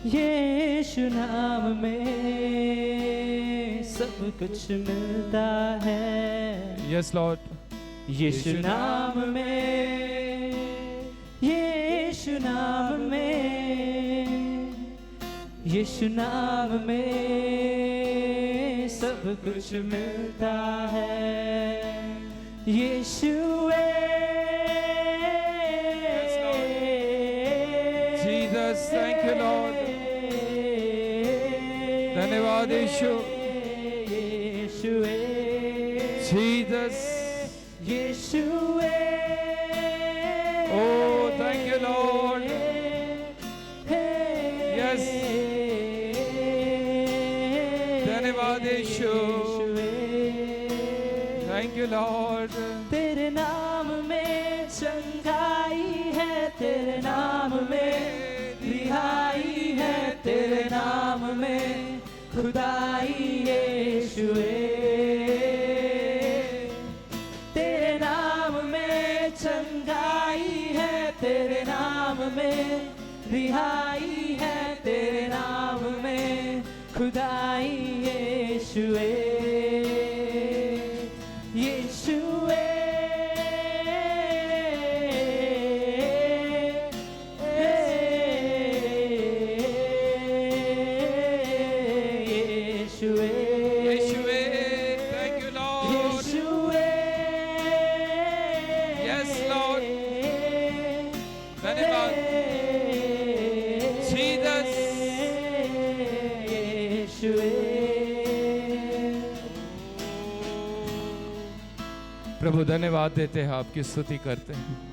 यीशु नाम में सब कुछ मिलता है। Yes Lord. यीशु नाम में, यीशु नाम में, यीशु नाम में सब कुछ मिलता है। यीशुए, Jesus, thank you Lord. धन्यवाद यीशु। यीशुए, Jesus. यीशुए, Oh, thank you Lord. Yes. धन्यवाद यीशु। Thank you Lord. तेरे नाम में चंगाई है, तेरे नाम में रिहाई है, तेरे नाम में खुदाई यीशुए। तेरे नाम में चंगाई है, तेरे नाम में रिहाई है, तेरे नाम में खुदाई यीशुए। यीशुए, प्रभु धन्यवाद देते हैं, आपकी स्तुति करते हैं।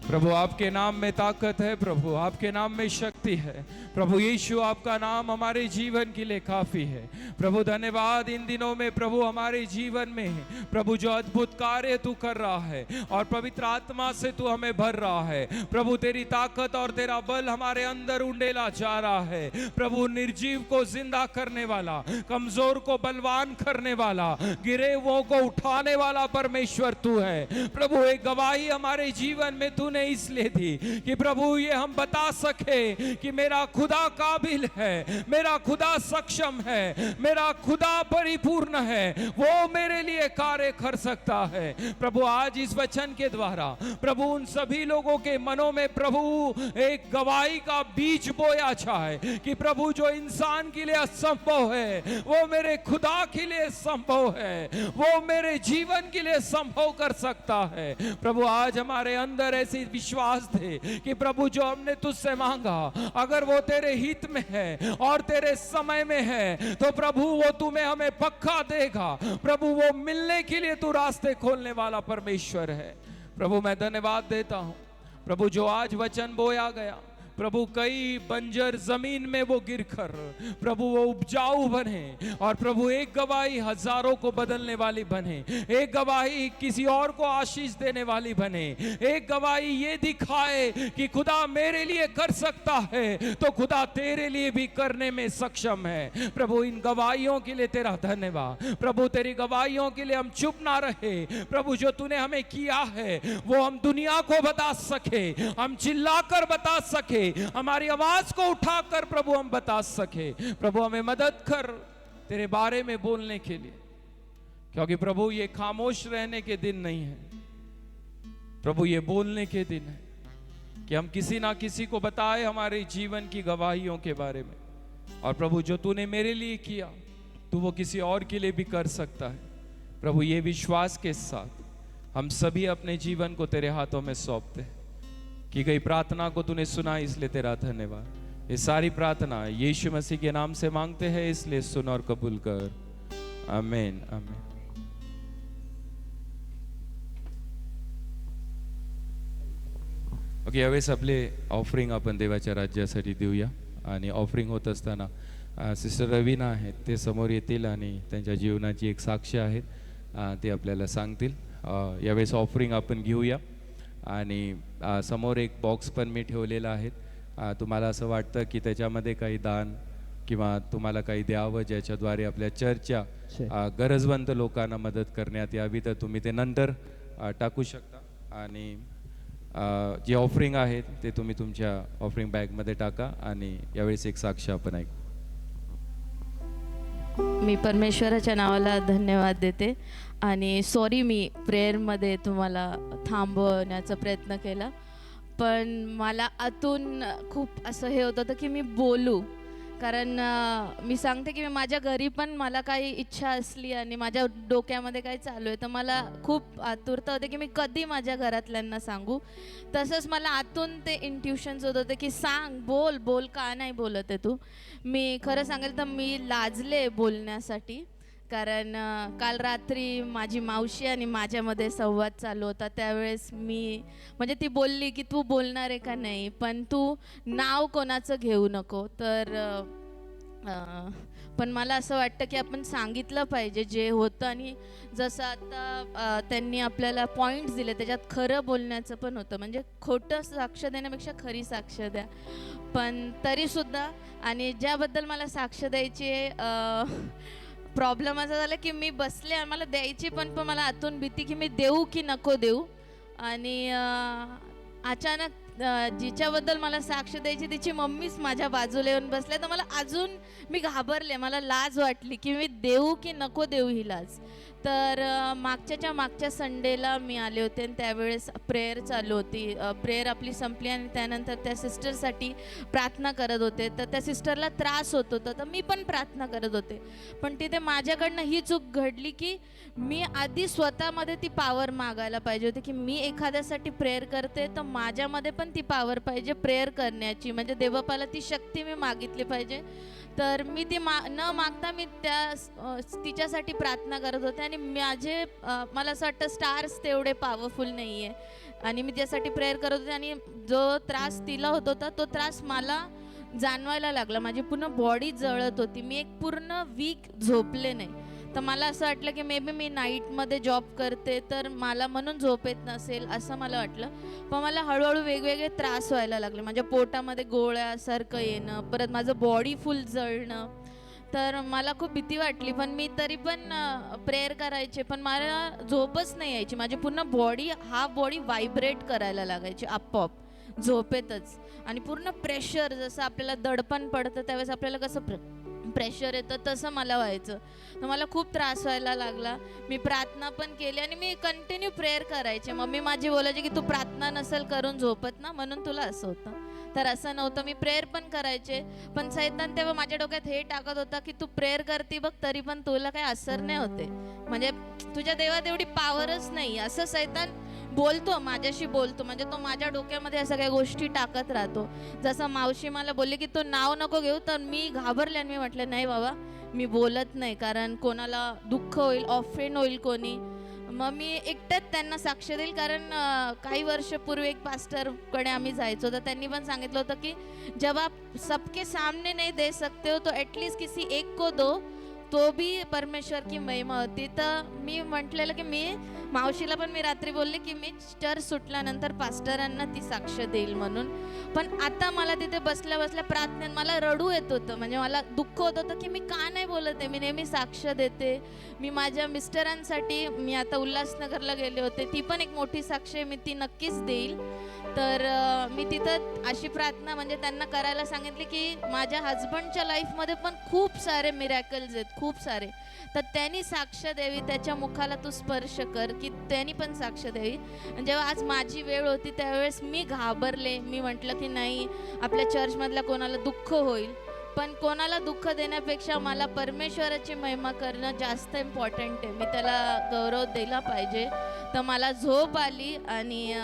प्रभु आपके नाम में ताकत है, प्रभु आपके नाम में शक्ति है। प्रभु यीशु आपका नाम हमारे जीवन के लिए काफी है। प्रभु धन्यवाद इन दिनों में प्रभु हमारे जीवन में प्रभु जो अद्भुत कार्य तू कर रहा है और पवित्र आत्मा से तू हमें भर रहा है। प्रभु तेरी ताकत और तेरा बल हमारे अंदर उंडेला जा रहा है। प्रभु निर्जीव को जिंदा करने वाला, कमजोर को बलवान करने वाला, गिरे हुओं को उठाने वाला परमेश्वर तू है। प्रभु एक गवाही हमारे जीवन में तू इसलिए दी कि प्रभु ये हम बता सके कि मेरा खुदा काबिल है, मेरा खुदा सक्षम है, मेरा खुदा परिपूर्ण है, वो मेरे लिए कार्य कर सकता है। प्रभु आज इस वचन के द्वारा प्रभु उन सभी लोगों के मनों में प्रभु एक गवाही का बीज बोया जाए कि प्रभु जो इंसान के लिए असंभव है वो मेरे खुदा के लिए संभव है, वो मेरे जीवन के लिए संभव कर सकता है। प्रभु आज हमारे अंदर ऐसी विश्वास दे कि प्रभु जो हमने तुझसे मांगा अगर वो तेरे हित में है और तेरे समय में है तो प्रभु वो तुम्हें हमें पक्का देगा। प्रभु वो मिलने के लिए तू रास्ते खोलने वाला परमेश्वर है। प्रभु मैं धन्यवाद देता हूं प्रभु जो आज वचन बोया गया प्रभु कई बंजर जमीन में वो गिरकर प्रभु वो उपजाऊ बने और प्रभु एक गवाही हजारों को बदलने वाली बने, एक गवाही किसी और को आशीष देने वाली बने, एक गवाही ये दिखाए कि खुदा मेरे लिए कर सकता है तो खुदा तेरे लिए भी करने में सक्षम है। प्रभु इन गवाहियों के लिए तेरा धन्यवाद। प्रभु तेरी गवाहियों के लिए हम चुप ना रहे। प्रभु जो तूने हमें किया है वो हम दुनिया को बता सके, हम चिल्लाकर बता सके, हमारी आवाज को उठाकर प्रभु हम बता सके। प्रभु हमें मदद कर तेरे बारे में बोलने के लिए, क्योंकि प्रभु ये खामोश रहने के दिन नहीं है, प्रभु ये बोलने के दिन है कि हम किसी ना किसी को बताए हमारे जीवन की गवाहियों के बारे में। और प्रभु जो तूने मेरे लिए किया तू वो किसी और के लिए भी कर सकता है। प्रभु ये विश्वास के साथ हम सभी अपने जीवन को तेरे हाथों में सौंपते हैं। की गई प्रार्थना को तूने सुना इसलिए तेरा धन्यवाद। ये सारी प्रार्थना यीशु मसीह के नाम से मांगते हैं, इसलिए सुन और कबूल कर। आमीन आमीन। ओके, यावेळेस आपले ऑफरिंग आपण देवाच्या राज्यासाठी देऊया। आणि ऑफरिंग होत असताना सिस्टर रवीना आहेत ते समोर येतील आणि त्यांच्या जीवनाची एक साक्ष आहेत ते आपल्याला सांगतील। यावेळेस ऑफरिंग आपण घेऊया आणि समोर एक बॉक्स पण मी ठेवलेला आहे। तुम्हाला असं वाटतं की त्याच्यामध्ये काही दान किंवा तुम्हाला काही द्यावं ज्याच्याद्वारे आपल्या चर्चच्या गरजवंत लोकांना मदत करण्यात यावी तर तुम्ही ते नंतर टाकू शकता। आणि जे ऑफरिंग आहे ते तुम्ही तुमच्या ऑफरिंग बॅगमध्ये टाका। आणि यावेळेस एक साक्ष आपण ऐकू। मी परमेश्वराच्या नावाला धन्यवाद देते आणि सॉरी मी प्रेयरमध्ये तुम्हाला थांबवण्याचा प्रयत्न केला, पण मला आतून खूप असं हे होत होतं की मी बोलू, कारण मी सांगते की माझ्या घरी पण मला काही इच्छा असली आणि माझ्या डोक्यामध्ये काही चालू आहे तर मला खूप आतुरता होते की मी कधी माझ्या घरातल्यांना सांगू। तसंच मला आतून ते इंट्युशन्स होत होते की सांग, बोल बोल, का नाही बोलत आहे तू। मी खरं सांगेल तर मी लाजले बोलण्यासाठी, कारण काल रात्री माझी मावशी आणि माझ्यामध्ये संवाद चालू होता। त्यावेळेस मी म्हणजे ती बोलली की तू बोलणार आहे का नाही, पण तू नाव कोणाचं घेऊ नको। तर पण मला असं वाटतं की आपण सांगितलं पाहिजे जे होतं, आणि जसं आता त्यांनी आपल्याला पॉईंट्स दिले त्याच्यात खरं बोलण्याचं पण होतं, म्हणजे खोटं साक्ष देण्यापेक्षा खरी साक्ष द्या। पण तरीसुद्धा आणि ज्याबद्दल मला साक्ष द्यायची प्रॉब्लेम असा झाला की मी बसले आणि मला द्यायची पण मला आतून भीती की मी देऊ की नको देऊ। आणि अचानक जिच्याबद्दल मला साक्ष द्यायची तिची मम्मीच माझ्या बाजूला येऊन बसले, तर मला अजून मी घाबरले, मला लाज वाटली की मी देऊ की नको देऊ ही लाज। तर मागच्या संडेला मी आले होते आणि त्यावेळेस प्रेयर चालू होती। प्रेयर आपली संपली आणि त्यानंतर त्या सिस्टरसाठी प्रार्थना करत होते, तर त्या सिस्टरला त्रास होत होता तर मी पण प्रार्थना करत होते। पण तिथे माझ्याकडनं ही चूक घडली की मी आधी स्वतःमध्ये ती पावर मागायला पाहिजे होती की मी एखाद्यासाठी प्रेयर करते तर माझ्यामध्ये पण ती पावर पाहिजे प्रेयर करण्याची, म्हणजे देवबापाला ती शक्ती मी मागितली पाहिजे। तर मी ती न मागता मी तिच्यासाठी प्रार्थना करत होते आणि आणि मला असं वाटतं स्टार्स तेवढे पॉवरफुल नाही आहे. आणि मी त्यासाठी प्रेयर करत होते आणि जो त्रास तिला होत होता तो त्रास मला जाणवायला लागला. माझी पूर्ण बॉडी जळत होती. मी एक पूर्ण वीक झोपले नाही. तर मला असं वाटलं की मे बी मी नाईटमध्ये जॉब करते तर मला म्हणून झोप येत नसेल असं मला वाटलं. पण मला हळूहळू वेगवेगळे त्रास व्हायला लागले. माझ्या पोटामध्ये गोळ्यासारखं येणं, परत माझं बॉडी फुल जळणं. तर मला खूप भीती वाटली, पण मी तरी पण प्रेयर करायचे, पण मला झोपच नाही यायची. माझी पूर्ण बॉडी व्हायब्रेट करायला लागायची आपोआप झोपेतच. आणि पूर्ण प्रेशर, जसं आपल्याला दडपण पडतं त्यावेळेस आपल्याला कसं प्रेशर येतं तसं मला व्हायचं. तर मला खूप त्रास व्हायला लागला. मी प्रार्थना पण केली आणि मी कंटिन्यू प्रेयर करायचे. मम्मी माझी बोलायची की तू प्रार्थना नसेल करून झोपत ना, म्हणून तुला असं होतं. तर असं नव्हतं. मी प्रेयर पण करायचे, पण सैतान तेव्हा माझ्या डोक्यात हे टाकत होता की तू प्रेयर करते बघ तरी पण तुला काही असर नाही होते, म्हणजे तुझ्या देवात एवढी पावरच नाही, असं सैतान बोलतो, माझ्याशी बोलतो. म्हणजे तो माझ्या डोक्यामध्ये या सगळ्या गोष्टी टाकत राहतो. जसं मावशी मला बोलली की तू नाव नको घेऊ, तर मी घाबरले आणि मी म्हटलं नाही बाबा मी बोलत नाही, कारण कोणाला दुःख होईल, ऑफेंड होईल कोणी. मग मी एकट्याच त्यांना साक्ष देईल. कारण काही वर्षपूर्वी एक पास्टरकडे आम्ही जायचो, तर त्यांनी पण सांगितलं होतं की जब आप सबके सामने नहीं दे सकते हो तो एटलीस्ट किसी एक को दो, तो भी परमेश्वर की महिमा होती. तर मी म्हटलेलं की मी मावशीला पण मी रात्री बोलले की मी चर्च सुटल्यानंतर पास्टरांना ती साक्ष देईल म्हणून. पण आता मला तिथे बसल्या बसल्या प्रार्थनेत मला रडू येत होतं. म्हणजे मला दुःख होत होतं की मी का नाही बोलत आहे. मी नेहमी साक्ष देते. मी माझ्या मिस्टरांसाठी, मी आता उल्हासनगरला गेले होते, ती पण एक मोठी साक्ष आहे, मी ती नक्कीच देईल. तर मी तिथं अशी प्रार्थना म्हणजे त्यांना करायला सांगितली की माझ्या हजबंडच्या लाईफमध्ये पण खूप सारे मिरॅकल्स आहेत, खूप सारे. तर त्यांनी साक्ष द्यावी, त्याच्या मुखाला तू स्पर्श कर, की त्यांनी पण साक्ष द्यावी. जेव्हा आज माझी वेळ होती त्यावेळेस मी घाबरले. मी म्हटलं की नाही, आपल्या चर्चमधल्या कोणाला दुःख होईल, पण कोणाला दुःख देण्यापेक्षा मला परमेश्वराची महिमा करणं जास्त इम्पॉर्टंट आहे. मी त्याला गौरव दिला पाहिजे. तर मला झोप आली आणि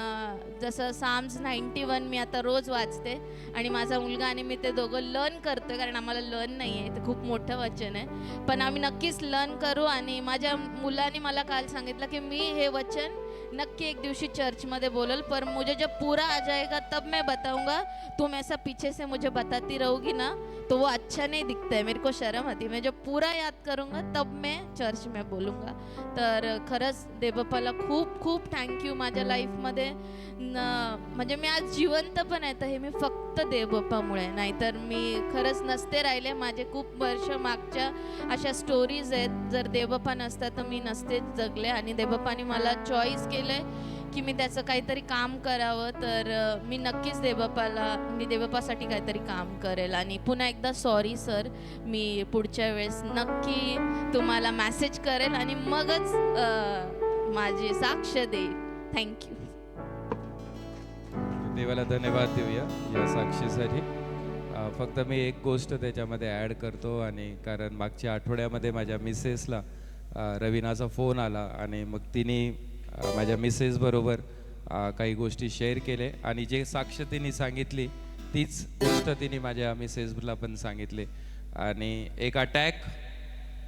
जसं साम्स 91 मी आता रोज वाचते आणि माझा मुलगा आणि मी ते दोघं लर्न करतोय, कारण आम्हाला लर्न नाही आहे, ते खूप मोठं वचन आहे, पण आम्ही नक्कीच लर्न करू. आणि माझ्या मुलाने मला काल सांगितलं की मी हे वचन नक्की एक दिवशी चर्चमध्ये बोलल, पर मुझे जब पूरा आ जाएगा तब मैं बताऊंगा. तुम ऐसा पीछे से मुझे बताती रहोगी ना तो वो अच्छा नहीं दिखता है, मेरे को शर्म आती है. मैं जब पूरा याद करूँगा तब मैं चर्च में बोलूँगा. तर खरंच देवबापाला खूप खूप थँक्यू. माझ्या लाईफमध्ये म्हणजे मी आज जिवंत पण आहे तर हे मी फक्त देवबापामुळे, नाहीतर मी खरंच नसते राहिले. माझे खूप वर्ष मागच्या अशा स्टोरीज आहेत, जर देवबापा नसता तर मी नसतेच जगले. आणि देवबापाने मला चॉईस केलंय की मी त्याचं काहीतरी काम करावं. तर मी नक्कीच मी देवबापासाठी काहीतरी काम करेल. आणि पुन्हा एकदा सॉरी सर, मी पुढच्या वेळेस नक्की तुम्हाला मेसेज करेल आणि मगच माझी साक्ष देईल. थँक्यू. देवाला धन्यवाद देऊया या साक्षीसाठी. फक्त मी एक गोष्ट त्याच्यामध्ये ॲड करतो, आणि कारण मागच्या आठवड्यामध्ये माझ्या मिसेसला रवीनाचा फोन आला आणि मग तिने माझ्या मिसेसबरोबर काही गोष्टी शेअर केले, आणि जे साक्ष तिने सांगितली तीच गोष्ट तिने माझ्या मिसेसला पण सांगितली. आणि एक अटॅक,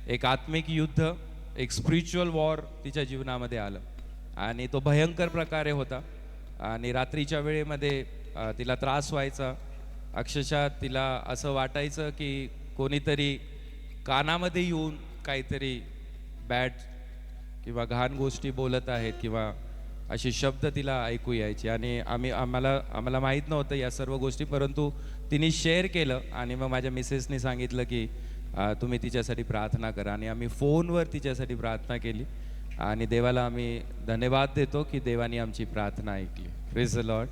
एक आत्मिक युद्ध, एक स्पिरिच्युअल वॉर तिच्या जीवनामध्ये आलं, आणि तो भयंकर प्रकारे होता. आणि रात्रीच्या वेळेमध्ये तिला त्रास व्हायचा. अक्षरशः तिला असं वाटायचं की कोणीतरी कानामध्ये येऊन काहीतरी बॅड किंवा घाण गोष्टी बोलत आहेत किंवा असे शब्द तिला ऐकू यायचे. आणि आम्हाला माहीत नव्हतं या सर्व गोष्टी, परंतु तिने शेअर केलं. आणि मग माझ्या मिसेसनी सांगितलं की तुम्ही तिच्यासाठी प्रार्थना करा, आणि आम्ही फोनवर तिच्यासाठी प्रार्थना केली. आणि देवाला आम्ही धन्यवाद देतो की देवाने आमची प्रार्थना ऐकली. Praise the Lord.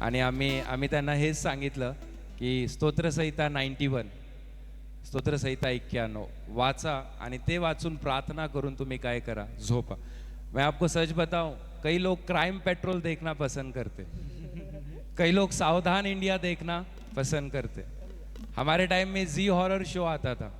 आणि आम्ही त्यांना हेच सांगितलं की स्तोत्रसंहिता 91, स्तोत्रसंहिता 91 वाचा, आणि ते वाचून प्रार्थना करून तुम्ही काय करा, झोपा. मैं आपको सच बताऊं, कई लोग क्राइम पेट्रोल देखना पसंद करते, कई लोग सावधान इंडिया देखना पसंद करते. हमारे टाइम में जी हॉरर शो आता था.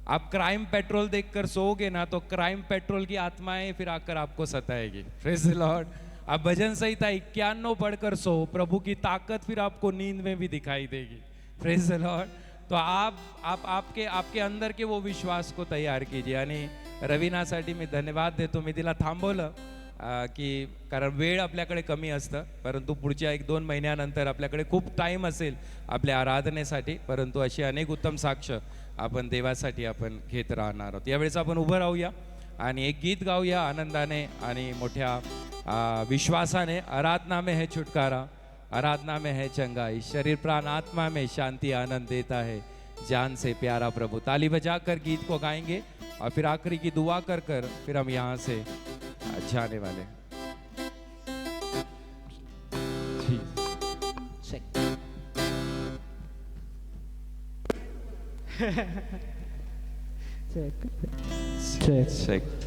आप क्राइम पेट्रोल देखकर सोओगे ना तो क्राइम पेट्रोल की आत्माएं फिर आकर आपको सताएगी. Praise the Lord. आप भजन संहिता 91 पढ़कर सो, प्रभु की ताकत फिर आपको नींद में भी दिखाई देगी. Praise the Lord. तो आपके आपके अंदर के वो विश्वास को तयार कीजिए. आणि रवीनासाठी मी धन्यवाद देतो. मी तिला थांबवलं की कारण वेळ आपल्याकडे कमी असतं, परंतु पुढच्या 1-2 महिन्यानंतर आपल्याकडे खूप टाईम असेल आपल्या आराधनेसाठी, परंतु अशी अनेक उत्तम साक्ष आपण देवासाठी आपण घेत राहणार आहोत. यावेळेस आपण उभं राहूया आणि एक गीत गाऊया आनंदाने आणि मोठ्या विश्वासाने. आराधना में है छुटकारा, आराधना में है चंगाई, शरीर प्राण आत्मा में शांति आनंद देता है जान से प्यारा प्रभु. ताली बजाकर गीत को गाएंगे और फिर आखिरी की दुआ कर फिर हम यहाँ से जाने वाले.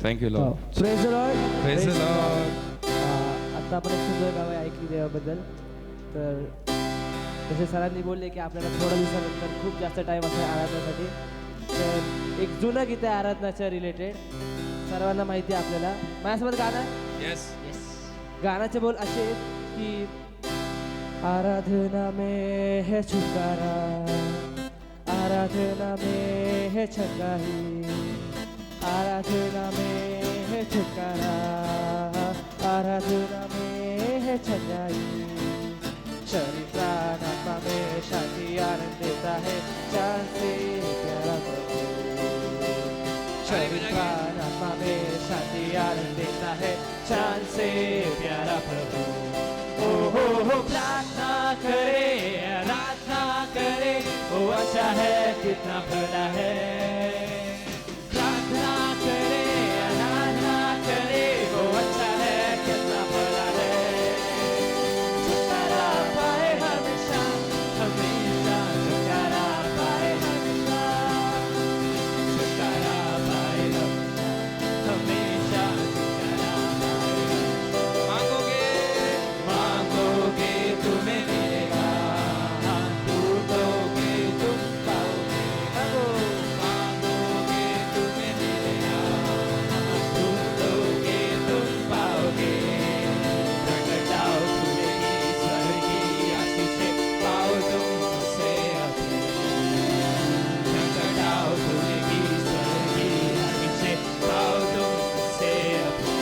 Thank you Lord. Praise the lord. Praise the Lord. आता आपण एक सुंदर गाव ऐकली देवाबद्दल. तर जसे सरांनी बोलले की आपल्याला थोड्या दिवसानंतर खूप जास्त टाईम असेल आराधनासाठी, तर एक जुनं गीत आहे आराधनाच्या रिलेटेड, सर्वांना माहिती आहे आपल्याला. माझ्यासोबत गाणं. यस. गाण्याचे बोल असे आहेत की आराधना में है छुटकारा, आराधना में है चंगाई, आराधना में है छुटकारा, आराधना में है चंगाई, शरीर प्राण आत्मा में शांति आनंद देता है जान से प्यारा प्रभु. शरीर प्राण आत्मा में शांति आनंद देता है जान से प्यारा प्रभु. हो प्रार्थना करे, आराधना करे, वो अच्छा है कितना भला है. प्रार्थना करे, आराधना करे, वो अच्छा है कितना भला है. छुटकारा पाए हमेशा, हमेशा छुटकारा पाए हमेशा, छुटकारा पाए हमेशा, हमेशा छुटकारा पाए. मांगोगे तुम्हें मिलेगा, ढूंढोगे तुम पाओगे. मांगोगे तुम्हें मिलेगा, ढूंढोगे तुम पाओगे. प्रगटाओ खुलेगी स्वर्ग की आशीषें, पाओ तुम उससे अपने. प्रगटाओ खुलेगी स्वर्ग की आशीषें, पाओ तुम उससे अपने.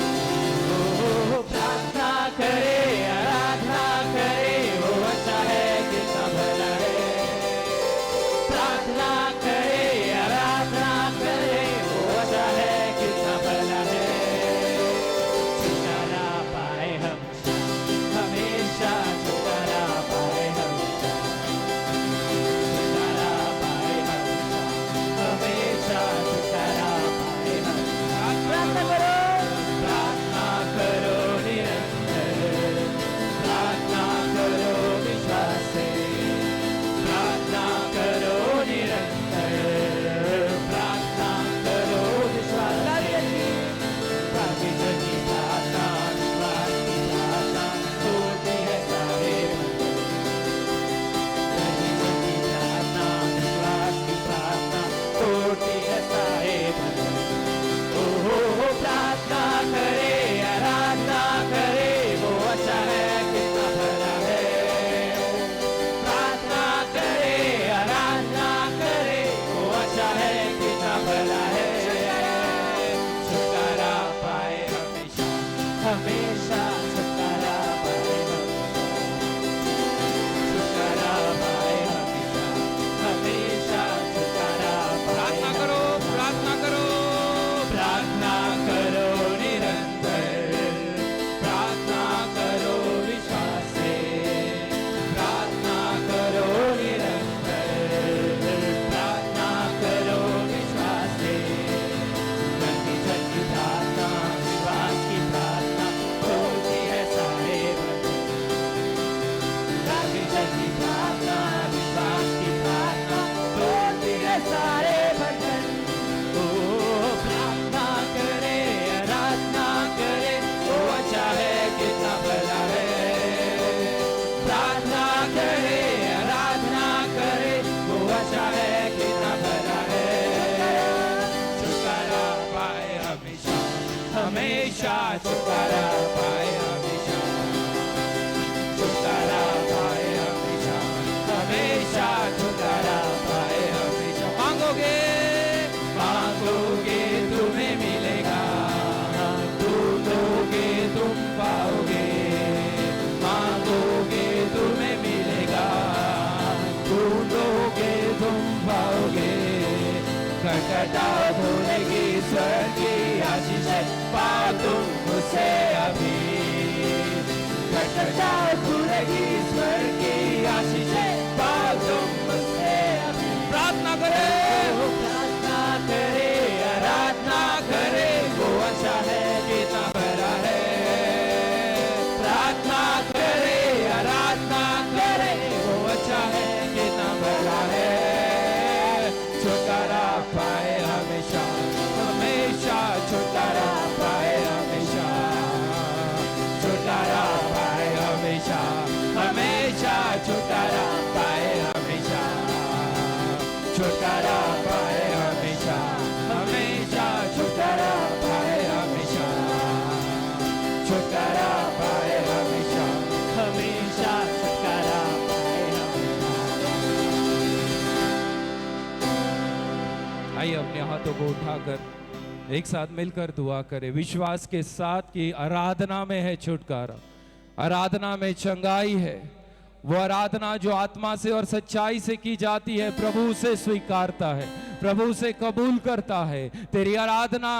प्रार्थना करे, आराधना करे, वो अच्छा है कितना भला है. प्रार्थना करे, आराधना करे, वो अच्छा है कितना भला है. छुटकारा पाए हमेशा, हमेशा छुटकारा पाए हमेशा, छुटकारा पाए हमेशा, हमेशा छुटकारा पाए हमेशा. प्रार्थना करो निरंतर, प्रार्थना करो विश्वास से, प्रार्थना करो निरंतर, प्रार्थना करो विश्वास से. प्रार्थना की प्रार्थना, विश्वास की प्रार्थना होती है सारे बंधन. प्रार्थना, विश्वास की प्रार्थना होती है सारे बंधन. प्रार्थना करे, आराधना करे, वो अच्छा है कितना भला है. प्रार्थना करे, आराधना करे, वो अच्छा है कितना भला है. छुटकारा पाए हमेशा, हमेशा छुटकारा पाए हमेशा, छुटकारा पाए हमेशा, हमेशा छुटकारा पाए. प्रार्थना करो, प्रार्थना करो, प्रार्थना करो निरंतर, प्रार्थना करो विश्वास से, प्रार्थना करो निरंतर, प्रार्थना करो विश्वास से. जल्दी जल्दी प्रार्थना, विश्वास की प्रार्थना होती है सारे बंधन. जल्दी जल्दी प्रार्थना, विश्वास की प्रार्थना होती है सारे बंधन. प्रार्थना करे, आराधना करे, वो अच्छा है कितना भला है. प्रार्थना करे, आराधना करे, वो अच्छा है कितना भला है. छुटकारा पाए हमेशा, हमेशा छुटकारा पाए हमेशा, छुटकारा पाए हमेशा, हमेशा छुटकारा पाए मुझसे अभी, घटना खुलेगी ईश्वर की आशीषें पाओ तुम मुझसे अभी। प्रार्थना करे, प्रार्थना करे, आराधना करे, वो अच्छा है कितना बड़ा है। प्रार्थना करे, आराधना करे, वो अच्छा है कितना बड़ा है। छुटकारा पाए हमेशा, हमेशा छुटकारा पाए हमेशा, छुटकारा पाए हमेशा, हमेशा छुटकारा पाए हमेशा, छुटकारा पाए हमेशा, हमेशा छुटकारा पाए हमेशा, छुटकारा पाए हमेशा, हमेशा छुटकारा पाए हमेशा। आइए अपने हाथों को उठाकर एक साथ मिलकर दुआ करें विश्वास के साथ कि आराधना में है छुटकारा, आराधना में चंगाई है। वो आराधना जो आत्मा से और सच्चाई से की जाती है, प्रभु उसे स्वीकारता है, प्रभु उसे कबूल करता है। तेरी आराधना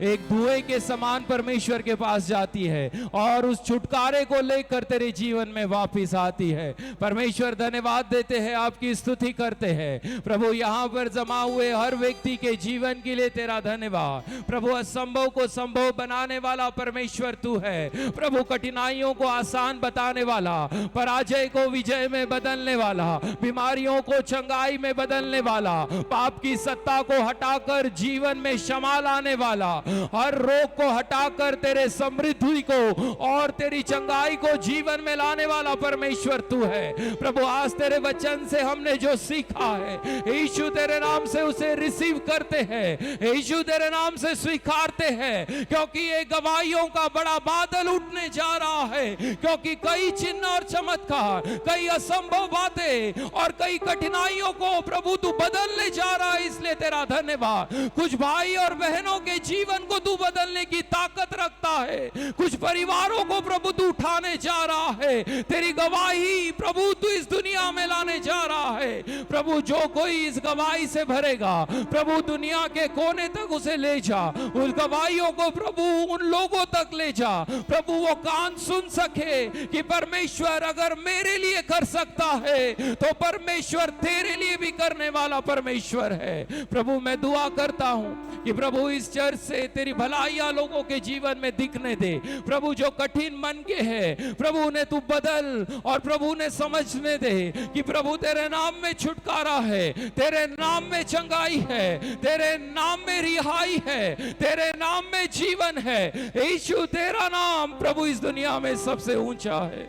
एक धुएं के समान परमेश्वर के पास जाती है और उस छुटकारे को लेकर तेरे जीवन में वापस आती है। परमेश्वर धन्यवाद देते हैं, आपकी स्तुति करते हैं। प्रभु यहाँ पर जमा हुए हर व्यक्ति के जीवन के लिए तेरा धन्यवाद। प्रभु असंभव को संभव बनाने वाला परमेश्वर तू है। प्रभु कठिनाइयों को आसान बताने वाला, पराजय को विजय में बदलने वाला, बीमारियों को चंगाई में बदलने वाला, पाप की सत्ता को हटाकर जीवन में क्षमा लाने वाला, हर रोग को हटाकर तेरे समृद्धि को और तेरी चंगाई को जीवन में लाने वाला परमेश्वर तू है। प्रभु आज तेरे वचन से हमने जो सीखा है, यीशु तेरे नाम से उसे रिसीव करते हैं, यीशु तेरे नाम से स्वीकारते हैं, क्योंकि ये गवाहियों का बड़ा बादल उठने जा रहा है। क्योंकि कई चिन्ह और चमत्कार, कई असंभव बातें और कई कठिनाइयों को प्रभु तू बदलने जा रहा है, इसलिए तेरा धन्यवाद। कुछ भाई और बहनों के जीवन को तू बदलने की ताकत रखता है, कुछ परिवारों को प्रभु तू उठाने जा रहा है। तेरी गवाही प्रभु तू इस दुनिया में लाने जा रहा है। प्रभु जो कोई इस गवाही से भरेगा, प्रभु दुनिया के कोने तक उसे ले जा, उस गवाहियों को प्रभु उन लोगों तक ले जा। प्रभु वो कान सुन सके कि परमेश्वर अगर मेरे लिए कर सकता है तो परमेश्वर तेरे लिए भी करने वाला परमेश्वर है। प्रभु मैं दुआ करता हूं कि प्रभु इस चर्च से तेरी भलाइयां लोगों के जीवन में दिखने दे। प्रभु जो कठिन मन के हैं, प्रभु उन्हें तू बदल और प्रभु उन्हें समझने दे कि प्रभु तेरे नाम में छुटकारा है, तेरे नाम में चंगाई है, तेरे नाम में रिहाई है, तेरे नाम में जीवन है। यीशु तेरा नाम प्रभु इस दुनिया में सबसे ऊंचा है।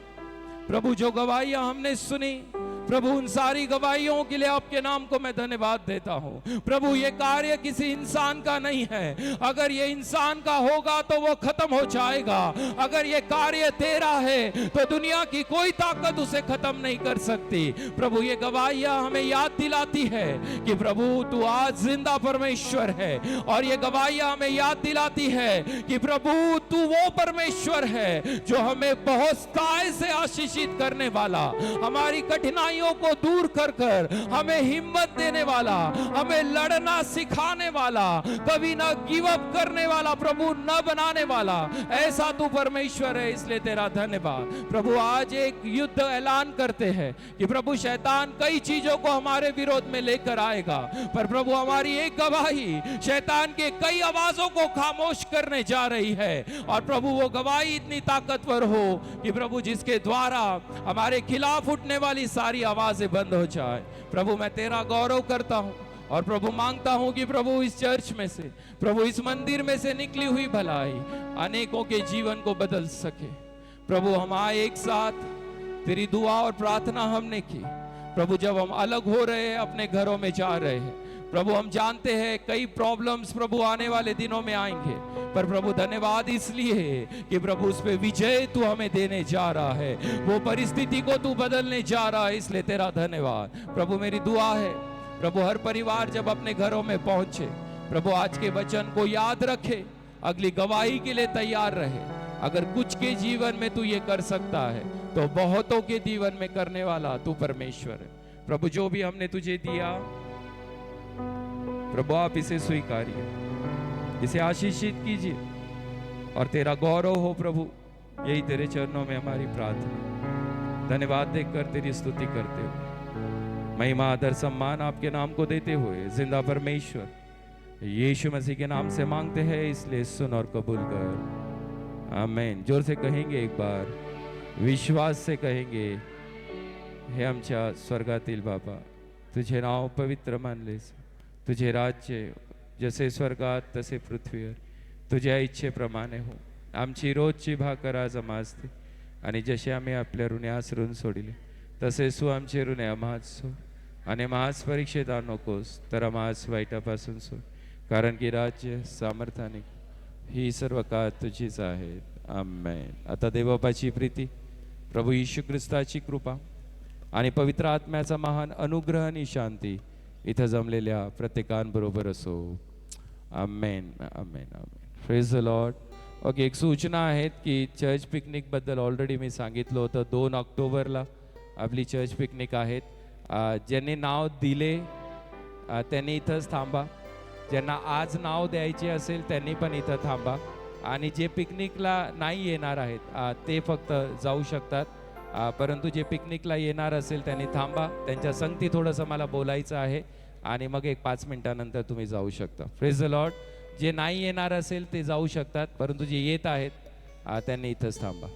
प्रभु जो गवाहियां हमने सुनी, प्रभु उन सारी गवाहियों के लिए आपके नाम को मैं धन्यवाद देता हूं। प्रभु ये कार्य किसी इंसान का नहीं है, अगर ये इंसान का होगा तो वो खत्म हो जाएगा। अगर ये कार्य तेरा है तो दुनिया की कोई ताकत उसे खत्म नहीं कर सकती। प्रभु ये गवाहियां हमें याद दिलाती है कि प्रभु तू आज जिंदा परमेश्वर है, और ये गवाहियां हमें याद दिलाती है कि प्रभु तू वो परमेश्वर है जो हमें बहुतायत से आशीषित करने वाला, हमारी कठिनाई को दूर कर कर हमें हिम्मत देने वाला, हमें लड़ना सिखाने वाला, कभी ना गिव अप करने वाला, प्रभु न बनाने वाला, ऐसा तू परमेश्वर है। इसलिए तेरा धन्यवाद। प्रभु आज एक युद्ध ऐलान करते हैं कि प्रभु शैतान कई चीजों को हमारे विरोध में लेकर आएगा, पर प्रभु हमारी एक गवाही शैतान के कई आवाजों को खामोश करने जा रही है। और प्रभु वो गवाही इतनी ताकतवर हो कि प्रभु जिसके द्वारा हमारे खिलाफ उठने वाली सारी आवाजें बंद हो जाए। प्रभु मैं तेरा गौरव करता हूं और प्रभु मांगता हूं कि प्रभु इस चर्च में से, प्रभु इस मंदिर में से निकली हुई भलाई अनेकों के जीवन को बदल सके। प्रभु हम आए एक साथ, तेरी दुआ और प्रार्थना हमने की। प्रभु जब हम अलग हो रहे हैं, अपने घरों में जा रहे हैं, प्रभु हम जानते हैं कई प्रॉब्लम्स प्रभु आने वाले दिनों में आएंगे, पर प्रभु धन्यवाद इसलिए कि प्रभु उस पे विजय तू हमें देने जा रहा है, वो परिस्थिति को तू बदलने जा रहा है, इसलिए तेरा धन्यवाद। प्रभु मेरी दुआ है प्रभु हर परिवार जब अपने घरों में पहुंचे, प्रभु आज के वचन को याद रखे, अगली गवाही के लिए तैयार रहे। अगर कुछ के जीवन में तू ये कर सकता है तो बहुतों के जीवन में करने वाला तू परमेश्वर है। प्रभु जो भी हमने तुझे दिया, प्रभु आप इसे स्वीकारिए, इसे आशीषित कीजिए। और तेरा गौरव हो प्रभु। यही तेरे चरणों में हमारी प्रार्थना। धन्यवाद देकर तेरी स्तुति करते हुए, महिमा आदर सम्मान आपके नाम को देते हुए जिंदा परमेश्वर यीशु मसीह के नाम से मांगते हैं, इसलिए सुन और कबूल कर। आमीन। जोर से कहेंगे एक बार, विश्वास से कहेंगे, हे आमच्या स्वर्गातील बाबा, तुझे नाव पवित्र मानले, तुझे राज्य जसे स्वर्गात तसे पृथ्वीवर तुझ्या इच्छेप्रमाणे हो। आमची रोजची भाकर आज आम्हास दे, आणि जसे आम्ही आपल्या ऋण्यास ऋण सोडिले तसे तू आमचे ऋणे आम्हास सोड, आणि आम्हास परीक्षेत आणू नकोस, तर आम्हास वाईटापासून सोड, कारण की राज्य, सामर्थ्य आणि ही सर्व काळ तुझीच आहे। आमेन। आता देवबापाची प्रीती, प्रभू येशू ख्रिस्ताची कृपा आणि पवित्र आत्म्याचा महान अनुग्रह आणि शांती इथं जमलेल्या प्रत्येकांबरोबर असो। Amen, amen, amen. Praise the lord. Okay, एक सूचना आहेत की चर्च पिकनिकबद्दल ऑलरेडी मी सांगितलं होतं। 2 ऑक्टोबरला आपली चर्च पिकनिक आहेत। ज्यांनी नाव दिले त्यांनी इथंच थांबा, ज्यांना आज नाव द्यायचे असेल त्यांनी पण इथं थांबा, आणि जे पिकनिकला नाही येणार आहेत ते फक्त जाऊ शकतात, परंतु जे पिकनिकला येणार असेल त्यांनी थांबा, त्यांच्या संगती थोडंसं मला बोलायचं आहे, आणि मग एक 5 मिनिटानंतर तुम्ही जाऊ शकता। Praise the Lord. जे नाही येणार असेल ते जाऊ शकतात, परंतु जे येत आहेत त्यांनी इथंच थांबा।